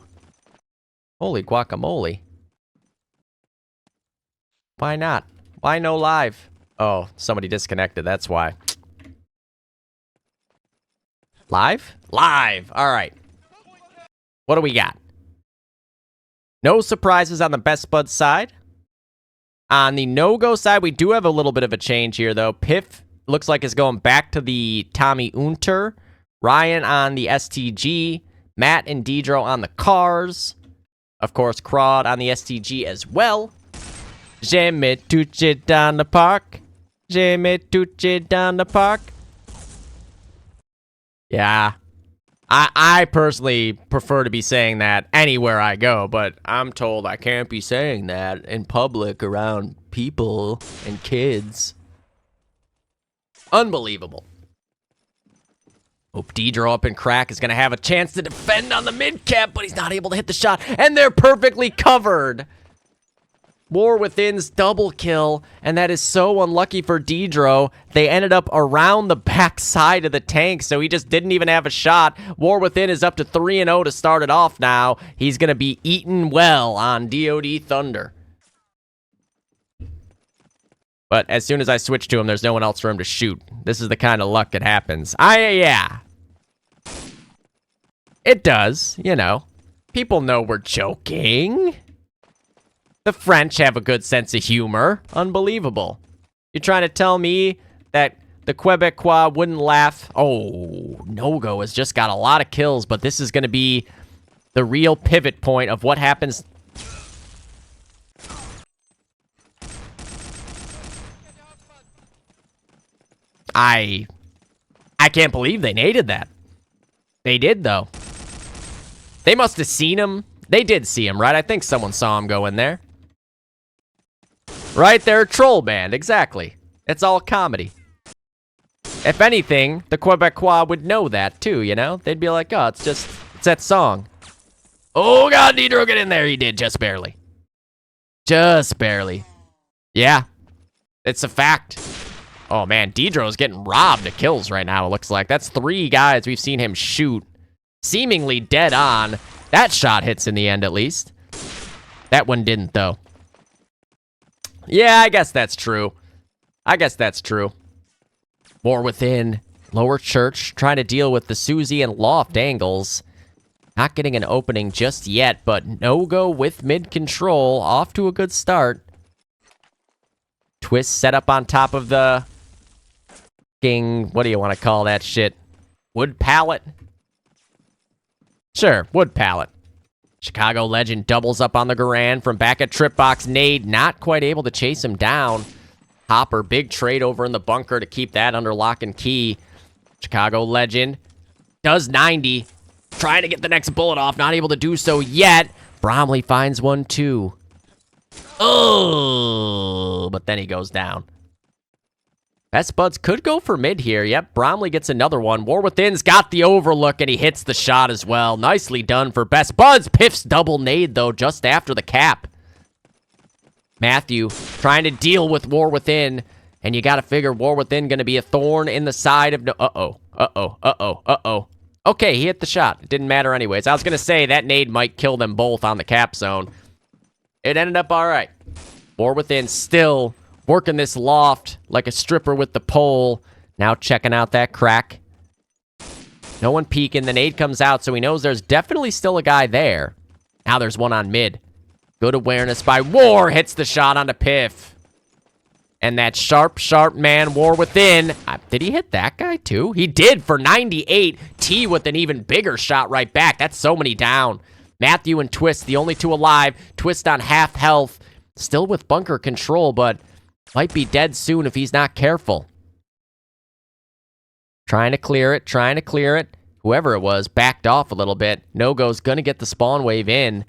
Holy guacamole. Why not? Why no live? Oh, somebody disconnected, that's why. Live? Live! Alright. What do we got? No surprises on the Best Buds side. On the no-go side, we do have a little bit of a change here, though. Piff looks like it's going back to the Tommy Unter. Ryan on the STG. Matt and Deidro on the cars. Of course, Crawd on the STG as well. Je me touche down the park. Je me touche down the park. Yeah. I personally prefer to be saying that anywhere I go, but I'm told I can't be saying that in public around people and kids. Unbelievable. Hope Deidro up in crack is going to have a chance to defend on the mid-cap, but he's not able to hit the shot, and they're perfectly covered. War Within's double kill, and that is so unlucky for Deidro. They ended up around the back side of the tank, so he just didn't even have a shot. War Within is up to 3-0 to start it off now. He's going to be eaten well on DOD Thunder. But as soon as I switch to him, there's no one else for him to shoot. This is the kind of luck that happens. Yeah. It does, you know. People know we're joking. The French have a good sense of humor. Unbelievable. You're trying to tell me that the Quebecois wouldn't laugh? Oh, No-Go has just got a lot of kills, but this is going to be the real pivot point of what happens. I can't believe they naded that. They did, though. They must have seen him. They did see him, right? I think someone saw him go in there. Right there, troll band, exactly. It's all comedy. If anything, the Quebecois would know that, too, you know? They'd be like, oh, it's that song. Oh, God, Deidro, get in there. He did, just barely. Just barely. Yeah, it's a fact. Oh, man, Deidro's getting robbed of kills right now, it looks like. That's 3 guys we've seen him shoot. Seemingly dead on. That shot hits in the end, at least. That one didn't, though. Yeah, I guess that's true. I guess that's true. War within. Lower church, trying to deal with the Susie and loft angles. Not getting an opening just yet, but no-go with mid-control. Off to a good start. Twist set up on top of the... what do you want to call that shit? Wood pallet? Sure, wood pallet. Chicago Legend doubles up on the Garand from back at trip box. Nade not quite able to chase him down. Hopper, big trade over in the bunker to keep that under lock and key. Chicago Legend does 90. Trying to get the next bullet off. Not able to do so yet. Bromley finds one too. Oh, but then he goes down. Best Buds could go for mid here. Yep, Bromley gets another one. War Within's got the overlook, and he hits the shot as well. Nicely done for Best Buds. Piff's double nade, though, just after the cap. Matthew trying to deal with War Within, and you got to figure War Within going to be a thorn in the side of... No, uh-oh. Okay, he hit the shot. It didn't matter anyways. I was going to say that nade might kill them both on the cap zone. It ended up all right. War Within still working this loft like a stripper with the pole. Now checking out that crack. No one peeking. The nade comes out, so he knows there's definitely still a guy there. Now there's one on mid. Good awareness by War. Hits the shot onto Piff. And that sharp man, War Within. Did he hit that guy too? He did for 98. T with an even bigger shot right back. That's so many down. Matthew and Twist, the only two alive. Twist on half health. Still with bunker control, but might be dead soon if he's not careful. Trying to clear it. Whoever it was backed off a little bit. No-go's gonna get the spawn wave in.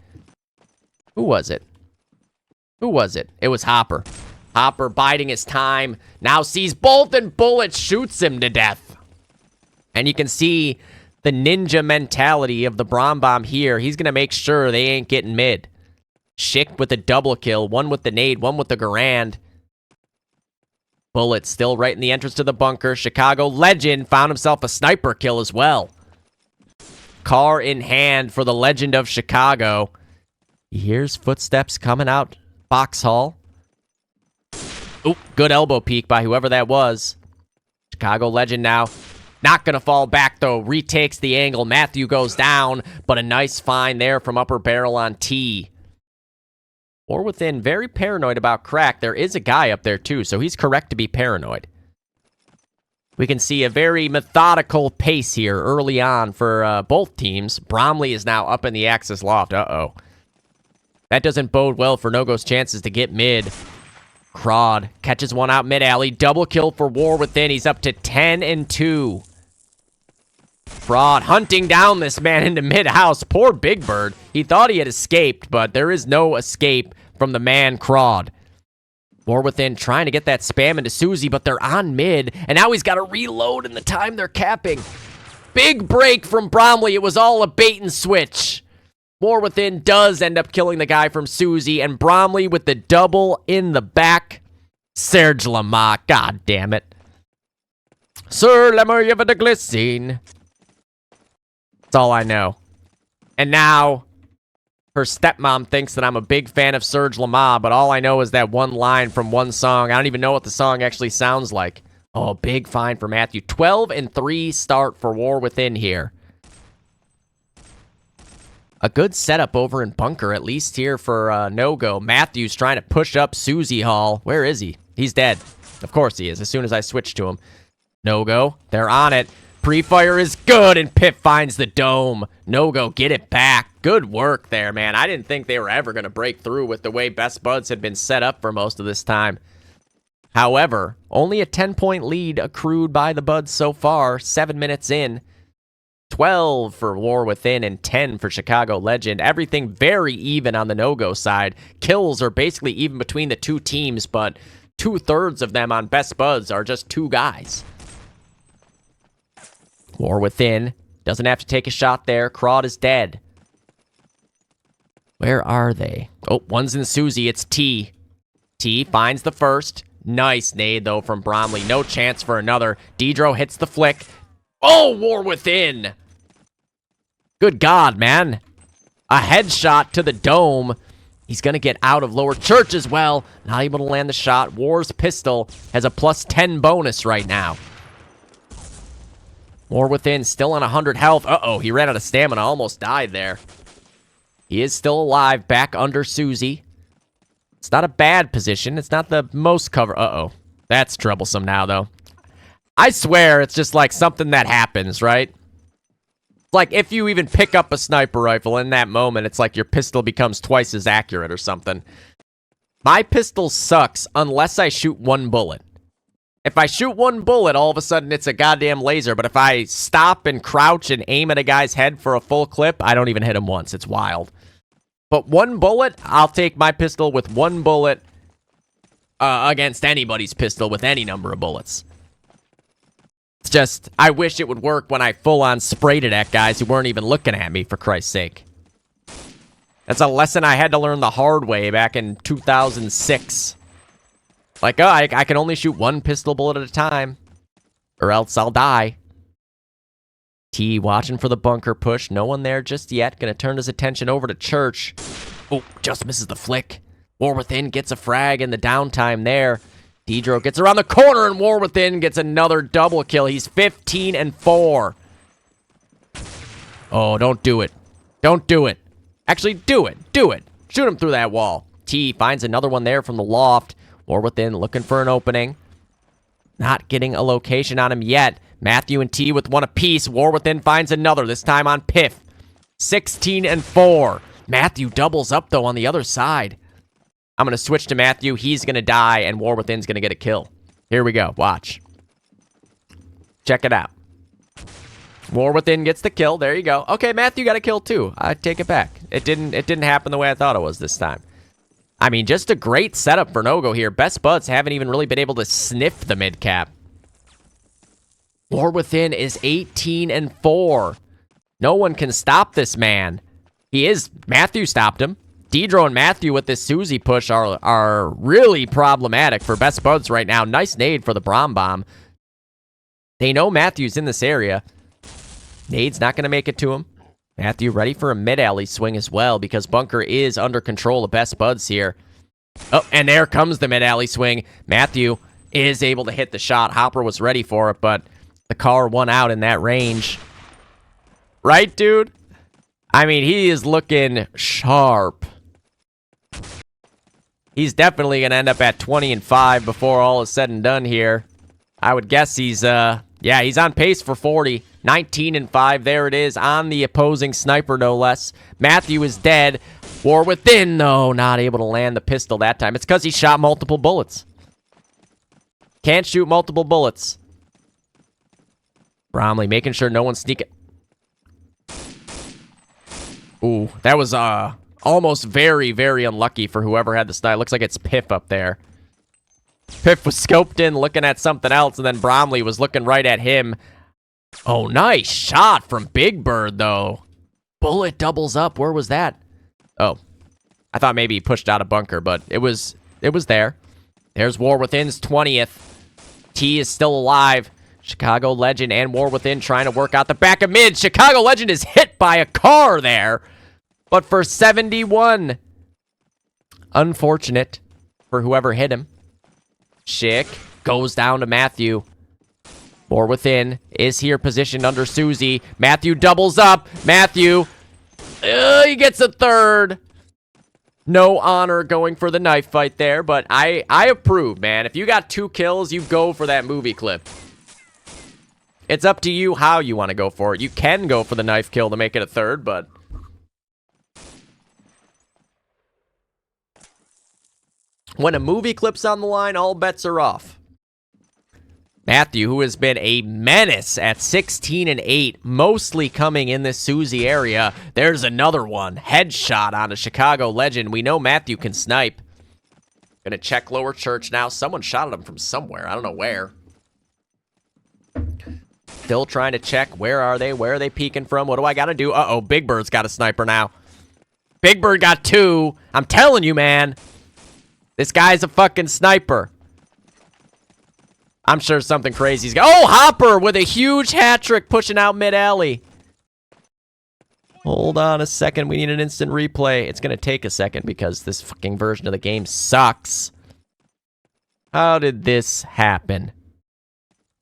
Who was it? It was Hopper. Hopper biding his time. Now sees both and Bullet shoots him to death. And you can see the ninja mentality of the Brom Bomb here. He's going to make sure they ain't getting mid. Schick with a double kill. One with the nade, one with the Garand. Bullet still right in the entrance to the bunker. Chicago Legend found himself a sniper kill as well. Car in hand for the Legend of Chicago. He hears footsteps coming out box hall. Oop, good elbow peek by whoever that was. Chicago Legend now. Not going to fall back, though. Retakes the angle. Matthew goes down, but a nice find there from upper barrel on T. War Within, very paranoid about crack. There is a guy up there, too, so he's correct to be paranoid. We can see a very methodical pace here early on for both teams. Bromley is now up in the Axis loft. Uh-oh. That doesn't bode well for No-Go's chances to get mid. Crawd catches one out mid-alley. Double kill for War Within. He's up to 10-2. Crawd hunting down this man into mid-house. Poor Big Bird. He thought he had escaped, but there is no escape from the man Crawd. War Within trying to get that spam into Susie, but they're on mid, and now he's got to reload in the time they're capping. Big break from Bromley. It was all a bait and switch. War Within does end up killing the guy from Susie, and Bromley with the double in the back. Serge Lamar, god damn it. Sir Lamar, you have a glycine. That's all I know. And now, her stepmom thinks that I'm a big fan of Serge Lamar, but all I know is that one line from one song. I don't even know what the song actually sounds like. Oh, big find for Matthew. 12-3 start for War Within here. A good setup over in bunker, at least here for No-Go. Matthews trying to push up Susie Hall. Where is he? He's dead. Of course he is, as soon as I switch to him. No-Go, they're on it. Pre-fire is good, and Pip finds the dome. No-Go, get it back. Good work there, man. I didn't think they were ever going to break through with the way Best Buds had been set up for most of this time. However, only a 10-point lead accrued by the Buds so far, 7 minutes in. 12 for War Within and 10 for Chicago Legend. Everything very even on the No-Go side. Kills are basically even between the two teams, but 2/3 of them on Best Buds are just two guys. War Within doesn't have to take a shot there. Crawd is dead. Where are they? Oh, one's in Susie. It's T. T finds the first. Nice nade, though, from Bromley. No chance for another. Dedro hits the flick. Oh, War Within. Good God, man. A headshot to the dome. He's going to get out of lower church as well. Not able to land the shot. War's pistol has a plus 10 bonus right now. War within, still on 100 health. Uh-oh, he ran out of stamina, almost died there. He is still alive, back under Susie. It's not a bad position. It's not the most cover. Uh-oh, that's troublesome now, though. I swear it's just like something that happens, right? Like if you even pick up a sniper rifle in that moment, it's like your pistol becomes twice as accurate or something. My pistol sucks unless I shoot one bullet. If I shoot one bullet, all of a sudden it's a goddamn laser. But if I stop and crouch and aim at a guy's head for a full clip, I don't even hit him once. It's wild. But one bullet, I'll take my pistol with one bullet against anybody's pistol with any number of bullets. It's just, I wish it would work when I full-on sprayed it at guys who weren't even looking at me, for Christ's sake. That's a lesson I had to learn the hard way back in 2006. Like, oh, I can only shoot one pistol bullet at a time, or else I'll die. T watching for the bunker push. No one there just yet. Gonna turn his attention over to church. Oh, just misses the flick. War Within gets a frag in the downtime there. Dedro gets around the corner, and War Within gets another double kill. He's 15-4. Oh, don't do it. Don't do it. Actually, do it. Do it. Shoot him through that wall. T finds another one there from the loft. War Within looking for an opening. Not getting a location on him yet. Matthew and T with one apiece. War Within finds another, this time on Piff. 16-4. Matthew doubles up, though, on the other side. I'm going to switch to Matthew. He's going to die, and War Within's going to get a kill. Here we go. Watch. Check it out. War Within gets the kill. There you go. Okay, Matthew got a kill, too. I take it back. It didn't happen the way I thought it was this time. I mean, just a great setup for Nogo here. Best Buds haven't even really been able to sniff the mid-cap. War Within is 18-4. No one can stop this man. Matthew stopped him. Dedro and Matthew with this Susie push are really problematic for Best Buds right now. Nice nade for the Brom Bomb. They know Matthew's in this area. Nade's not going to make it to him. Matthew ready for a mid-alley swing as well because Bunker is under control of Best Buds here. Oh, and there comes the mid-alley swing. Matthew is able to hit the shot. Hopper was ready for it, but the car won out in that range. Right, dude? I mean, he is looking sharp. He's definitely going to end up at 20-5 before all is said and done here. I would guess he's on pace for 40. 19-5, there it is, on the opposing sniper, no less. Matthew is dead. War Within, though, not able to land the pistol that time. It's because he shot multiple bullets. Can't shoot multiple bullets. Bromley making sure no one's sneaking. Ooh, that was almost very, very unlucky for whoever had the snipe. Looks like it's Piff up there. Piff was scoped in looking at something else, and then Bromley was looking right at him. Oh, nice shot from Big Bird, though. Bullet doubles up. Where was that? Oh, I thought maybe he pushed out a bunker, but it was there. There's War Within's 20th. T is still alive. Chicago Legend and War Within trying to work out the back of mid. Chicago Legend is hit by a car there, but for 71. Unfortunate for whoever hit him. Schick goes down to Matthew. War Within is here positioned under Susie. Matthew doubles up. Matthew, he gets a third. No honor going for the knife fight there, but I approve, man. If you got 2 kills, you go for that movie clip. It's up to you how you want to go for it. You can go for the knife kill to make it a third, but when a movie clip's on the line, all bets are off. Matthew, who has been a menace at 16-8, mostly coming in this Susie area. There's another one. Headshot on a Chicago Legend. We know Matthew can snipe. Gonna check lower church now. Someone shot at him from somewhere. I don't know where. Still trying to check. Where are they? Where are they peeking from? What do I gotta do? Uh-oh, Big Bird's got a sniper now. Big Bird got 2. I'm telling you, man. This guy's a fucking sniper. I'm sure something crazy's got. Oh, Hopper with a huge hat trick pushing out mid-alley. Hold on a second. We need an instant replay. It's going to take a second because this fucking version of the game sucks. How did this happen?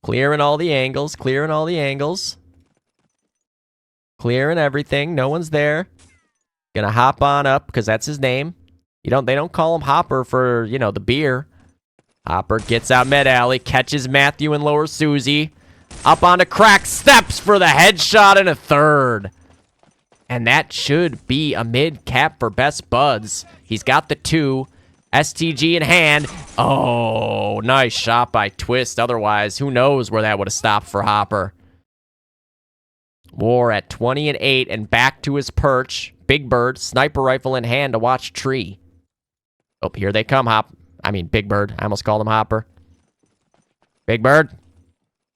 Clearing all the angles. Clearing all the angles. Clearing everything. No one's there. Gonna hop on up because that's his name. They don't call him Hopper for, the beer. Hopper gets out mid alley, catches Matthew and lowers Susie. Up onto crack steps for the headshot and a third. And that should be a mid cap for Best Buds. He's got the 2. STG in hand. Oh, nice shot by Twist. Otherwise, who knows where that would have stopped for Hopper. War at 20-8 and back to his perch. Big Bird, sniper rifle in hand to watch Tree. Oh, here they come, Big Bird. I almost called him Hopper. Big Bird.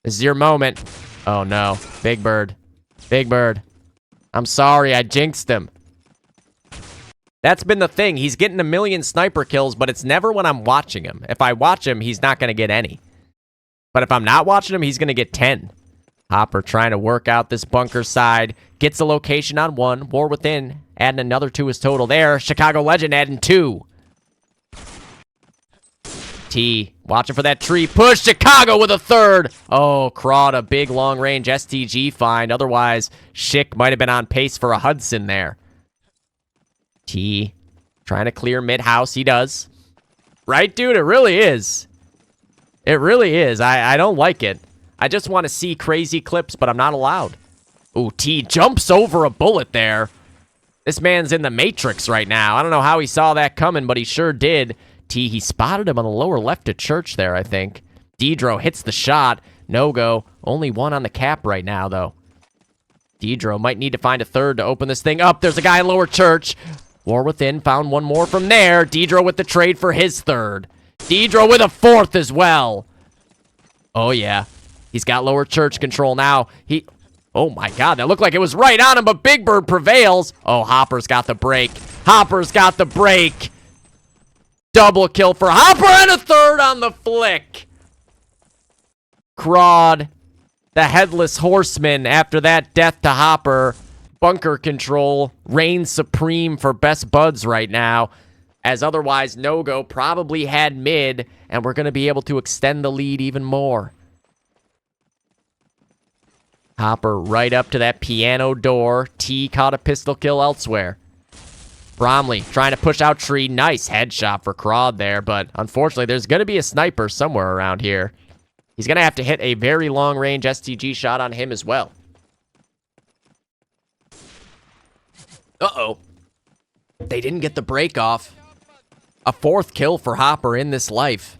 This is your moment. Oh, no. Big Bird. Big Bird. I'm sorry, I jinxed him. That's been the thing. He's getting a million sniper kills, but it's never when I'm watching him. If I watch him, he's not going to get any. But if I'm not watching him, he's going to get 10. Hopper trying to work out this bunker side. Gets a location on 1. War within. Adding another to his total there. Chicago Legend adding 2. T watching for that tree. Push Chicago with a third. Oh, Crawd, a big long-range STG find. Otherwise, Schick might have been on pace for a Hudson there. T trying to clear mid-house. He does. Right, dude? It really is. It really is. I don't like it. I just want to see crazy clips, but I'm not allowed. Ooh, T jumps over a bullet there. This man's in the Matrix right now. I don't know how he saw that coming, but he sure did. T, he spotted him on the lower left of church there, I think. Deidro hits the shot. No go. Only 1 on the cap right now, though. Deidro might need to find a third to open this thing up. There's a guy in lower church. War within, found 1 more from there. Deidro with the trade for his third. Deidro with a 4th as well. Oh, yeah. He's got lower church control now. Oh, my God. That looked like it was right on him, but Big Bird prevails. Oh, Hopper's got the break. Hopper's got the break. Double kill for Hopper and a third on the flick. Crawd, the headless horseman, after that death to Hopper. Bunker control reigns supreme for Best Buds right now, as otherwise No-Go probably had mid, and we're going to be able to extend the lead even more. Hopper right up to that piano door. T caught a pistol kill elsewhere. Bromley trying to push out Tree. Nice headshot for Crawd there, but unfortunately there's going to be a sniper somewhere around here. He's going to have to hit a very long-range STG shot on him as well. Uh-oh. They didn't get the break off. A 4th kill for Hopper in this life.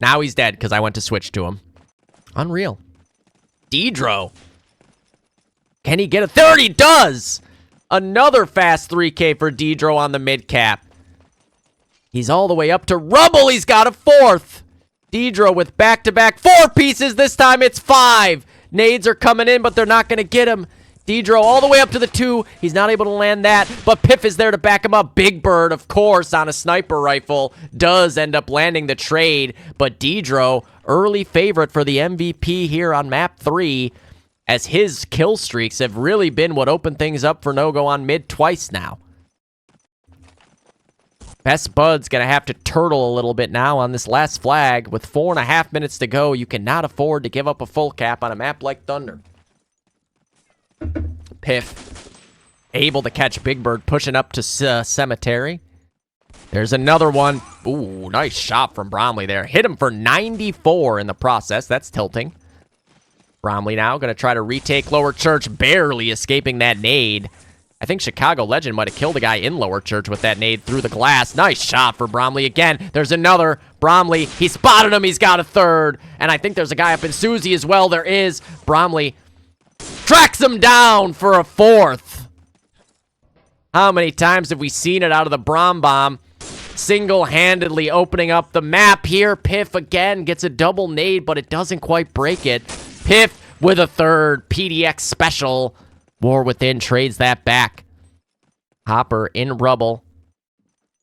Now he's dead because I went to switch to him. Unreal. Deidro. Can he get a third? He does! Another fast 3K for Deidro on the mid-cap. He's all the way up to rubble. He's got a 4th. Deidro with back-to-back 4 pieces. This time it's 5. Nades are coming in, but they're not going to get him. Deidro all the way up to the 2. He's not able to land that, but Piff is there to back him up. Big Bird, of course, on a sniper rifle, does end up landing the trade, but Deidro, early favorite for the MVP here on map 3, as his kill streaks have really been what opened things up for No-Go on mid twice now. Best Bud's going to have to turtle a little bit now on this last flag. With 4.5 minutes to go, you cannot afford to give up a full cap on a map like Thunder. Piff able to catch Big Bird pushing up to Cemetery. There's another one. Ooh, nice shot from Bromley there. Hit him for 94 in the process. That's tilting. Bromley now going to try to retake Lower Church, barely escaping that nade. I think Chicago Legend might have killed a guy in Lower Church with that nade through the glass. Nice shot for Bromley again. There's another. Bromley, he spotted him. He's got a third. And I think there's a guy up in Susie as well. There is. Bromley tracks him down for a 4th. How many times have we seen it out of the Brom Bomb? Single-handedly opening up the map here. Piff again gets a double nade, but it doesn't quite break it. Piff with a third. PDX special. War Within trades that back. Hopper in rubble.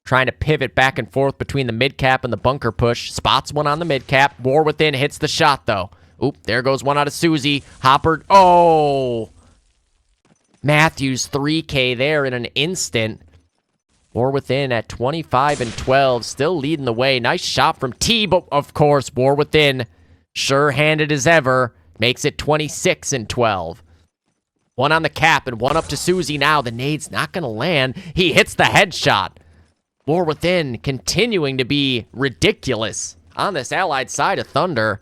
Trying to pivot back and forth between the mid-cap and the bunker push. Spots one on the mid-cap. War Within hits the shot, though. Oop, there goes one out of Susie. Hopper. Oh! Matthews 3K there in an instant. War Within at 25 and 12, still leading the way. Nice shot from T, but of course, War Within, sure-handed as ever, makes it 26 and 12. One on the cap and one up to Susie now. The nade's not going to land. He hits the headshot. War Within continuing to be ridiculous on this allied side of Thunder.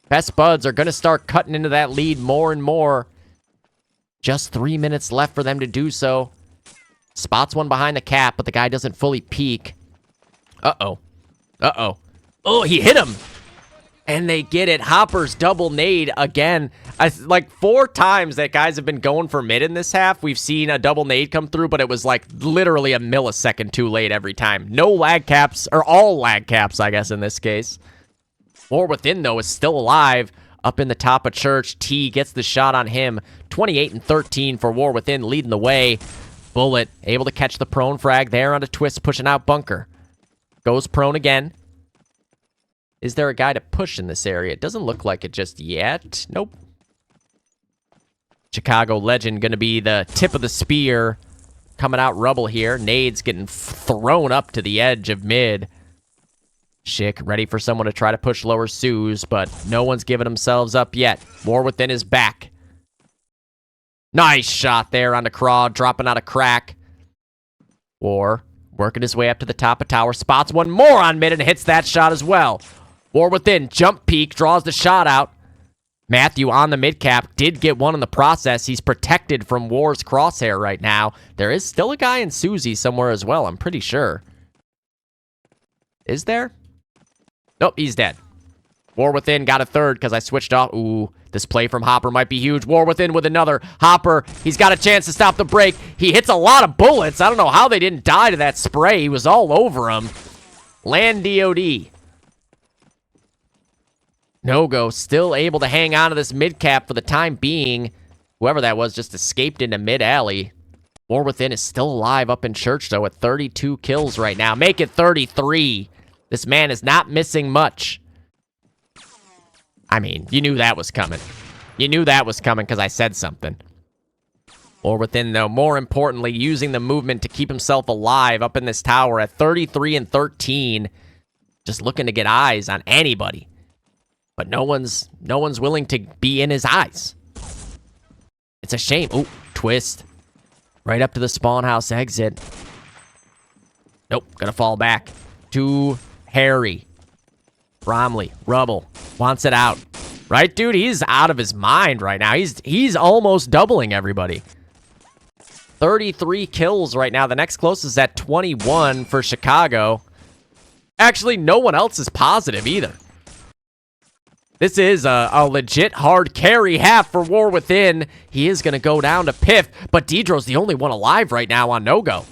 Best Buds are going to start cutting into that lead more and more. Just 3 minutes left for them to do so. Spots one behind the cap, but the guy doesn't fully peek. Uh-oh. Uh-oh. Oh, he hit him. And they get it. Hopper's double nade again. Like 4 times that guys have been going for mid in this half. We've seen a double nade come through, but it was like literally a millisecond too late every time. No lag caps, or all lag caps, I guess, in this case. War Within, though, is still alive. Up in the top of church. T gets the shot on him. 28 and 13 for War Within, leading the way. Bullet able to catch the prone frag there on a twist, pushing out bunker. Goes prone again. Is there a guy to push in this area? It doesn't look like it just yet. Nope. Chicago Legend going to be the tip of the spear. Coming out rubble here. Nades getting thrown up to the edge of mid. Schick ready for someone to try to push lower Suze, but no one's giving themselves up yet. War Within his back. Nice shot there on the Craw, dropping out a crack. War working his way up to the top of tower. Spots one more on mid and hits that shot as well. War Within, jump peek, draws the shot out. Matthew on the mid cap, did get one in the process. He's protected from War's crosshair right now. There is still a guy in Susie somewhere as well, I'm pretty sure. Is there? Nope, he's dead. War Within got a third because I switched off. Ooh, this play from Hopper might be huge. War Within with another. Hopper, he's got a chance to stop the break. He hits a lot of bullets. I don't know how they didn't die to that spray. He was all over him. Land DOD. No-Go still able to hang on to this mid-cap for the time being. Whoever that was just escaped into mid-alley. War Within is still alive up in church, though, at 32 kills right now. Make it 33. This man is not missing much. I mean, you knew that was coming. You knew that was coming because I said something. War Within, though, more importantly, using the movement to keep himself alive up in this tower at 33 and 13. Just looking to get eyes on anybody. But no one's willing to be in his eyes. It's a shame. Ooh, twist. Right up to the spawn house exit. Nope, gonna fall back to Harry. Bromley, Rubble, wants it out. Right, dude? He's out of his mind right now. He's almost doubling everybody. 33 kills right now. The next closest is at 21 for Chicago. Actually, no one else is positive either. This is a legit hard carry half for War Within. He is going to go down to Piff, but Deidro's the only one alive right now on No-Go.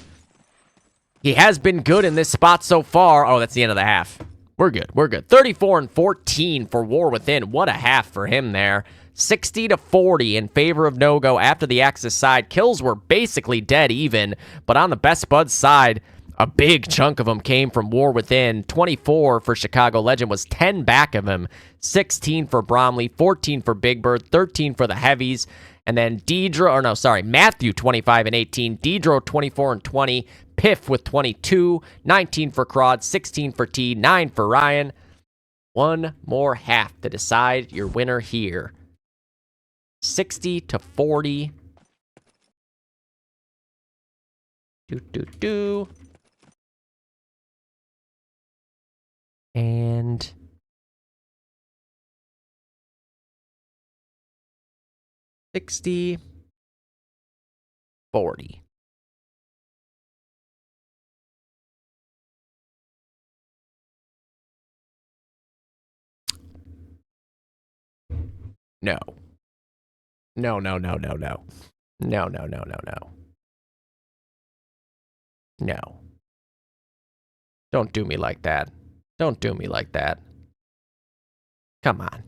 He has been good in this spot so far. Oh, that's the end of the half. We're good. We're good. 34 and 14 for War Within. What a half for him there. 60 to 40 in favor of No-Go after the Axis side. Kills were basically dead even, but on the Best Buds side, a big chunk of them came from War Within. 24 for Chicago Legend was 10 back of him. 16 for Bromley, 14 for Big Bird, 13 for the Heavies. And then Matthew 25 and 18, Deidro 24 and 20, Piff with 22, 19 for Crod, 16 for T, 9 for Ryan. One more half to decide your winner here. 60 to 40. And $60, $40. No. No. No. Don't do me like that. Don't do me like that. Come on.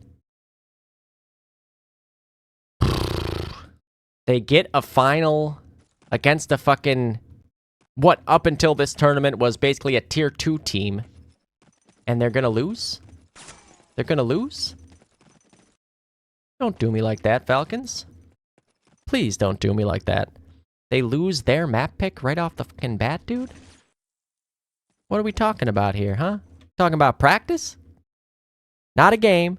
They get a final against a fucking... what up until this tournament was basically a tier 2 team. And they're gonna lose? They're gonna lose? Don't do me like that, Falcons. Please don't do me like that. They lose their map pick right off the fucking bat, dude? What are we talking about here, huh? Talking about practice? Not a game.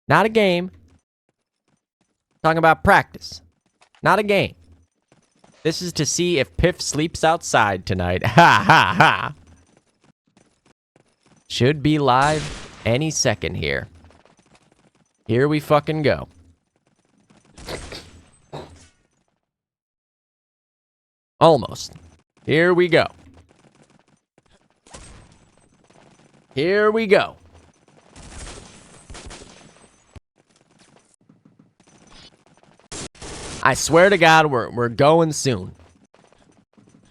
Not a game. Talking about practice. Not a game. This is to see if Piff sleeps outside tonight. Ha ha ha. Should be live any second here. Here we fucking go. Almost. Here we go. Here we go. I swear to God, we're going soon.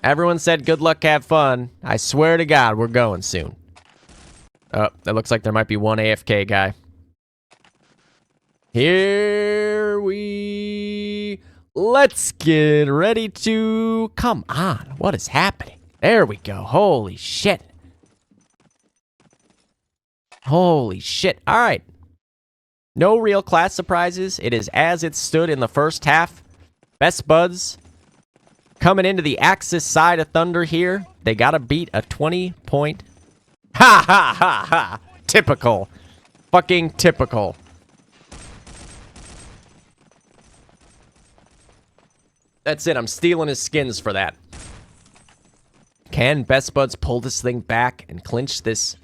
Everyone said good luck, have fun. I swear to God, we're going soon. Oh, that looks like there might be one AFK guy. Here we... Let's get ready to... Come on, what is happening? There we go. Holy shit. Holy shit. All right. No real class surprises. It is as it stood in the first half. Best Buds coming into the Axis side of Thunder here. They got to beat a 20-point... Ha ha ha ha. Typical. Fucking typical. That's it. I'm stealing his skins for that. Can Best Buds pull this thing back and clinch this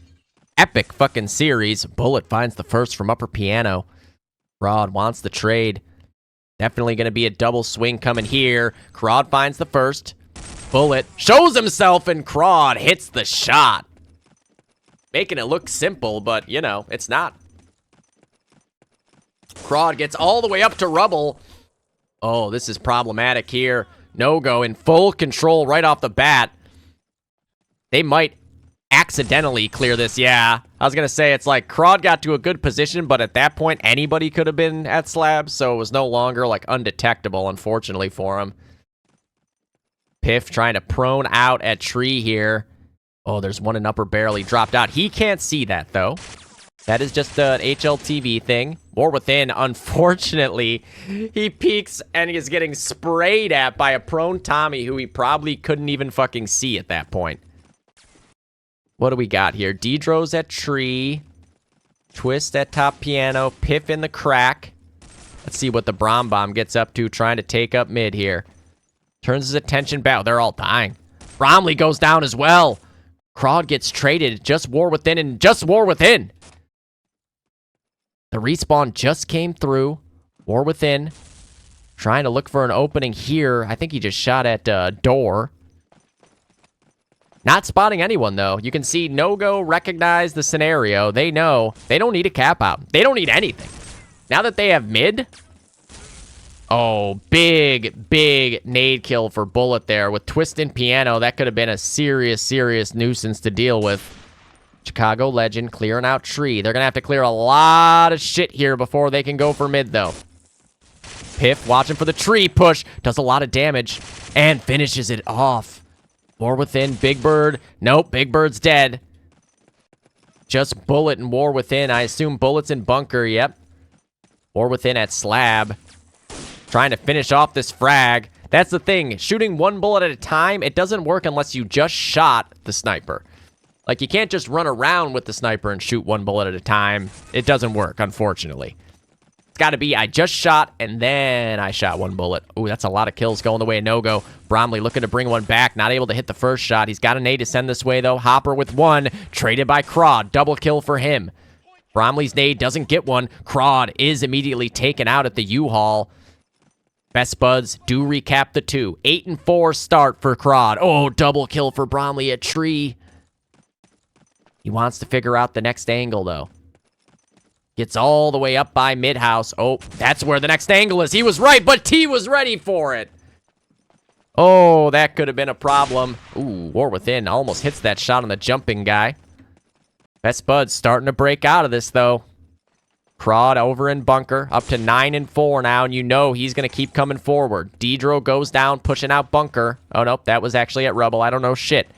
epic fucking series? Bullet finds the first from upper piano. Rod wants the trade. Definitely going to be a double swing coming here. Crod finds the first. Bullet shows himself, and Crod hits the shot. Making it look simple, but, you know, it's not. Crod gets all the way up to rubble. Oh, this is problematic here. No-go in full control right off the bat. They might accidentally clear this. Yeah, I was going to say, it's like Crod got to a good position, but at that point, anybody could have been at slab, so it was no longer, like, undetectable, unfortunately for him. Piff trying to prone out at tree here. Oh, there's one in upper barrel. He dropped out. He can't see that, though. That is just an HLTV thing. War within, unfortunately, he peeks and he is getting sprayed at by a prone Tommy who he probably couldn't even fucking see at that point. What do we got here? Dedro's at tree. Twist at top piano. Piff in the crack. Let's see what the Brom Bomb gets up to, trying to take up mid here. Turns his attention back. They're all dying. Bromley goes down as well. Crod gets traded. Just War Within and just War Within. The respawn just came through. War Within. Trying to look for an opening here. I think he just shot at door. Not spotting anyone, though. You can see No-Go recognize the scenario. They know. They don't need a cap out. They don't need anything. Now that they have mid... Oh, big, big nade kill for Bullet there. With Twist and Piano, that could have been a serious, serious nuisance to deal with. Chicago Legend clearing out tree. They're going to have to clear a lot of shit here before they can go for mid, though. Piff watching for the tree push. Does a lot of damage and finishes it off. War Within, Big Bird. Nope, Big Bird's dead. Just Bullet and War Within. I assume Bullet's in bunker. Yep. War Within at slab. Trying to finish off this frag. That's the thing. Shooting one bullet at a time, it doesn't work unless you just shot the sniper. Like, you can't just run around with the sniper and shoot one bullet at a time. It doesn't work, unfortunately. It's got to be, I just shot, and then I shot one bullet. Ooh, that's a lot of kills going the way of No-Go. Bromley looking to bring one back. Not able to hit the first shot. He's got an nade to send this way, though. Hopper with one. Traded by Crod. Double kill for him. Bromley's nade doesn't get one. Crod is immediately taken out at the U-Haul. Best Buds do recap the two. 8-4 start for Crod. Oh, double kill for Bromley at tree. He wants to figure out the next angle, though. Gets all the way up by mid-house. Oh, that's where the next angle is. He was right, but T was ready for it. Oh, that could have been a problem. Ooh, War Within almost hits that shot on the jumping guy. Best Buds starting to break out of this, though. Crod over in bunker, up to 9-4 now, and you know he's going to keep coming forward. Dedro goes down, pushing out bunker. Oh, nope, that was actually at rubble. I don't know shit.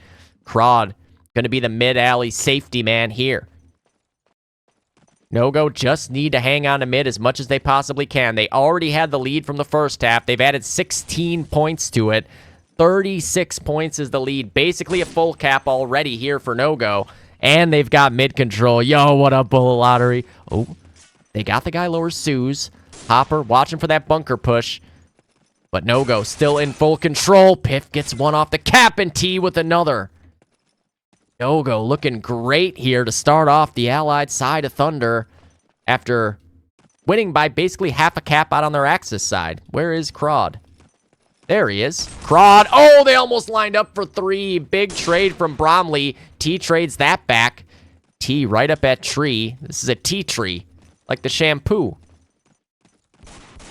Crod going to be the mid-alley safety man here. No-Go just need to hang on to mid as much as they possibly can. They already had the lead from the first half. They've added 16 points to it. 36 points is the lead. Basically a full cap already here for No-Go. And they've got mid control. Yo, what up, Bullet Lottery? Oh, they got the guy lower Suze. Hopper watching for that bunker push. But No-Go still in full control. Piff gets one off the cap and T with another. No-Go looking great here to start off the Allied side of Thunder after winning by basically half a cap out on their Axis side. Where is Crawd? There he is. Crawd. Oh, they almost lined up for 3. Big trade from Bromley. T trades that back. T right up at tree. This is a tea tree, like the shampoo.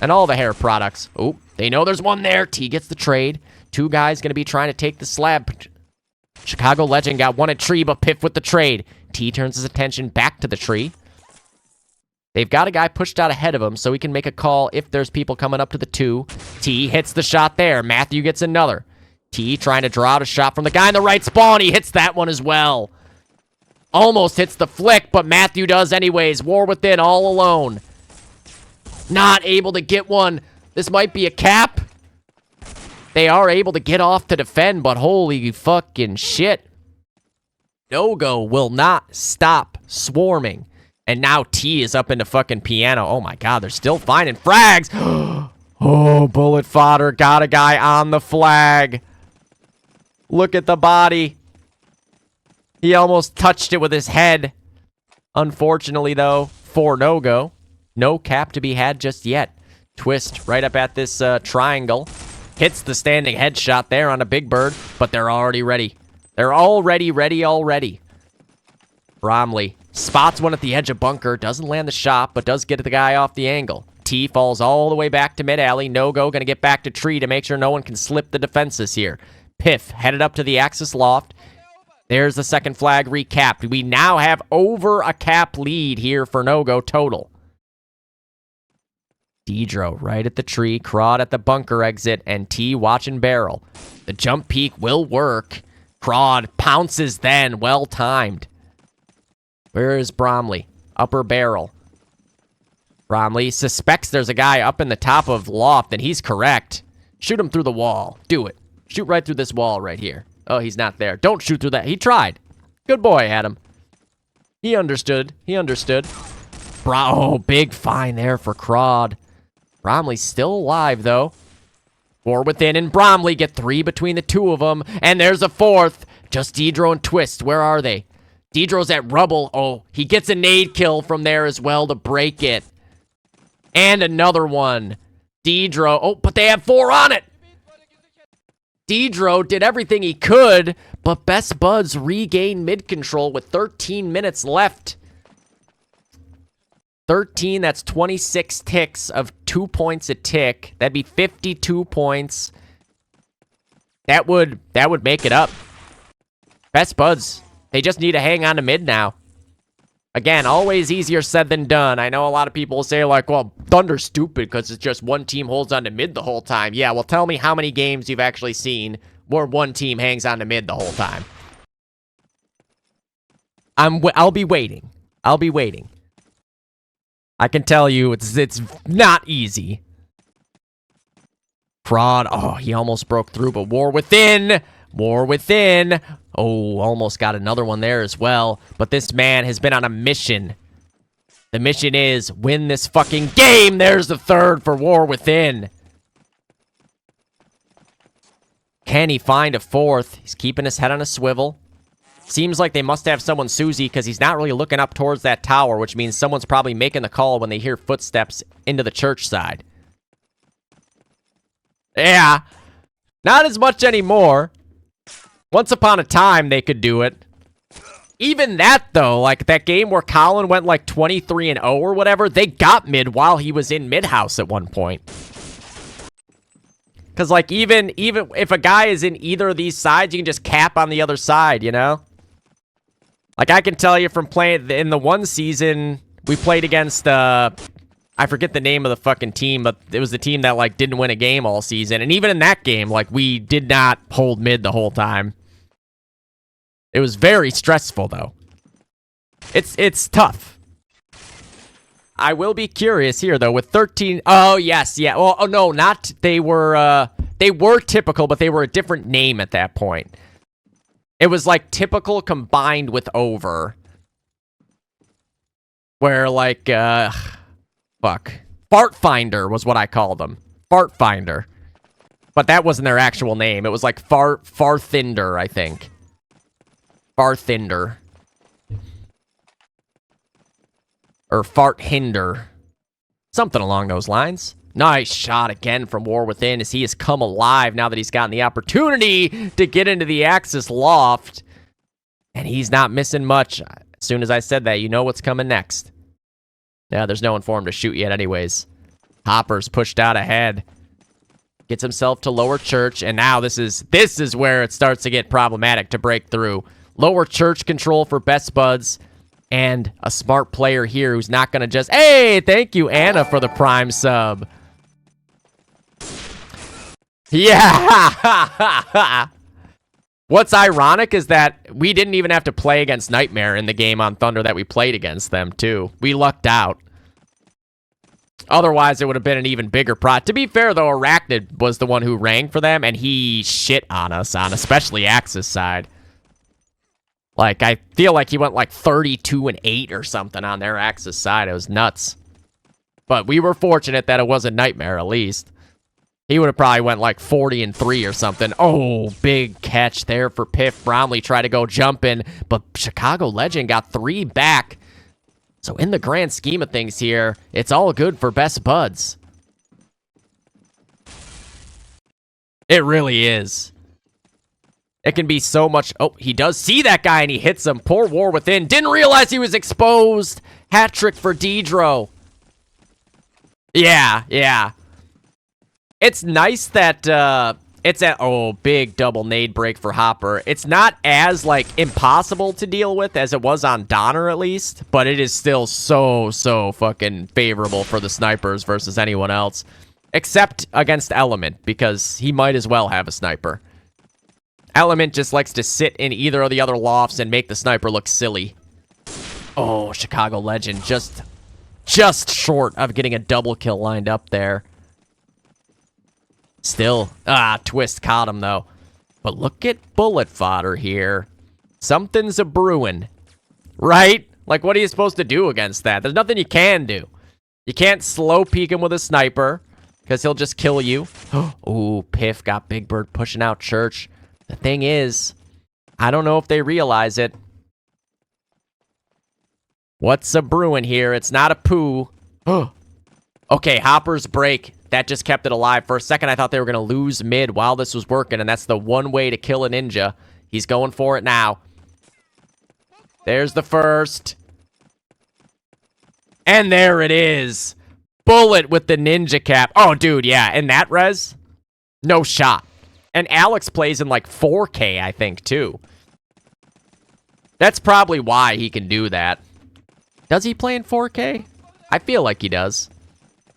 And all the hair products. Oh, they know there's one there. T gets the trade. 2 guys going to be trying to take the slab. Chicago Legend got one at tree, but Piff with the trade. T turns his attention back to the tree. They've got a guy pushed out ahead of him, so he can make a call if there's people coming up to the 2. T hits the shot there. Matthew gets another. T trying to draw out a shot from the guy in the right spawn. He hits that one as well. Almost hits the flick, but Matthew does anyways. War Within all alone. Not able to get one. This might be a cap. They are able to get off to defend, but holy fucking shit. No-Go will not stop swarming. And now T is up into fucking piano. Oh my god, they're still finding frags. Oh, bullet fodder. Got a guy on the flag. Look at the body. He almost touched it with his head. Unfortunately, though, for No-Go, no cap to be had just yet. Twist right up at this triangle. Hits the standing headshot there on a Big Bird, but they're already ready. They're already ready. Bromley spots one at the edge of bunker, doesn't land the shot, but does get the guy off the angle. T falls all the way back to mid-alley. No-Go gonna get back to tree to make sure no one can slip the defenses here. Piff headed up to the Axis loft. There's the second flag recapped. We now have over a cap lead here for No-Go total. Deidro right at the tree, Crawd at the bunker exit, and T watching barrel. The jump peek will work. Crawd pounces then, well timed. Where is Bromley? Upper barrel. Bromley suspects there's a guy up in the top of loft, and he's correct. Shoot him through the wall. Do it. Shoot right through this wall right here. Oh, he's not there. Don't shoot through that. He tried. Good boy, Adam. He understood. Oh, big fine there for Crawd. Bromley's still alive, though. War Within and Bromley get 3 between the 2 of them. And there's a 4th. Just Deidro and Twist. Where are they? Deidro's at rubble. Oh, he gets a nade kill from there as well to break it. And another one. Deidro. Oh, but they have 4 on it. Deidro did everything he could, but Best Buds regained mid-control with 13 minutes left. 13, that's 26 ticks of 2 points a tick. That'd be 52 points. That would make it up. Best Buds, they just need to hang on to mid now. Again, always easier said than done. I know a lot of people will say, like, well, Thunder's stupid because it's just one team holds on to mid the whole time. Yeah, well, tell me how many games you've actually seen where one team hangs on to mid the whole time. I'll be waiting. I can tell you it's not easy. Crawd. Oh, he almost broke through, but War Within. Oh, almost got another one there as well. But this man has been on a mission. The mission is win this fucking game. There's the 3rd for War Within. Can he find a 4th? He's keeping his head on a swivel. Seems like they must have someone Susie because he's not really looking up towards that tower, which means someone's probably making the call when they hear footsteps into the church side. Yeah. Not as much anymore. Once upon a time, they could do it. Even that, though, like that game where Colin went like 23-0 or whatever, they got mid while he was in mid-house at one point. Because, like, even if a guy is in either of these sides, you can just cap on the other side, you know? Like, I can tell you from playing in the one season, we played against, I forget the name of the fucking team, but it was the team that, like, didn't win a game all season. And even in that game, like, we did not hold mid the whole time. It was very stressful, though. It's tough. I will be curious here, though, with 13... Oh, yes, yeah. Well, oh, no, not... They were typical, but they were a different name at that point. It was like typical combined with over. Where, like, fuck. Fart Finder was what I called them. Fart Finder. But that wasn't their actual name. It was like Farthinder, I think. Farthinder. Or Farthinder. Something along those lines. Nice shot again from War Within as he has come alive now that he's gotten the opportunity to get into the Axis loft. And he's not missing much. As soon as I said that, you know what's coming next. Yeah, there's no one for him to shoot yet anyways. Hopper's pushed out ahead. Gets himself to lower church, and now this is where it starts to get problematic to break through. Lower church control for Best Buds, and a smart player here who's not going to just... Hey, thank you, Anna, for the Prime sub. Yeah! What's ironic is that we didn't even have to play against Nightmare in the game on Thunder that we played against them, too. We lucked out. Otherwise, it would have been an even bigger prod. To be fair, though, Arachnid was the one who rang for them, and he shit on us, on especially Axis side. Like, I feel like he went like 32-8 or something on their Axis side. It was nuts. But we were fortunate that it wasn't Nightmare, at least. He would have probably went like 40-3 or something. Oh, big catch there for Piff. Bromley tried to go jumping, but Chicago Legend got 3 back. So in the grand scheme of things here, it's all good for Best Buds. It really is. It can be so much... Oh, he does see that guy and he hits him. Poor War Within. Didn't realize he was exposed. Hat trick for Deidro. Yeah. It's nice that it's at... Oh, big double nade break for Hopper. It's not as, like, impossible to deal with as it was on Donner, at least. But it is still so fucking favorable for the snipers versus anyone else. Except against Element, because he might as well have a sniper. Element just likes to sit in either of the other lofts and make the sniper look silly. Oh, Chicago Legend just short of getting a double kill lined up there. Still, Twist caught him, though. But look at bullet fodder here. Something's a brewing, right? Like, what are you supposed to do against that? There's nothing you can do. You can't slow peek him with a sniper, because he'll just kill you. Ooh, Piff got Big Bird pushing out Church. The thing is, I don't know if they realize it. What's a brewing here? It's not a poo. Okay, Hopper's break. That just kept it alive. For a second, I thought they were going to lose mid while this was working, and that's the one way to kill a ninja. He's going for it now. There's the first. And there it is. Bullet with the ninja cap. Oh, dude, yeah. And that res? No shot. And Alex plays in, like, 4K, I think, too. That's probably why he can do that. Does he play in 4K? I feel like he does.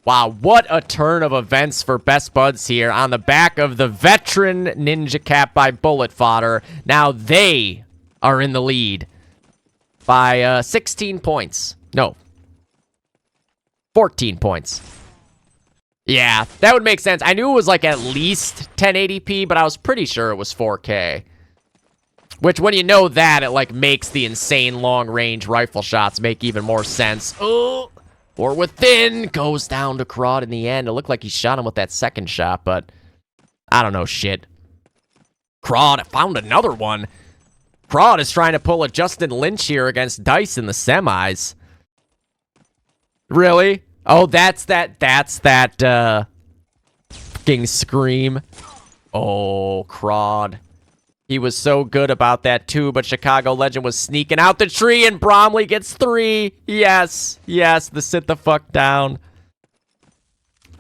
Wow, what a turn of events for Best Buds here on the back of the veteran ninja cap by Bullet Fodder. Now they are in the lead by 16 points. No, 14 points. Yeah, that would make sense. I knew it was like at least 1080p, but I was pretty sure it was 4K. Which, when you know that, it like makes the insane long-range rifle shots make even more sense. Oh! Or Within goes down to Crawd in the end. It looked like he shot him with that second shot, but I don't know shit. Crawd found another one. Crawd is trying to pull a Justin Lynch here against Dice in the semis. Really? Oh, that's that fucking scream. Oh, Crawd. He was so good about that, too, but Chicago Legend was sneaking out the tree, and Bromley gets 3. Yes, the sit the fuck down.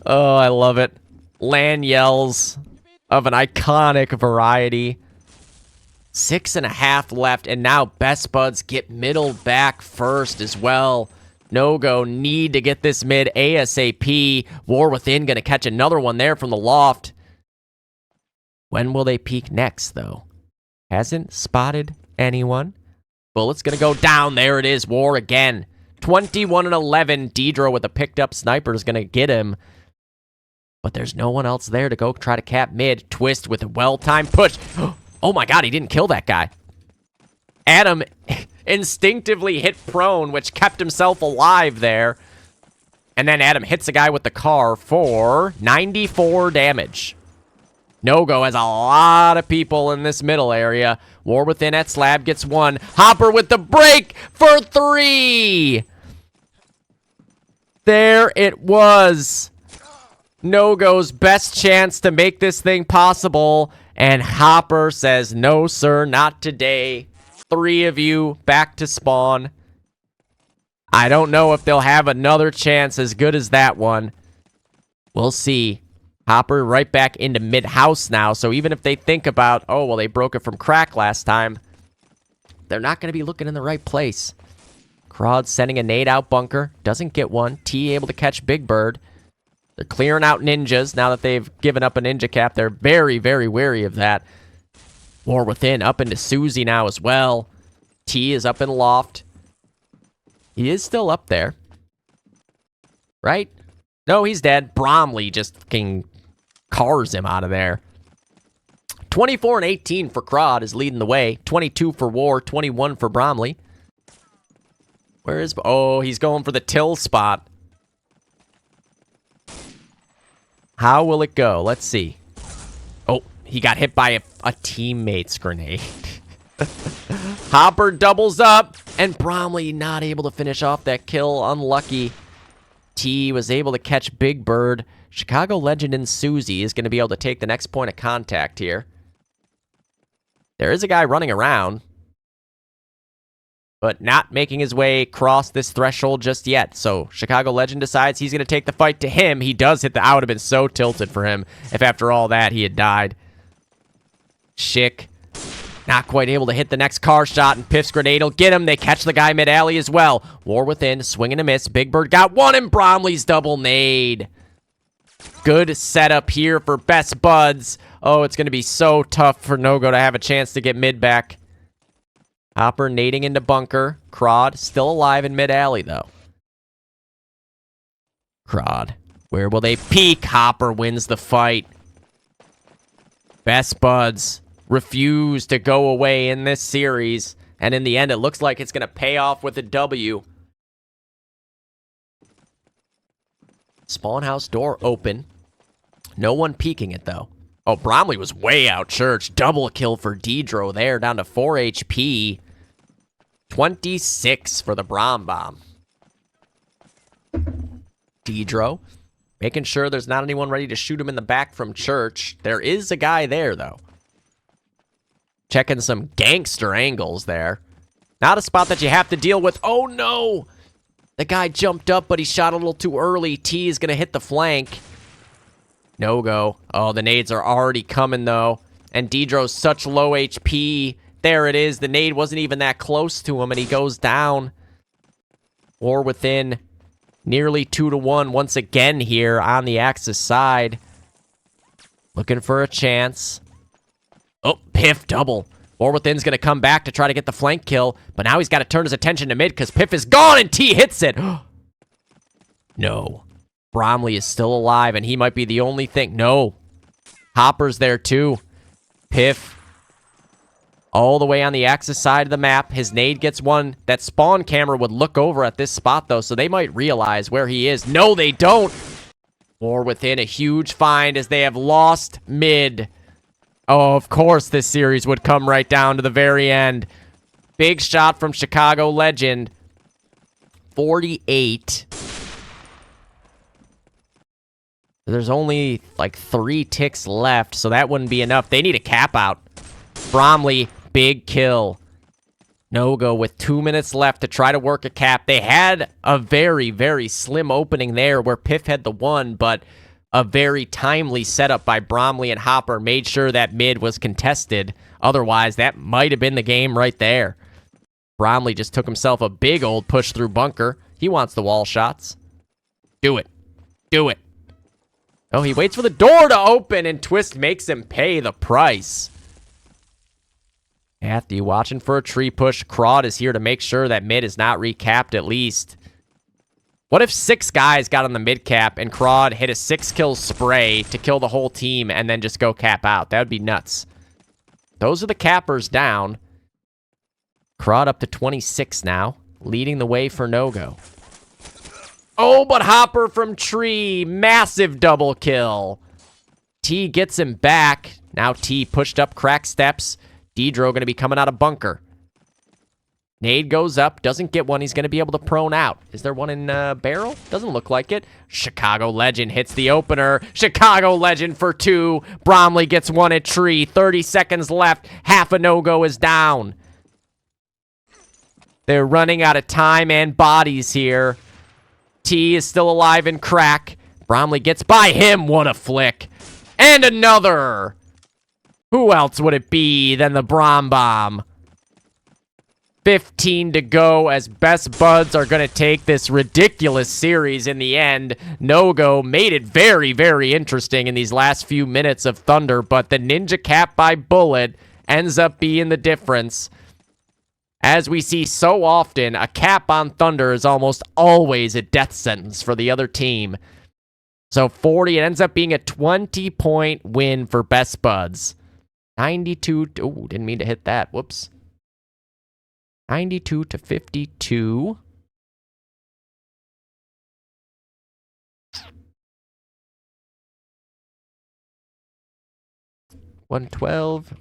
Oh, I love it. LAN yells of an iconic variety. 6.5 left, and now Best Buds get middle back first as well. No-go, need to get this mid ASAP. War Within gonna catch another one there from the loft. When will they peek next, though? Hasn't spotted anyone. Bullet's gonna go down. There it is. War again. 21-11. Dedro with a picked up sniper is going to get him. But there's no one else there to go try to cap mid. Twist with a well-timed push. Oh my god, he didn't kill that guy. Adam instinctively hit prone, which kept himself alive there. And then Adam hits a guy with the car for 94 damage. No-Go has a lot of people in this middle area. War Within at slab gets one. Hopper with the break for 3. There it was. No-Go's best chance to make this thing possible. And Hopper says, no, sir, not today. 3 of you back to spawn. I don't know if they'll have another chance as good as that one. We'll see. Hopper right back into mid-house now, so even if they think about, oh, well, they broke it from crack last time, they're not going to be looking in the right place. Crawd sending a nade out bunker. Doesn't get one. T able to catch Big Bird. They're clearing out ninjas now that they've given up a ninja cap. They're very, very wary of that. War Within up into Susie now as well. T is up in loft. He is still up there. Right? No, he's dead. Bromley just fucking cars him out of there. 24-18 for Crawd is leading the way. 22 for War, 21 for Bromley. Where is... Oh, he's going for the till spot. How will it go? Let's see. Oh, he got hit by a teammate's grenade. Hopper doubles up, and Bromley not able to finish off that kill. Unlucky. T was able to catch Big Bird. Chicago legend and Susie is going to be able to take the next point of contact here. There is a guy running around, but not making his way across this threshold just yet. So Chicago legend decides he's going to take the fight to him. He does hit the... I would have been so tilted for him if after all that he had died. Schick not quite able to hit the next car shot, and Piff's grenade will get him. They catch the guy mid-alley as well. War Within, swing and a miss. Big Bird got one, and Bromley's double nade. Good setup here for Best Buds. Oh, it's going to be so tough for No-Go to have a chance to get mid back. Hopper nading into bunker. Crawd still alive in mid-alley, though. Crawd, where will they peek? Hopper wins the fight. Best Buds refuse to go away in this series, and in the end, it looks like it's going to pay off with a W. Spawn house door open. No one peeking it, though. Oh, Bromley was way out church. Double kill for Dedro there, down to 4 HP. 26 for the Brom Bomb. Dedro making sure there's not anyone ready to shoot him in the back from church. There is a guy there, though. Checking some gangster angles there. Not a spot that you have to deal with. Oh, no! The guy jumped up, but he shot a little too early. T is going to hit the flank. No-Go. Oh, the nades are already coming, though. And Dedro's such low HP. There it is. The nade wasn't even that close to him, and he goes down. War Within nearly 2-1 once again here on the Axis side. Looking for a chance. Oh, Piff double. War Within's going to come back to try to get the flank kill, but now he's got to turn his attention to mid because Piff is gone and T hits it. No. Bromley is still alive, and he might be the only thing. No. Hopper's there, too. Piff all the way on the Axis side of the map. His nade gets one. That spawn camera would look over at this spot, though, so they might realize where he is. No, they don't. War Within, a huge find as they have lost mid. Oh, of course this series would come right down to the very end. Big shot from Chicago legend. 48. There's only like 3 ticks left, so that wouldn't be enough. They need a cap out. Bromley, big kill. No-Go with 2 minutes left to try to work a cap. They had a very, very slim opening there where Piff had the one, but a very timely setup by Bromley and Hopper made sure that mid was contested. Otherwise, that might have been the game right there. Bromley just took himself a big old push through bunker. He wants the wall shots. Do it. Do it. Oh, he waits for the door to open, and Twist makes him pay the price. Matthew watching for a tree push. Crawd is here to make sure that mid is not recapped at least. What if 6 guys got on the mid cap and Crawd hit a 6-kill spray to kill the whole team and then just go cap out? That would be nuts. Those are the cappers down. Crawd up to 26 now, leading the way for no-go. Oh, but Hopper from tree. Massive double kill. T gets him back. Now T pushed up crack steps. Dedro going to be coming out of bunker. Nade goes up. Doesn't get one. He's going to be able to prone out. Is there one in barrel? Doesn't look like it. Chicago Legend hits the opener. Chicago Legend for 2. Bromley gets one at tree. 30 seconds left. Half a no-go is down. They're running out of time and bodies here. T is still alive in crack. Bromley gets by him. What a flick. And another. Who else would it be than the Brom Bomb? 15 to go as Best Buds are going to take this ridiculous series in the end. No-go made it very, very interesting in these last few minutes of Thunder, but the Ninja Cap by Bullet ends up being the difference. As we see so often, a cap on Thunder is almost always a death sentence for the other team. So 40, it ends up being a 20-point win for Best Buds. 92, oh, didn't mean to hit that, whoops. 92 to 52. $112.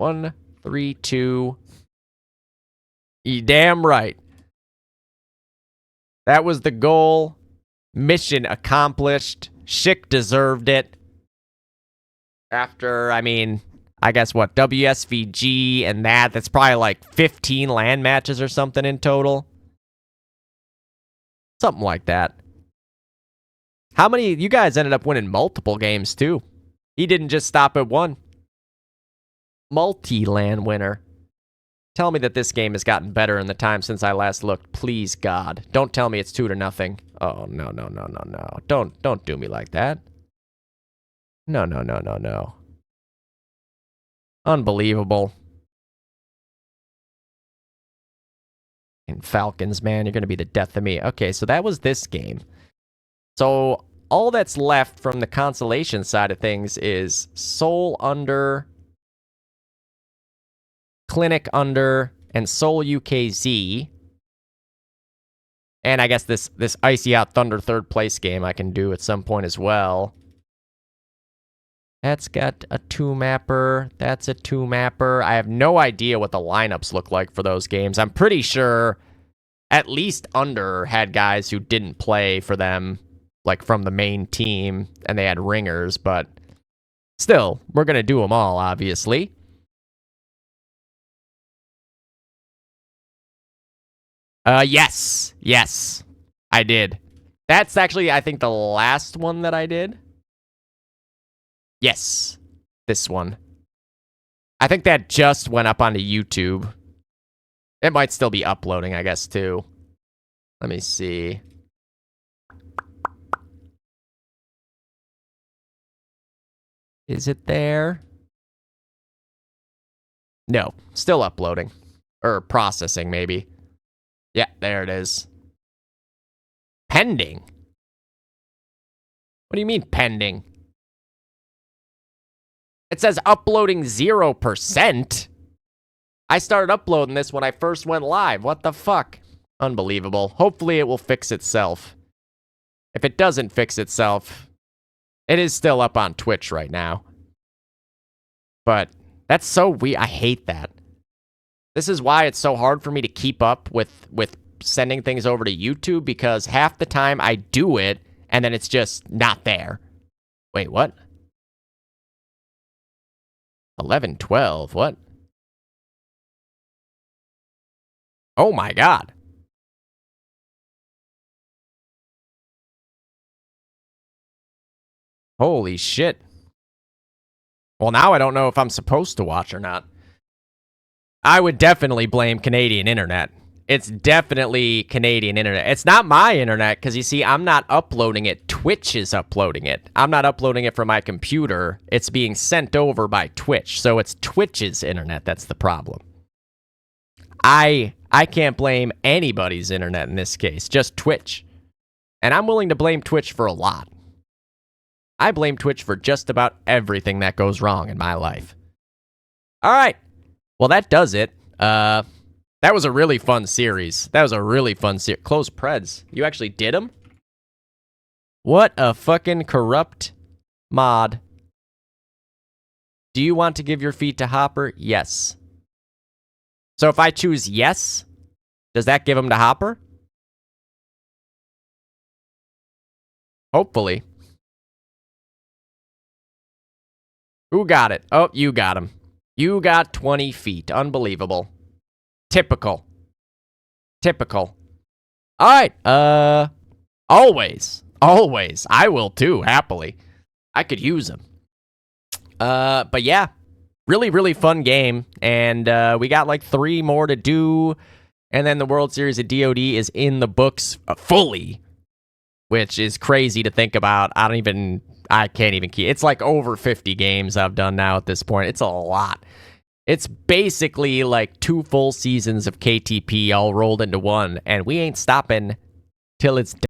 1-3-2. You damn right. That was the goal. Mission accomplished. Schick deserved it. After, I mean, I guess what, WSVG and that's probably like 15 LAN matches or something in total. Something like that. How many, you guys ended up winning multiple games too. He didn't just stop at one. Multi-LAN winner. Tell me that this game has gotten better in the time since I last looked. Please, God. Don't tell me it's 2-0. Oh, no, no, no, no, no. Don't do me like that. No, no, no, no, no. Unbelievable. And Falcons, man, you're going to be the death of me. Okay, so that was this game. So all that's left from the consolation side of things is Soul under, Clinic under, and Soul UKZ. And I guess this Icy Out Thunder third place game I can do at some point as well. That's got a 2-mapper. That's a 2-mapper. I have no idea what the lineups look like for those games. I'm pretty sure at least Under had guys who didn't play for them, like from the main team, and they had ringers, but still, we're going to do them all, obviously. Yes, I did. That's actually, I think, the last one that I did. Yes, this one. I think that just went up onto YouTube. It might still be uploading, I guess, too. Let me see. Is it there? No, still uploading. Or processing, maybe. Yeah, there it is. Pending? What do you mean, pending? It says uploading 0%. I started uploading this when I first went live. What the fuck? Unbelievable. Hopefully it will fix itself. If it doesn't fix itself, it is still up on Twitch right now. But that's so weird. I hate that. This is why it's so hard for me to keep up with sending things over to YouTube, because half the time I do it and then it's just not there. Wait, what? 11-12, what? Oh my God. Holy shit. Well, now I don't know if I'm supposed to watch or not. I would definitely blame Canadian internet. It's definitely Canadian internet. It's not my internet, because you see, I'm not uploading it. Twitch is uploading it. I'm not uploading it from my computer. It's being sent over by Twitch. So it's Twitch's internet that's the problem. I can't blame anybody's internet in this case, just Twitch. And I'm willing to blame Twitch for a lot. I blame Twitch for just about everything that goes wrong in my life. All right. Well, that does it. That was a really fun series. Close Preds. You actually did them? What a fucking corrupt mod. Do you want to give your feet to Hopper? Yes. So if I choose yes, does that give him to Hopper? Hopefully. Who got it? Oh, you got him. You got 20 feet. Unbelievable. Typical. Typical. All right. Always. I will too, happily. I could use them. But yeah. Really, really fun game. And we got like 3 more to do. And then the World Series of DoD is in the books fully. Which is crazy to think about. I can't even keep. It's like over 50 games I've done now at this point. It's a lot. It's basically like 2 full seasons of KTP all rolled into one, and we ain't stopping till it's done.